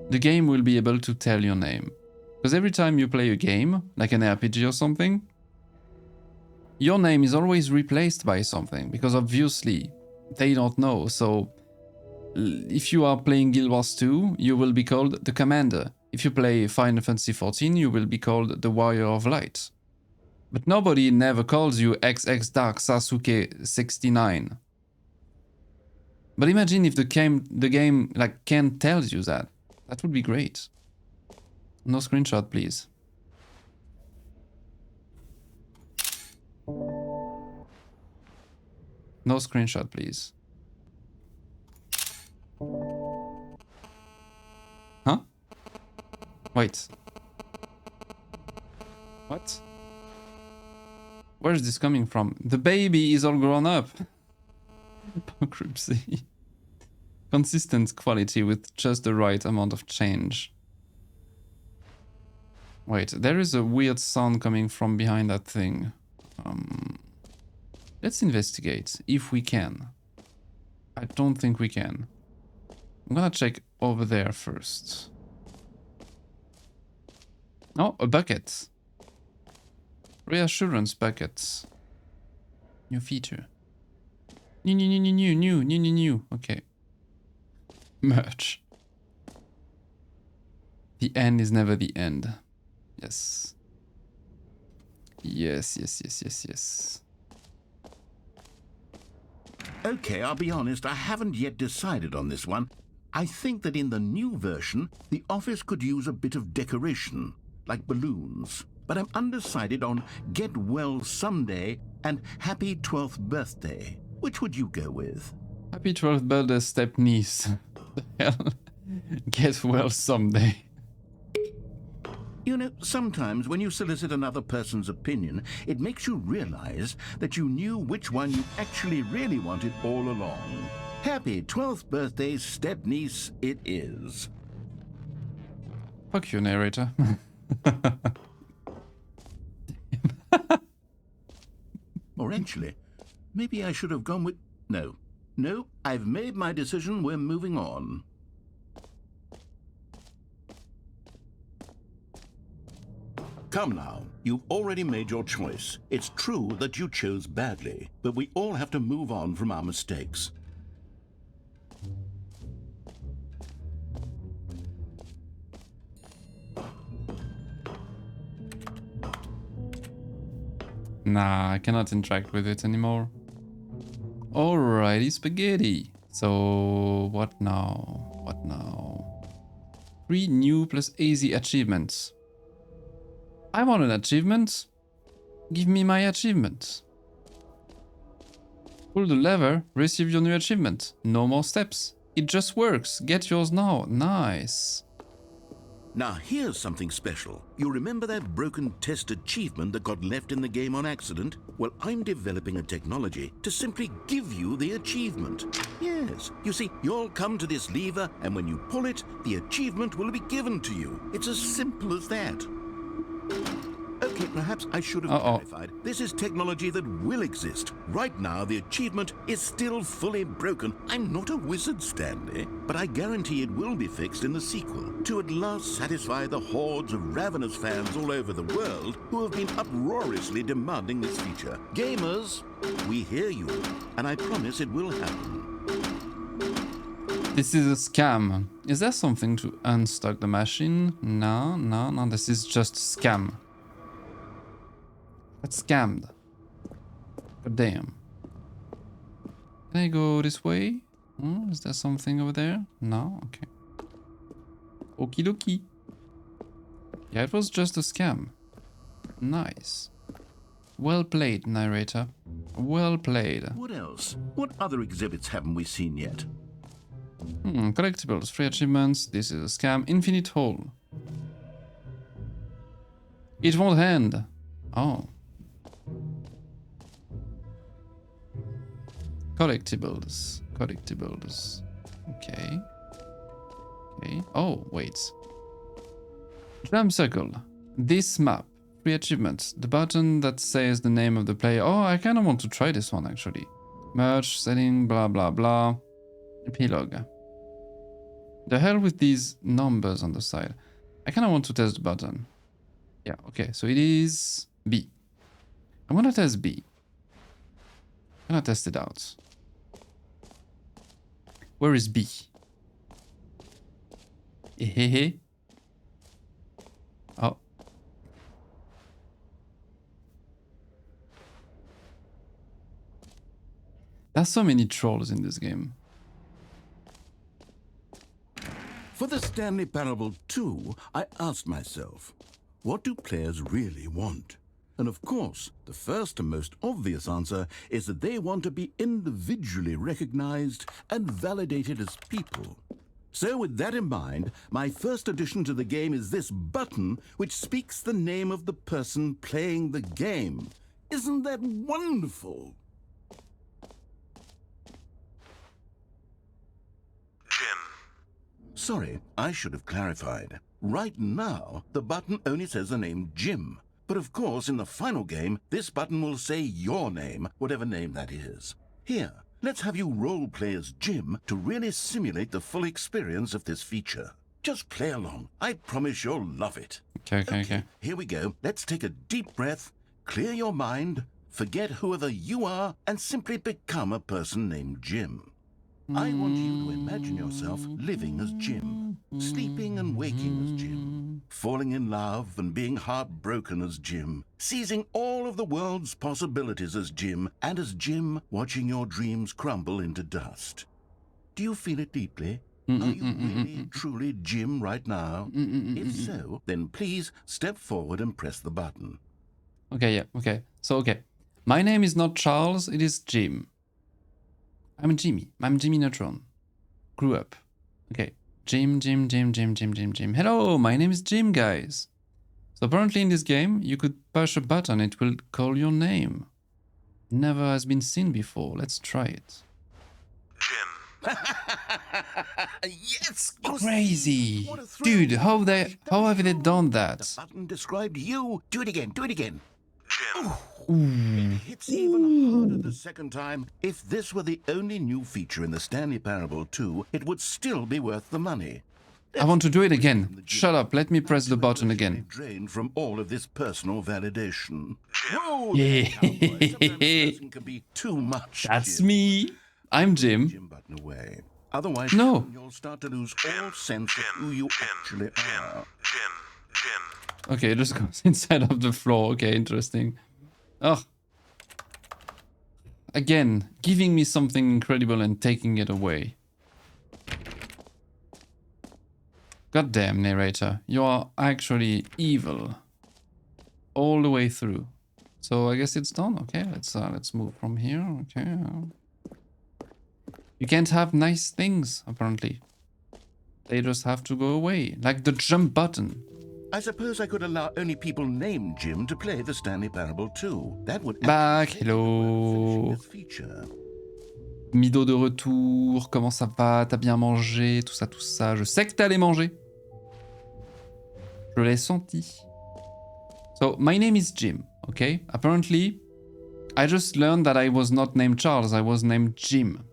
the game will be able to tell your name. Because every time you play a game, like an RPG or something, your name is always replaced by something, because obviously they don't know. So if you are playing Guild Wars 2, you will be called the Commander. If you play Final Fantasy XIV, you will be called the Warrior of Light. But nobody never calls you XX Dark Sasuke 69. But imagine if the game like can tell you that. That would be great. No screenshot, please. No screenshot, please. Huh? Wait. What? Where is this coming from? The baby is all grown up. Bankruptcy. consistent quality with just the right amount of change. Wait, there is a weird sound coming from behind that thing. Let's investigate if we can. I don't think we can. I'm gonna check over there first. Oh, a bucket. Reassurance bucket. New feature. New. Okay. Merch. The end is never the end. Yes. Yes. Okay, I'll be honest, I haven't yet decided on this one. I think that in the new version, the office could use a bit of decoration, like balloons. But I'm undecided on Get Well Someday and Happy 12th Birthday. Which would you go with? Happy 12th birthday, step niece. The hell? Get well someday. You know, sometimes when you solicit another person's opinion, it makes you realize that you knew which one you actually really wanted all along. Happy 12th birthday, step-niece it is. Fuck you, narrator. Or actually, maybe I should have gone with... No, I've made my decision, we're moving on. Come now, you've already made your choice. It's true that you chose badly, but we all have to move on from our mistakes. Nah, I cannot interact with it anymore. Alrighty, spaghetti. So, what now? 3 new plus easy achievements. I want an achievement. Give me my achievement. Pull the lever, receive your new achievement. No more steps. It just works. Get yours now. Nice. Now here's something special. You remember that broken test achievement that got left in the game on accident? Well, I'm developing a technology to simply give you the achievement. Yes, you see, you'll come to this lever, and when you pull it, the achievement will be given to you. It's as simple as that. Okay, perhaps I should have clarified. This is technology that will exist. Right now, the achievement is still fully broken. I'm not a wizard, Stanley, but I guarantee it will be fixed in the sequel to at last satisfy the hordes of ravenous fans all over the world who have been uproariously demanding this feature. Gamers, we hear you, and I promise it will happen. This is a scam. Is there something to unstuck the machine? No. This is just a scam. That's scammed. God damn. Can I go this way? Is there something over there? No? Okay. Okie dokie. Yeah, it was just a scam. Nice. Well played, narrator. Well played. What else? What other exhibits haven't we seen yet? Collectibles, free achievements. This is a scam. Infinite hole. It won't end. Oh. Collectibles. Okay. Oh, wait. Jump circle. This map. Free achievements. The button that says the name of the player. Oh, I kind of want to try this one actually. Merge, setting, blah blah blah. Epilogue. The hell with these numbers on the side. I kind of want to test the button. Yeah, okay. So it is B. I'm gonna test B. I'm gonna test it out. Where is B? Hehehe. Oh. There's so many trolls in this game. For the Stanley Parable 2, I asked myself, what do players really want? And of course, the first and most obvious answer is that they want to be individually recognized and validated as people. So with that in mind, my first addition to the game is this button which speaks the name of the person playing the game. Isn't that wonderful? Sorry, I should have clarified. Right now, the button only says the name Jim. But of course, in the final game, this button will say your name, whatever name that is. Here, let's have you role-play as Jim to really simulate the full experience of this feature. Just play along. I promise you'll love it. Okay. Here we go. Let's take a deep breath, clear your mind, forget whoever you are, and simply become a person named Jim. I want you to imagine yourself living as Jim, sleeping and waking as Jim, falling in love and being heartbroken as Jim, seizing all of the world's possibilities as Jim, and as Jim watching your dreams crumble into dust. Do you feel it deeply? Are you really, truly Jim right now? If so, then please step forward and press the button. Okay, yeah, okay. So, okay. My name is not Charles, it is Jim. I'm Jimmy. I'm Jimmy Neutron. Grew up. Okay. Jim. Hello, my name is Jim, guys. So apparently in this game, you could push a button, it will call your name. Never has been seen before. Let's try it. Jim. Yes! Crazy! What a thrill. Dude, how have they done that? The button described you. Do it again. Jim. Ooh. It's even harder the second time. If this were the only new feature in the Stanley Parable 2, it would still be worth the money. I want to do it again. Shut up, let me press the button again. Drained from all of this personal validation. Whoa, Yeah. sometimes a person can be too much. That's Jim. me. I'm Jim. Jim button away. Otherwise, No. you'll start to lose all sense of who you actually are. Okay, it just goes inside of the floor. Okay, interesting. Oh. Again, giving me something incredible and taking it away. Goddamn, narrator. You are actually evil. All the way through. So I guess it's done. Okay, let's move from here. Okay. You can't have nice things, apparently. They just have to go away. Like the jump button. I suppose I could allow only people named Jim to play the Stanley Parable 2. That would Back, actually hello. this feature. Mido de retour, comment ça va? T'as bien mangé? Tout ça. Je sais que t'es allé manger. Je l'ai senti. So, my name is Jim, okay? Apparently, I just learned that I was not named Charles, I was named Jim.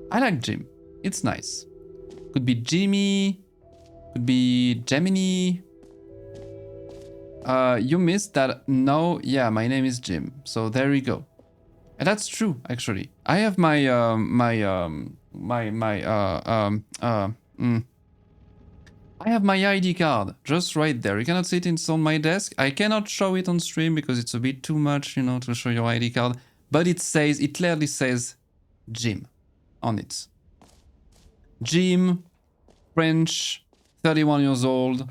I like Jim. It's nice. Could be Jimmy, could be Gemini. You missed that. No, yeah, my name is Jim. So there you go. And that's true, actually. I have I have my ID card just right there. You cannot see it. It's on my desk. I cannot show it on stream because it's a bit too much, you know, to show your ID card. But it clearly says Jim on it. Jim, French, 31 years old.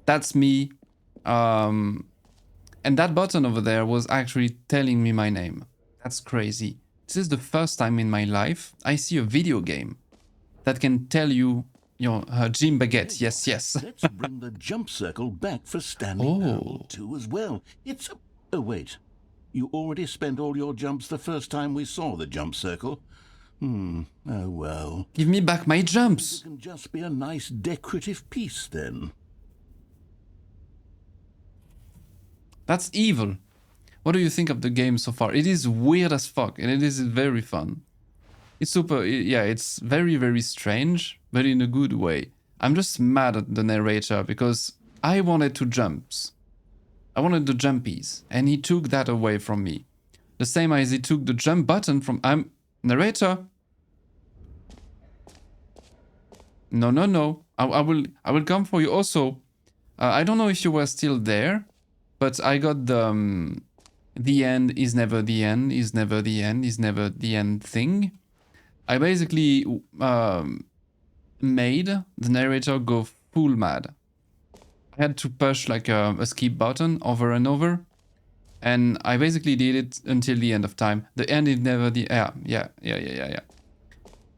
That's me. And that button over there was actually telling me my name. That's crazy. This is the first time in my life I see a video game that can tell you your Jim Baguette. Yes. Let's bring the jump circle back for Stanley Parable 2 as well. It's... Oh, wait. You already spent all your jumps the first time we saw the jump circle. Oh, well. Give me back my jumps. It can just be a nice decorative piece, then. That's evil. What do you think of the game so far? It is weird as fuck, and it is very fun. It's super, yeah, it's very, very strange, but in a good way. I'm just mad at the narrator because I wanted two jumps. I wanted the jumpies, and he took that away from me. The same as he took the jump button from... Narrator! No. I will come for you. Also, I don't know if you were still there, but I got the end is never the end, is never the end, is never the end thing. I basically made the narrator go full mad. I had to push like a skip button over and over, and I basically did it until the end of time. The end is never the... Yeah.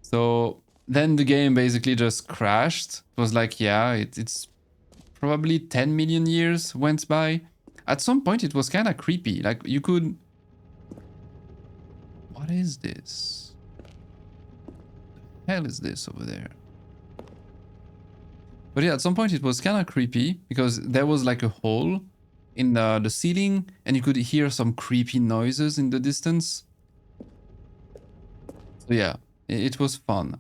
So then the game basically just crashed. It was like, yeah, it's probably 10 million years went by. At some point it was kind of creepy. Like you could... What is this? What the hell is this over there? But yeah, at some point it was kind of creepy because there was like a hole in the ceiling and you could hear some creepy noises in the distance. So yeah, it was fun.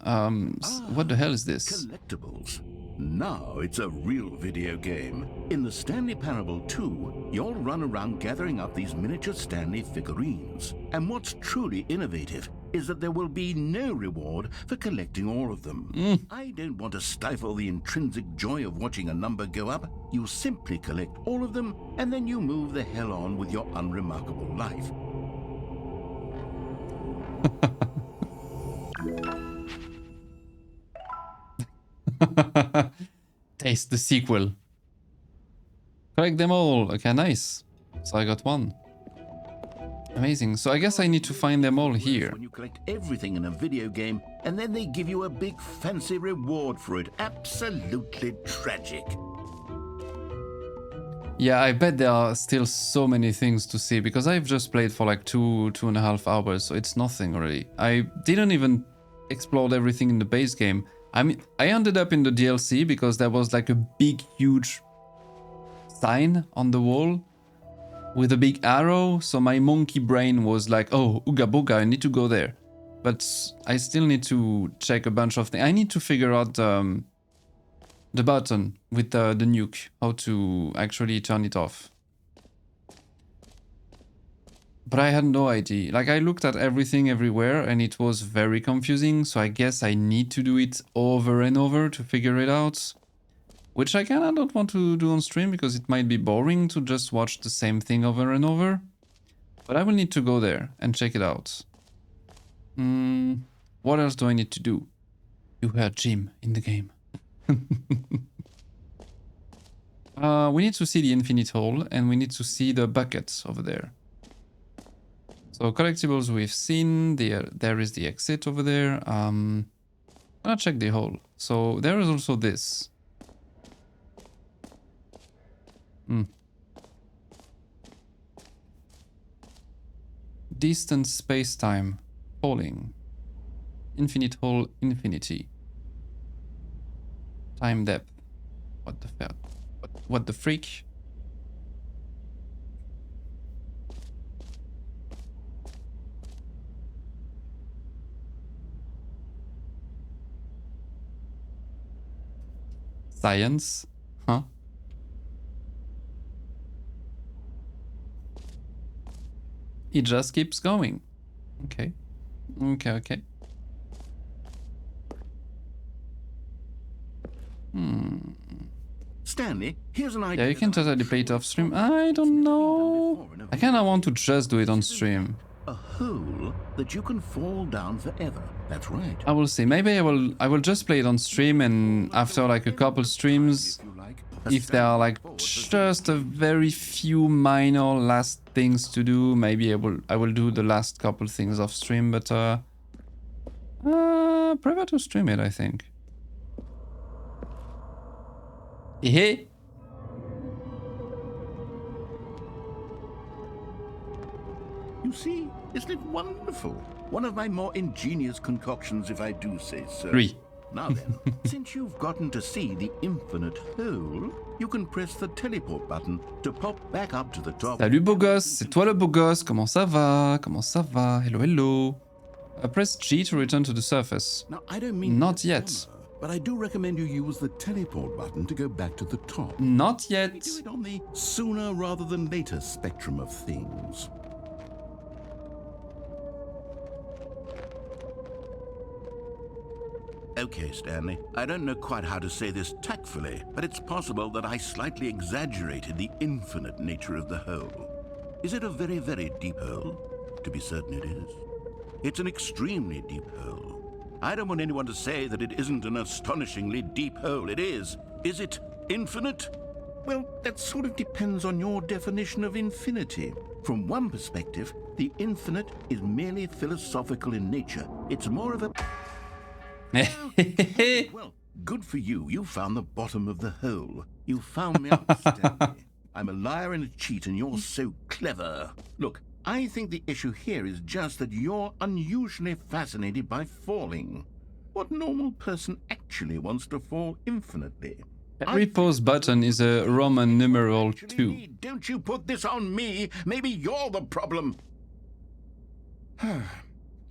What the hell is this? Collectibles. Now it's a real video game. In the Stanley Parable 2, you'll run around gathering up these miniature Stanley figurines. And what's truly innovative is that there will be no reward for collecting all of them. I don't want to stifle the intrinsic joy of watching a number go up. You simply collect all of them, and then you move the hell on with your unremarkable life. Taste the sequel. Collect them all. Okay, nice. So I got one. Amazing. So I guess I need to find them all here. When you collect everything in a video game, and then they give you a big fancy reward for it. Absolutely tragic. Yeah, I bet there are still so many things to see because I've just played for like 2.5 hours, so it's nothing really. I didn't even explore everything in the base game. I mean, I ended up in the DLC because there was like a big, huge sign on the wall with a big arrow. So my monkey brain was like, oh, ooga booga, I need to go there. But I still need to check a bunch of things. I need to figure out the button with the nuke, how to actually turn it off. But I had no idea. Like I looked at everything everywhere and it was very confusing. So I guess I need to do it over and over to figure it out. Which I kind of don't want to do on stream because it might be boring to just watch the same thing over and over. But I will need to go there and check it out. What else do I need to do? You heard Jim in the game. We need to see the infinite hole and we need to see the buckets over there. So collectibles we've seen, there is the exit over there. I'm gonna check the hole. So there is also this. Distant space-time. Falling. Infinite hole, infinity. Time depth. What the fuck? What the freak? Science? Huh? It just keeps going. Okay. Okay. Stanley, here's an idea. Yeah, you can totally play it off stream. I don't know. I kind of want to just do it on stream. A hole that you can fall down forever. That's right. I will see. Maybe I will just play it on stream, and after like a couple streams, if there are like just a very few minor last things to do, maybe I will do the last couple things off stream. But prefer to stream it, I think. Hey. You see, isn't it wonderful? One of my more ingenious concoctions, if I do say so. 3. Now then, since you've gotten to see the infinite hole, you can press the teleport button to pop back up to the top. Salut beau gosse, c'est toi le beau gosse. Comment ça va? Comment ça va? Hello, hello. Press G to return to the surface. Now, I don't mean Not to be a yet. bummer, but I do recommend you use the teleport button to go back to the top. Not We yet. do it on the sooner rather than later spectrum of things. Okay, Stanley, I don't know quite how to say this tactfully, but it's possible that I slightly exaggerated the infinite nature of the hole. Is it a very, very deep hole? To be certain it is. It's an extremely deep hole. I don't want anyone to say that it isn't an astonishingly deep hole. It is. Is it infinite? Well, that sort of depends on your definition of infinity. From one perspective, the infinite is merely philosophical in nature. It's more of a... Well, good for you. You found the bottom of the hole. You found me out, Stanley. I'm a liar and a cheat, and you're so clever. Look, I think the issue here is just that you're unusually fascinated by falling. What normal person actually wants to fall infinitely? Every pause button is a Roman numeral Actually 2. need. Don't you put this on me. Maybe you're the problem.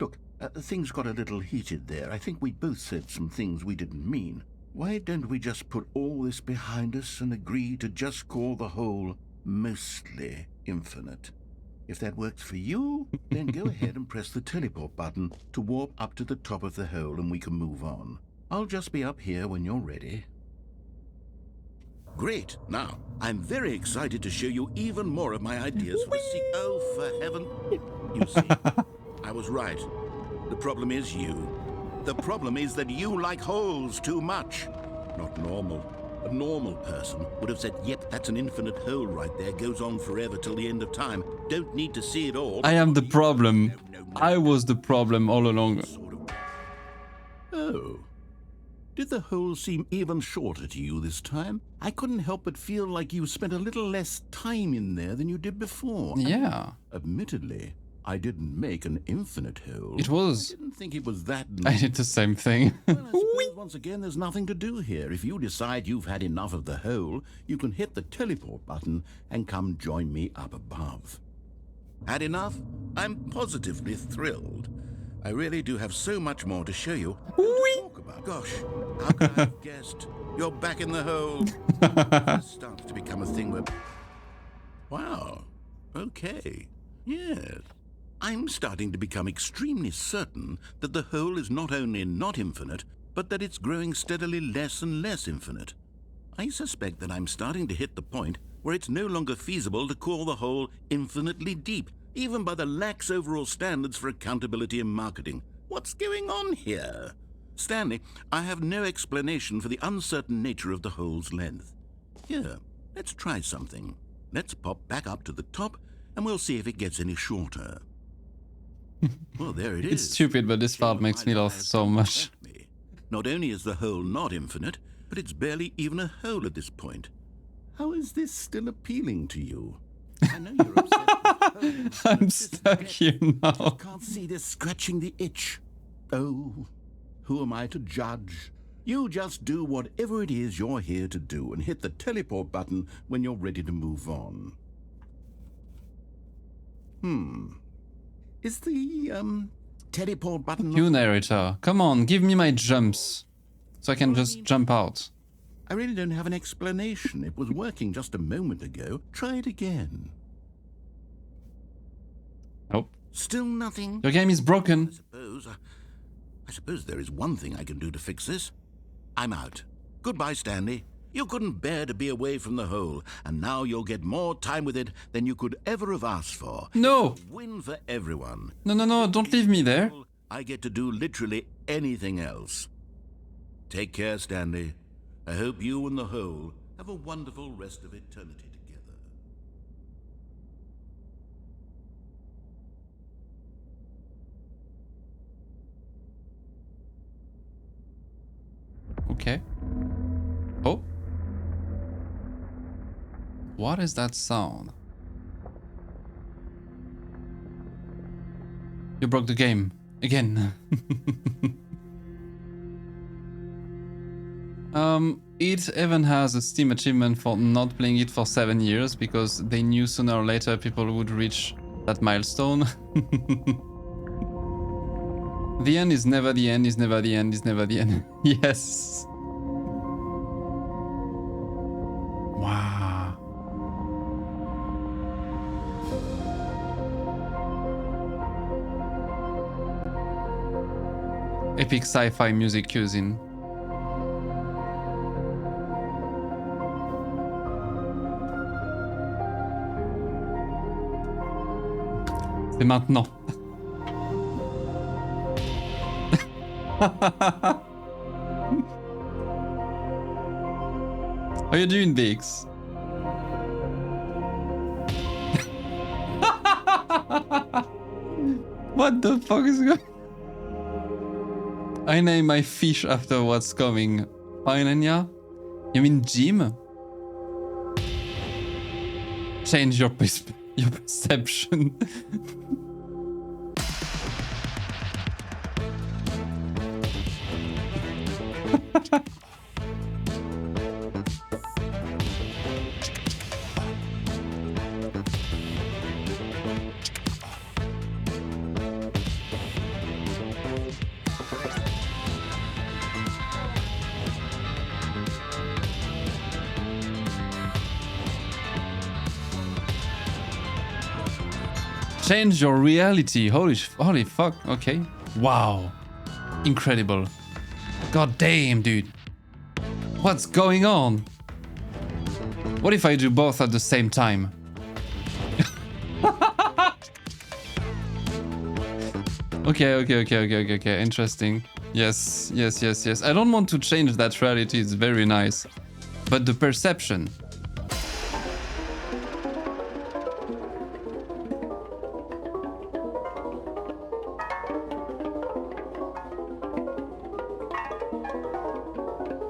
Look, things got a little heated there. I think we both said some things we didn't mean. Why don't we just put all this behind us and agree to just call the whole mostly infinite? If that works for you, then go ahead and press the teleport button to warp up to the top of the hole and we can move on. I'll just be up here when you're ready. Great. Now, I'm very excited to show you even more of my ideas for the Oh, for heaven. You see, I was right. The problem is you. The problem is that you like holes too much. Not normal. A normal person would have said, yep, that's an infinite hole right there. Goes on forever till the end of time. Don't need to see it all. I am the problem. No. I was the problem all along. Sort of. Oh. Did the hole seem even shorter to you this time? I couldn't help but feel like you spent a little less time in there than you did before. Yeah, Admittedly, I didn't make an infinite hole. it was. I didn't think it was that I did the same thing. Well, I suppose once again, there's nothing to do here. If you decide you've had enough of the hole, you can hit the teleport button and come join me up above. Had enough? I'm positively thrilled. I really do have so much more to show you. and to talk about. Gosh, how could I have guessed? You're back in the hole. This starts to become a thing where... Wow. Okay. Yes. I'm starting to become extremely certain that the hole is not only not infinite, but that it's growing steadily less and less infinite. I suspect that I'm starting to hit the point where it's no longer feasible to call the hole infinitely deep, even by the lax overall standards for accountability and marketing. What's going on here? Stanley, I have no explanation for the uncertain nature of the hole's length. Here, let's try something. Let's pop back up to the top, and we'll see if it gets any shorter. Well, there it is. It's stupid, but this part makes me laugh so much. Not only is the hole not infinite, but it's barely even a hole at this point. How is this still appealing to you? I know you're upset with holes, I'm but stuck here now. I can't see this scratching the itch. Oh, who am I to judge? You just do whatever it is you're here to do and hit the teleport button when you're ready to move on. Is the, teleport button... You narrator, come on, give me my jumps. So I can just jump out. I really don't have an explanation. It was working just a moment ago. Try it again. Nope. Still nothing? Your game is broken. I suppose there is one thing I can do to fix this. I'm out. Goodbye, Stanley. You couldn't bear to be away from the hole, and now you'll get more time with it than you could ever have asked for. No. It's a win for everyone. No, don't leave me there. I get to do literally anything else. Take care, Stanley. I hope you and the hole have a wonderful rest of eternity together. Okay. Oh. What is that sound? You broke the game. Again. It even has a Steam achievement for not playing it for 7 years because they knew sooner or later people would reach that milestone. The end is never the end, is never the end, is never the end. Yes. Wow. Epic sci-fi music cuisine. C'est maintenant. How you doing, Biggs? What the fuck is going on? I name my fish after what's coming. Fine, Anya? You mean Jim? Change your perception. Change your reality. Holy fuck. Okay. Wow. Incredible. God damn, dude. What's going on? What if I do both at the same time? Okay. Interesting. Yes. I don't want to change that reality. It's very nice. But the perception.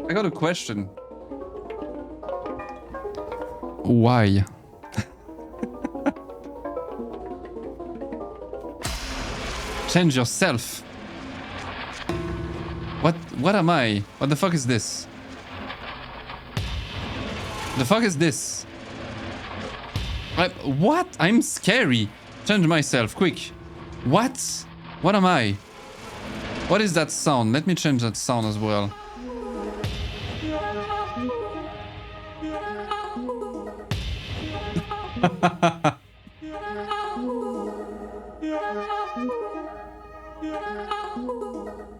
I got a question. Why? Change yourself. What am I? What the fuck is this? The fuck is this? What? I'm scary. Change myself, quick. What? What am I? What is that sound? Let me change that sound as well.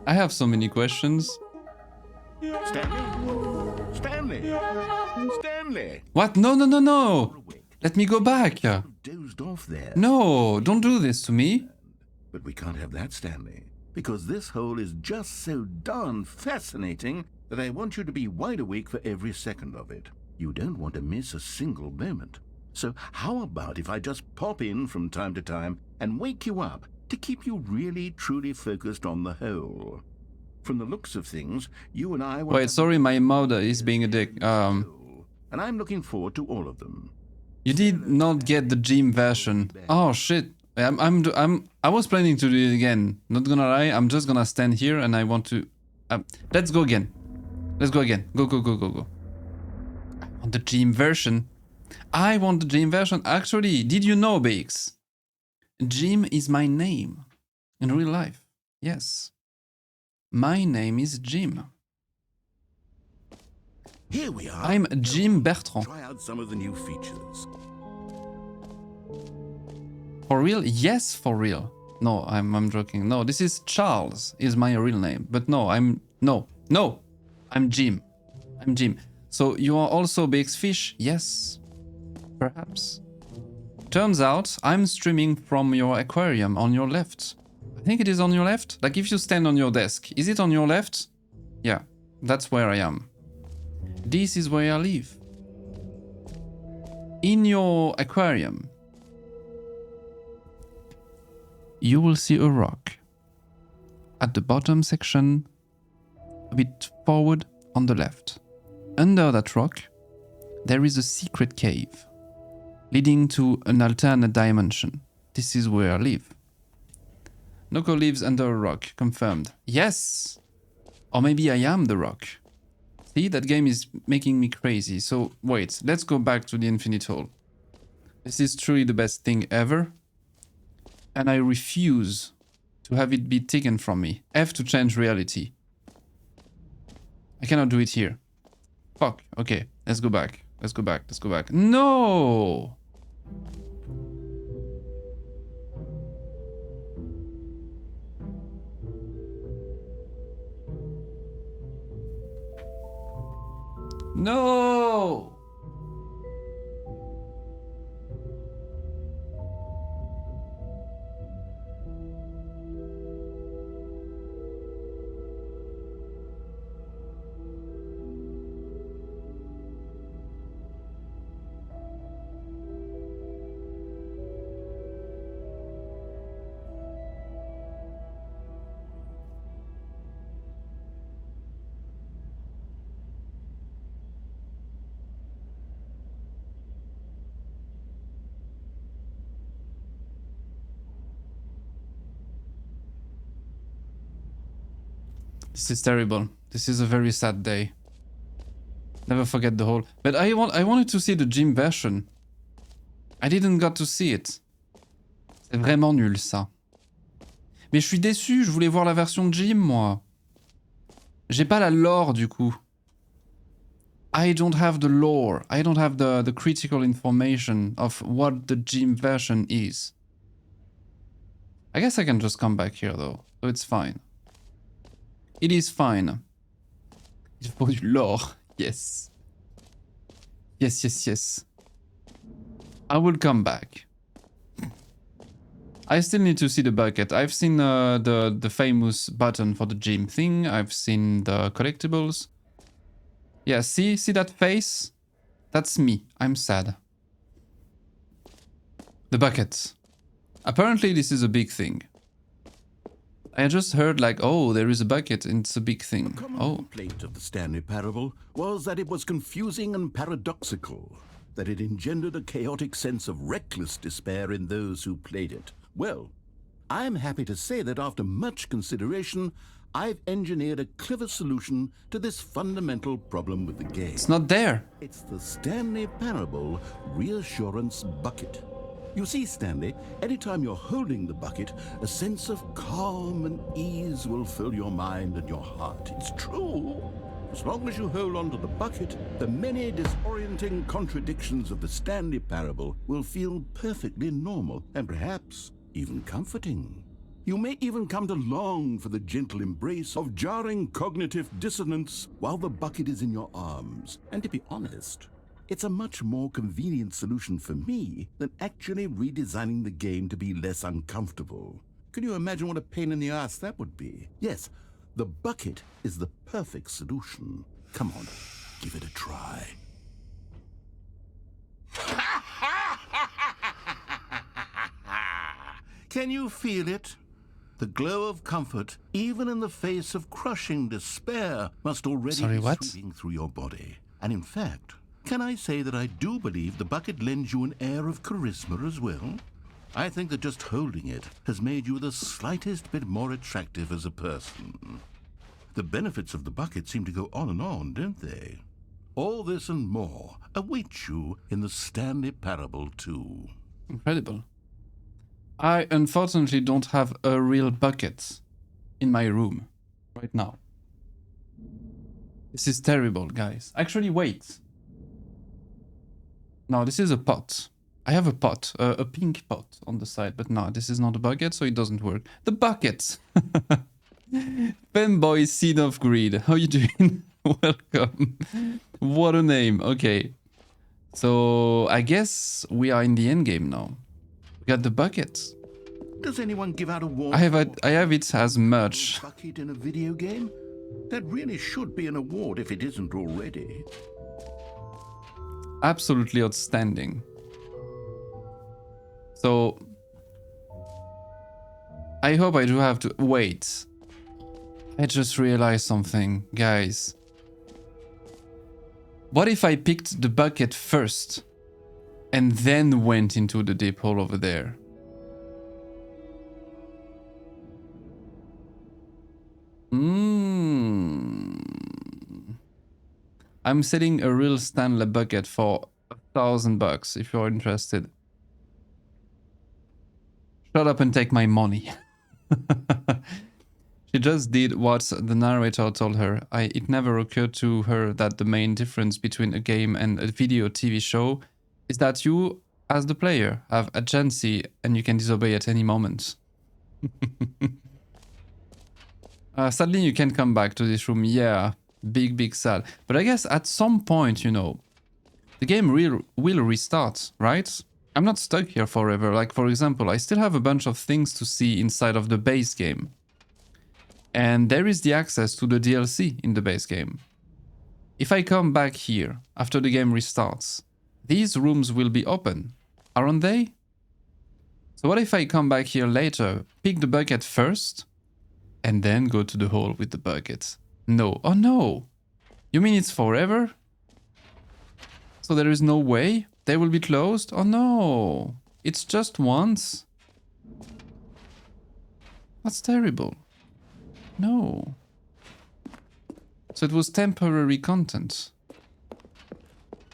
I have so many questions. Stanley! What? No. Let me go back. Dozed off there. No, don't do this to me. But we can't have that, Stanley, because this hole is just so darn fascinating that I want you to be wide awake for every second of it. You don't want to miss a single moment. So how about if I just pop in from time to time and wake you up to keep you really, truly focused on the hole? From the looks of things, you and I will... Wait, sorry, my mother is being a dick. And I'm looking forward to all of them. You did not get the gym version. Oh shit. I was planning to do it again. Not gonna lie, I'm just gonna stand here and I want to... let's go again. Let's go again. Go. I want the gym version. I want the gym version. Actually, did you know, Bakes? Jim is my name. In real life. Yes. My name is Jim. Here we are. I'm Jim Bertrand. Try out some of the new features. For real? Yes, for real. No, I'm joking. No, this is Charles is my real name. But no, I'm Jim. I'm Jim. So you are also Bakes Fish? Yes. Perhaps. Turns out I'm streaming from your aquarium on your left. I think it is on your left. Like if you stand on your desk. Is it on your left? Yeah, that's where I am. This is where I live. In your aquarium, you will see a rock. At the bottom section, a bit forward on the left. Under that rock, there is a secret cave leading to an alternate dimension. This is where I live. Noko lives under a rock, confirmed. Yes! Or maybe I am the rock. See, that game is making me crazy. So, wait, let's go back to the Infinite Hole. This is truly the best thing ever. And I refuse to have it be taken from me. F to change reality. I cannot do it here. Fuck, okay, let's go back. Let's go back. No! No! This is terrible. This is a very sad day. Never forget the whole... But I wanted to see the gym version. I didn't got to see it. C'est vraiment nul, ça. Mais je suis déçu, je voulais voir la version de gym, moi. J'ai pas la lore, du coup. I don't have the lore. I don't have the critical information of what the gym version is. I guess I can just come back here though, so it's fine. It is fine. Il faut du lore. Yes. Yes, yes, yes. I will come back. I still need to see the bucket. I've seen the famous button for the gym thing. I've seen the collectibles. Yeah, see that face? That's me. I'm sad. The bucket. Apparently this is a big thing. I just heard like, oh, there is a bucket and it's a big thing. A common Oh. complaint of the Stanley Parable was that it was confusing and paradoxical, that it engendered a chaotic sense of reckless despair in those who played it. Well, I'm happy to say that after much consideration, I've engineered a clever solution to this fundamental problem with the game. It's not there. It's the Stanley Parable Reassurance Bucket. You see, Stanley, anytime you're holding the bucket, a sense of calm and ease will fill your mind and your heart. It's true. As long as you hold on to the bucket, the many disorienting contradictions of the Stanley Parable will feel perfectly normal and perhaps even comforting. You may even come to long for the gentle embrace of jarring cognitive dissonance while the bucket is in your arms. And to be honest, it's a much more convenient solution for me than actually redesigning the game to be less uncomfortable. Can you imagine what a pain in the ass that would be? Yes, the bucket is the perfect solution. Come on, give it a try. Can you feel it? The glow of comfort, even in the face of crushing despair, must already Sorry, be what? sweeping through your body. And in fact, can I say that I do believe the bucket lends you an air of charisma as well? I think that just holding it has made you the slightest bit more attractive as a person. The benefits of the bucket seem to go on, don't they? All this and more await you in the Stanley Parable 2. Incredible. I unfortunately don't have a real bucket in my room right now. This is terrible, guys. Actually, wait. No, this is a pot. I have a pot, a pink pot on the side, but no, this is not a bucket, so it doesn't work. The bucket! Fanboy Seed of Greed. How you doing? Welcome. What a name. Okay. So, I guess we are in the end game now. We got the bucket. Does anyone give out awards? I have it as merch. Bucket in a video game? That really should be an award if it isn't already. Absolutely outstanding. So, I hope I do have to... Wait. I just realized something, guys. What if I picked the bucket first and then went into the deep hole over there? I'm selling a real Stanley bucket for $1,000 if you're interested. Shut up and take my money. She just did what the narrator told her. It never occurred to her that the main difference between a game and a video TV show is that you, as the player, have agency and you can disobey at any moment. Sadly, you can't come back to this room. Yeah, big sad. But I guess at some point, you know, the game will restart, right? I'm not stuck here forever. Like, for example, I still have a bunch of things to see inside of the base game. And there is the access to the DLC in the base game. If I come back here after the game restarts, these rooms will be open, aren't they? So what if I come back here later, pick the bucket first, and then go to the hole with the bucket? No. Oh no! You mean it's forever? So there is no way? They will be closed? Oh no! It's just once? That's terrible. No. So it was temporary content.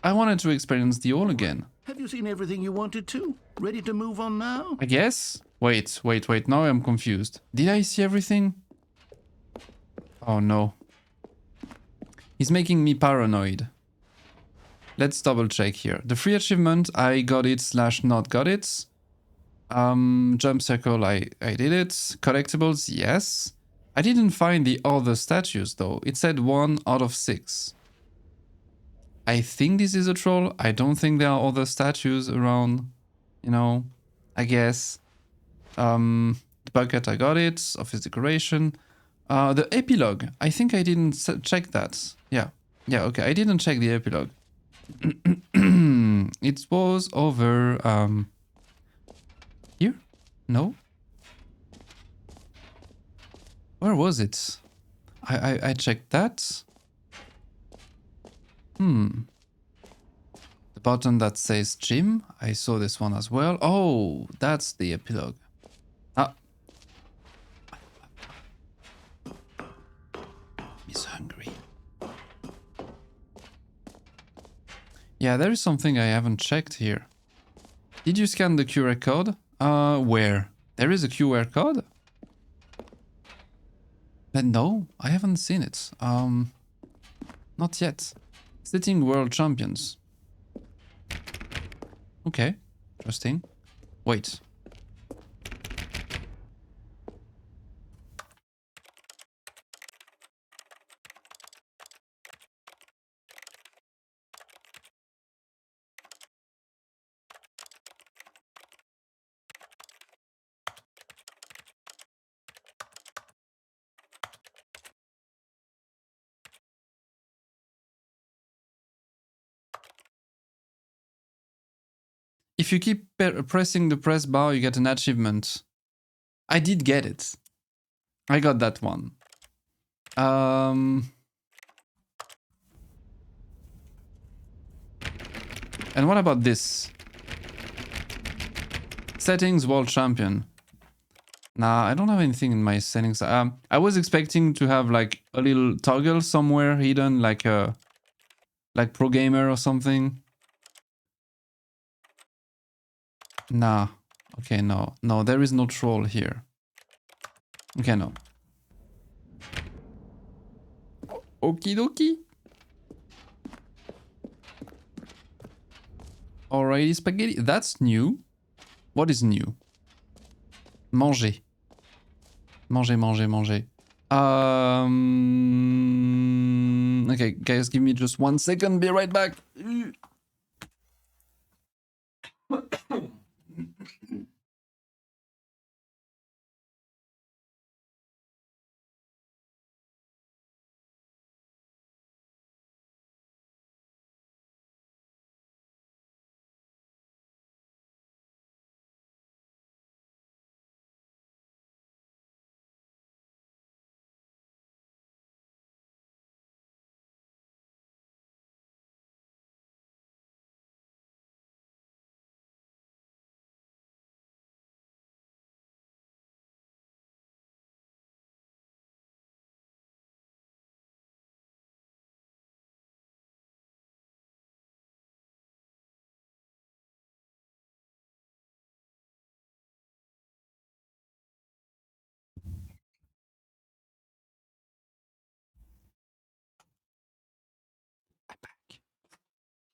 I wanted to experience the hole again. Have you seen everything you wanted to? Ready to move on now? I guess? Wait. Now I'm confused. Did I see everything? Oh no. He's making me paranoid. Let's double check here. The free achievement, I got it / not got it. Jump circle, I did it. Collectibles, yes. I didn't find the other statues though. It said 1 out of 6. I think this is a troll. I don't think there are other statues around. You know, I guess. The bucket, I got it. Office decoration. The epilogue. I think I didn't check that. Yeah. Yeah, okay. I didn't check the epilogue. It was over, here? No? Where was it? I checked that. The button that says gym. I saw this one as well. Oh, that's the epilogue. Ah. He's hungry. Yeah, there is something I haven't checked here. Did you scan the QR code? Where? There is a QR code? But no, I haven't seen it. Not yet. Sitting world champions. Okay, interesting. Wait. If you keep pressing the press bar, you get an achievement. I did get it. I got that one. And what about this? Settings world champion. Nah, I don't have anything in my settings. I was expecting to have like a little toggle somewhere hidden, like pro gamer or something. Nah. Okay, no. No, there is no troll here. Okay, no. Okie dokie. Alrighty, spaghetti. That's new. What is new? Manger. Manger, manger, manger. Okay, guys, give me just 1 second. Be right back.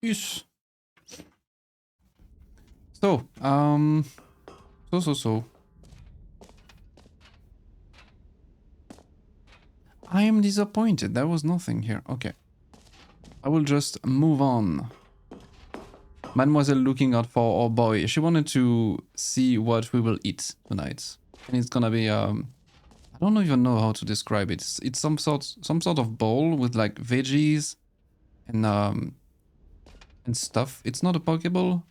Yes. So, so. I am disappointed. There was nothing here. Okay. I will just move on. Mademoiselle looking out for our boy. She wanted to see what we will eat tonight. And it's gonna be, I don't even know how to describe it. It's some sort of bowl with like veggies and stuff. It's not a Pokeball.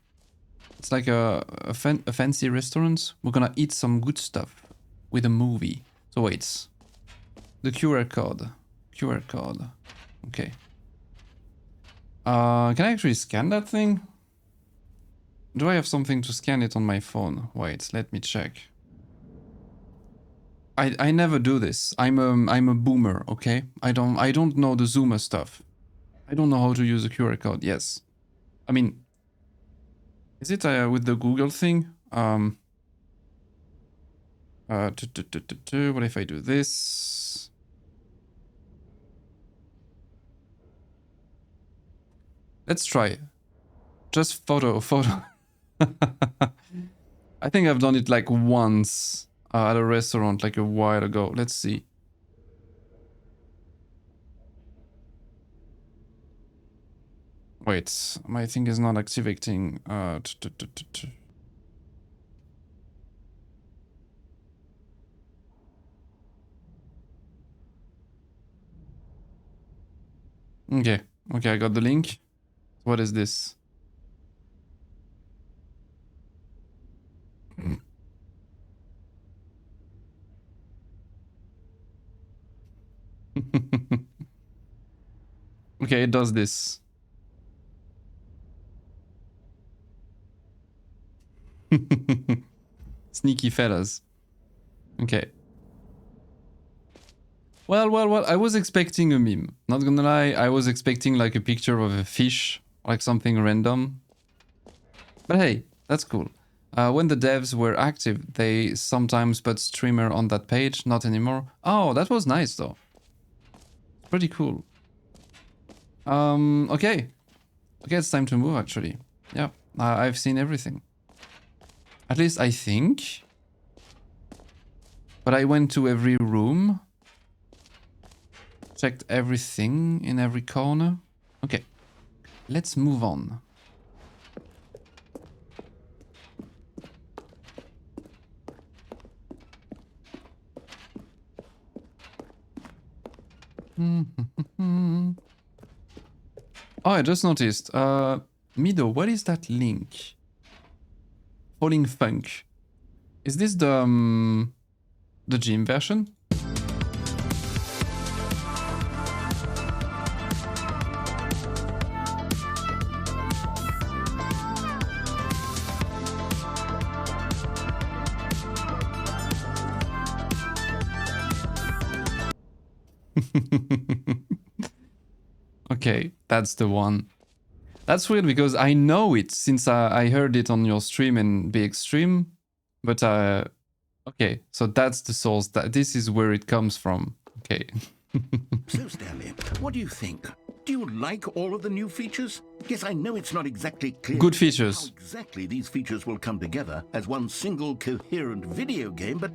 It's like a fancy restaurant. We're gonna eat some good stuff with a movie. So wait. The QR code. QR code. Okay. Can I actually scan that thing? Do I have something to scan it on my phone? Wait, let me check. I never do this. I'm a boomer, okay? I don't know the Zoomer stuff. I don't know how to use a QR code. Yes. I mean, is it with the Google thing? What if I do this? Let's try. Just photo. I think I've done it like once at a restaurant like a while ago. Let's see. Wait, my thing is not activating. Okay, I got the link. What is this? Okay, it does this. Sneaky fellas. Okay. Well, I was expecting a meme. Not gonna lie, I was expecting like a picture of a fish, like something random. But hey, that's cool. When the devs were active, they sometimes put streamer on that page, not anymore. Oh, that was nice though. Pretty cool. Okay. Okay, it's time to move actually. Yeah, I've seen everything. At least I think. But I went to every room. Checked everything in every corner. Okay, let's move on. Oh, I just noticed. Mido, what is that link? Falling Funk. Is this the gym version? Okay, that's the one. That's weird because I know it since I heard it on your stream and BX stream. But okay, so that's the source. This is where it comes from. Okay. So, Stanley, what do you think? Do you like all of the new features? Yes, I know it's not exactly clear Good how features. exactly these features will come together as one single coherent video game, but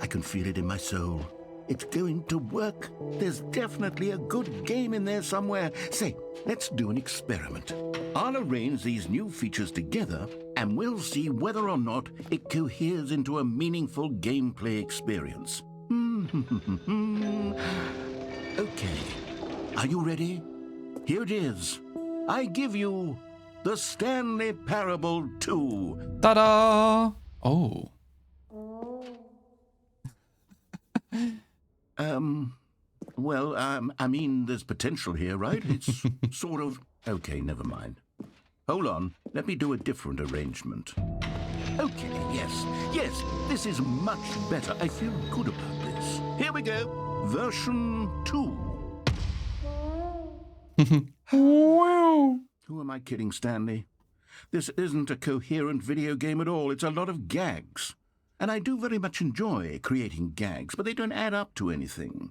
I can feel it in my soul. It's going to work. There's definitely a good game in there somewhere. Say, let's do an experiment. I'll arrange these new features together, and we'll see whether or not it coheres into a meaningful gameplay experience. Okay, are you ready? Here it is. I give you the Stanley Parable 2. Ta-da! Oh. Well, I mean, there's potential here, right? It's sort of... Okay, never mind. Hold on, let me do a different arrangement. Okay, yes, this is much better. I feel good about this. Here we go. Version 2. Wow. Who am I kidding, Stanley? This isn't a coherent video game at all. It's a lot of gags. And I do very much enjoy creating gags, but they don't add up to anything.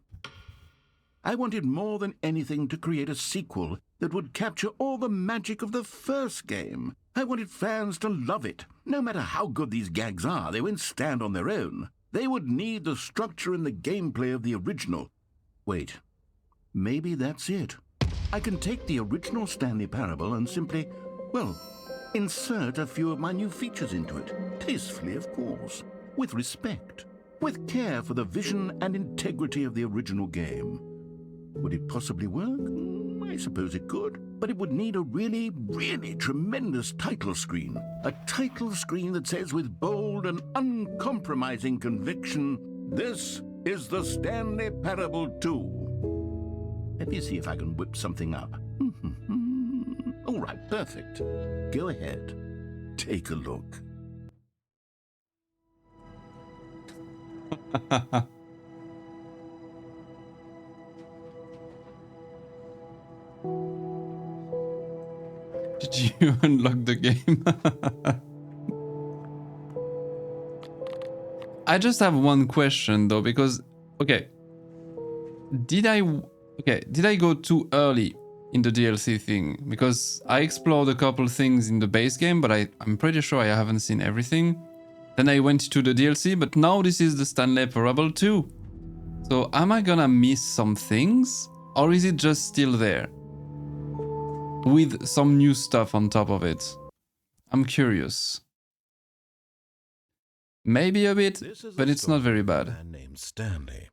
I wanted more than anything to create a sequel that would capture all the magic of the first game. I wanted fans to love it. No matter how good these gags are, they won't stand on their own. They would need the structure and the gameplay of the original. Wait, maybe that's it. I can take the original Stanley Parable and simply, well, insert a few of my new features into it. Tastefully, of course. With respect. With care for the vision and integrity of the original game. Would it possibly work? I suppose it could. But it would need a really, really tremendous title screen. A title screen that says with bold and uncompromising conviction, "This is the Stanley Parable 2. Let me see if I can whip something up. All right, perfect. Go ahead. Take a look. Did you unlock the game? I just have one question though, because okay, did I go too early in the DLC thing? Because I explored a couple things in the base game, but I'm pretty sure I haven't seen everything. Then I went to the DLC, but now this is the Stanley Parable 2. So am I gonna miss some things? Or is it just still there? With some new stuff on top of it. I'm curious. Maybe a bit, This is but the it's not story very of a bad. man named Stanley.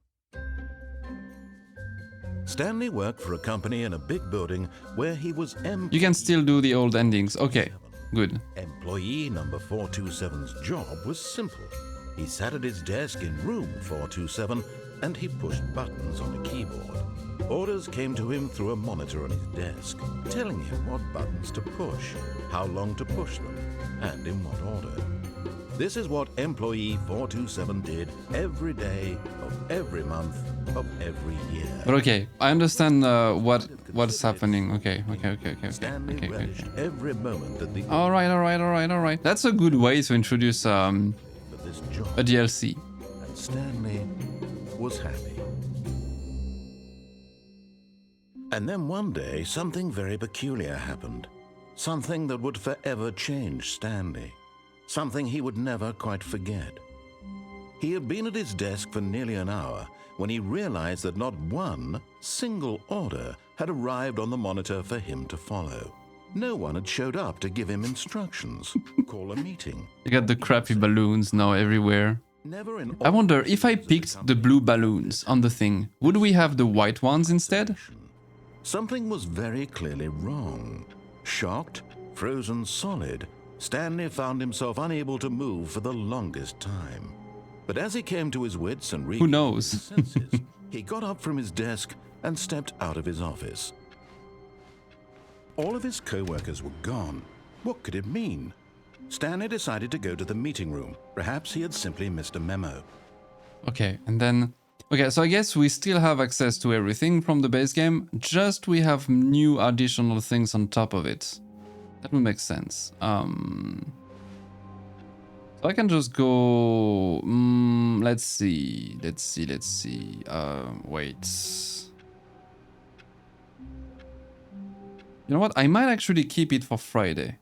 Stanley worked for a company in a big building where he was You can still do the old endings. Okay, good. Employee number 427's job was simple. He sat at his desk in room 427 and he pushed buttons on a keyboard. Orders came to him through a monitor on his desk, telling him what buttons to push, how long to push them, and in what order. This is what employee 427 did every day of every month of every year. But okay, I understand what's happening. Okay. Stanley Okay. relished every moment that the All right. That's a good way to introduce for this job, a DLC. and Stanley was happy. And then one day, something very peculiar happened. Something that would forever change Stanley. Something he would never quite forget. He had been at his desk for nearly an hour when he realized that not one single order had arrived on the monitor for him to follow. No one had showed up to give him instructions, call a meeting. You got the crappy balloons now everywhere. Never in I wonder if I picked the blue balloons on the thing, would we have the white ones instead? Something was very clearly wrong. Shocked, frozen solid, Stanley found himself unable to move for the longest time. But as he came to his wits and regained knows? his senses, he got up from his desk and stepped out of his office. All of his co-workers were gone. What could it mean? Stanley decided to go to the meeting room. Perhaps he had simply missed a memo. Okay, and then... Okay, so I guess we still have access to everything from the base game, just we have new additional things on top of it. That would make sense. So I can just go... let's see. Wait. You know what? I might actually keep it for Friday.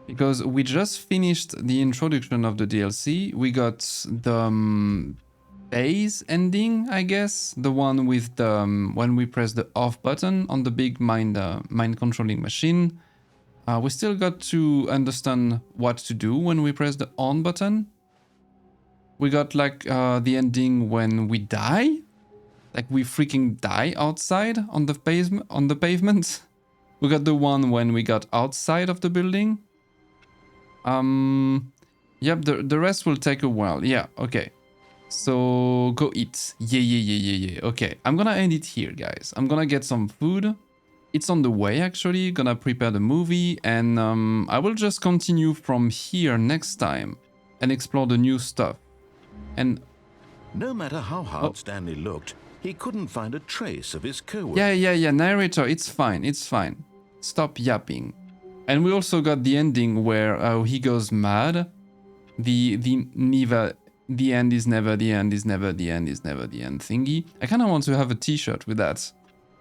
Because we just finished the introduction of the DLC. We got the base ending, I guess. The one with the... when we press the off button on the big mind controlling machine. We still got to understand what to do when we press the on button. We got like the ending when we die. Like we freaking die outside on the pavement. We got the one when we got outside of the building. Yep, the rest will take a while. Yeah, okay. So go eat. Yeah. Okay, I'm gonna end it here, guys. I'm gonna get some food. It's on the way, actually. Gonna prepare the movie, and I will just continue from here next time and explore the new stuff. And No matter how hard Stanley looked, he couldn't find a trace of his co-worker. yeah, narrator, it's fine. Stop yapping. And we also got the ending where he goes mad. The end is never the end is never the end is never the end thingy. I kind of want to have a t-shirt with that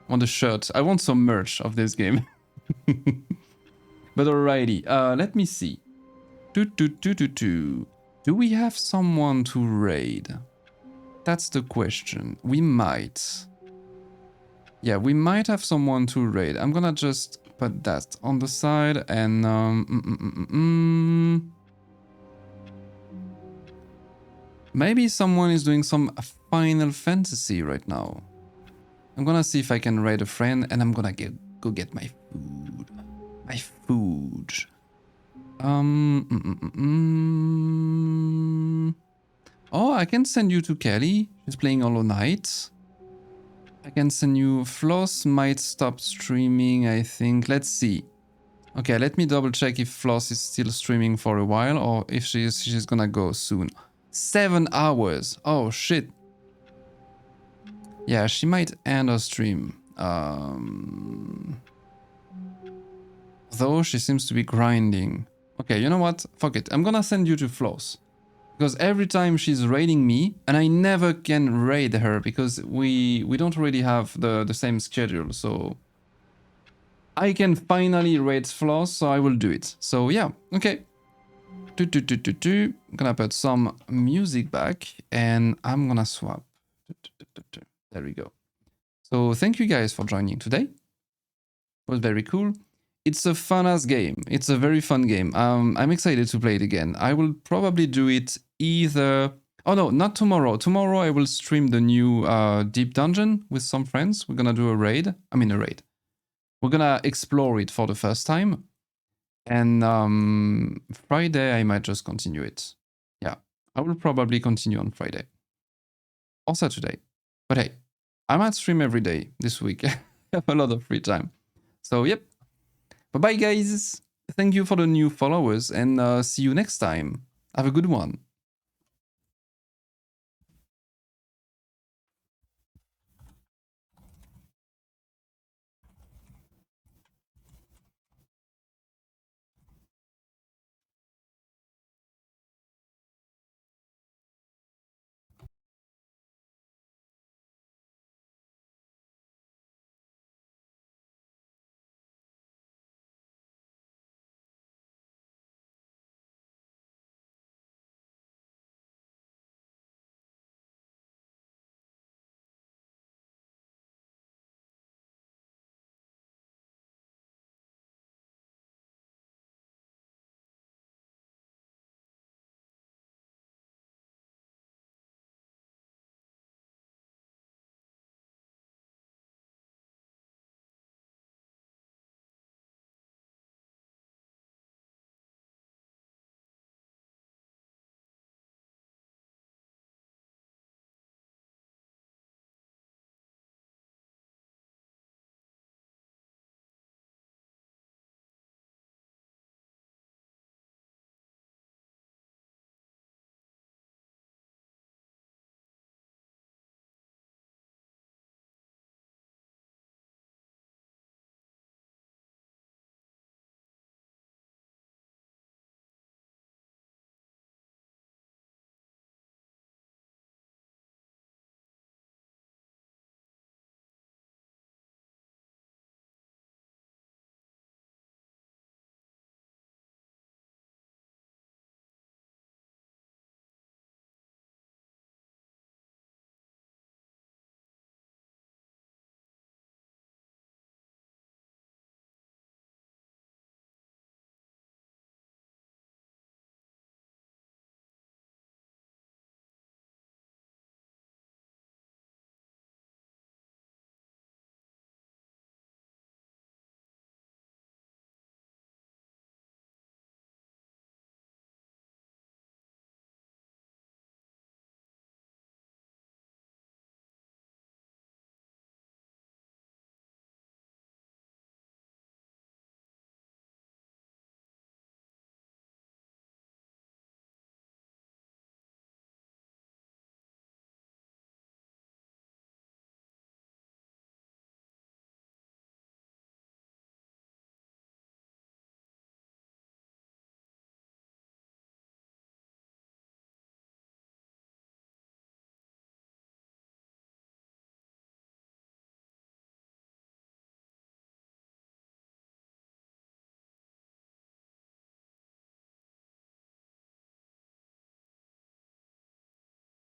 on the shirt. I want some merch of this game. But alrighty, let me see. Do we have someone to raid? That's the question. We might. Yeah, we might have someone to raid. I'm gonna just put that on the side and maybe someone is doing some Final Fantasy right now. I'm gonna see if I can raid a friend, and I'm gonna go get my food. Oh, I can send you to Kelly. She's playing Hollow Knight. I can send you... Floss might stop streaming, I think. Let's see. Okay, let me double check if Floss is still streaming for a while or if she's gonna go soon. 7 hours. Oh, shit. Yeah, she might end her stream. Though she seems to be grinding. Okay, you know what? Fuck it. I'm gonna send you to Floss. Because every time she's raiding me, and I never can raid her because we don't really have the same schedule, so... I can finally raid Floss, so I will do it. So yeah, okay. I'm gonna put some music back and I'm gonna swap. There we go. So thank you guys for joining today. It was very cool. It's a fun ass game. It's a very fun game. I'm excited to play it again. I will probably do it either. Oh no, not tomorrow. Tomorrow I will stream the new Deep Dungeon with some friends. We're gonna do a raid. I mean a raid. We're gonna explore it for the first time. And Friday I might just continue it. Yeah, I will probably continue on Friday. Or Saturday. But hey, I might stream every day this week. I have a lot of free time. So yep. Bye-bye guys. Thank you for the new followers and see you next time. Have a good one.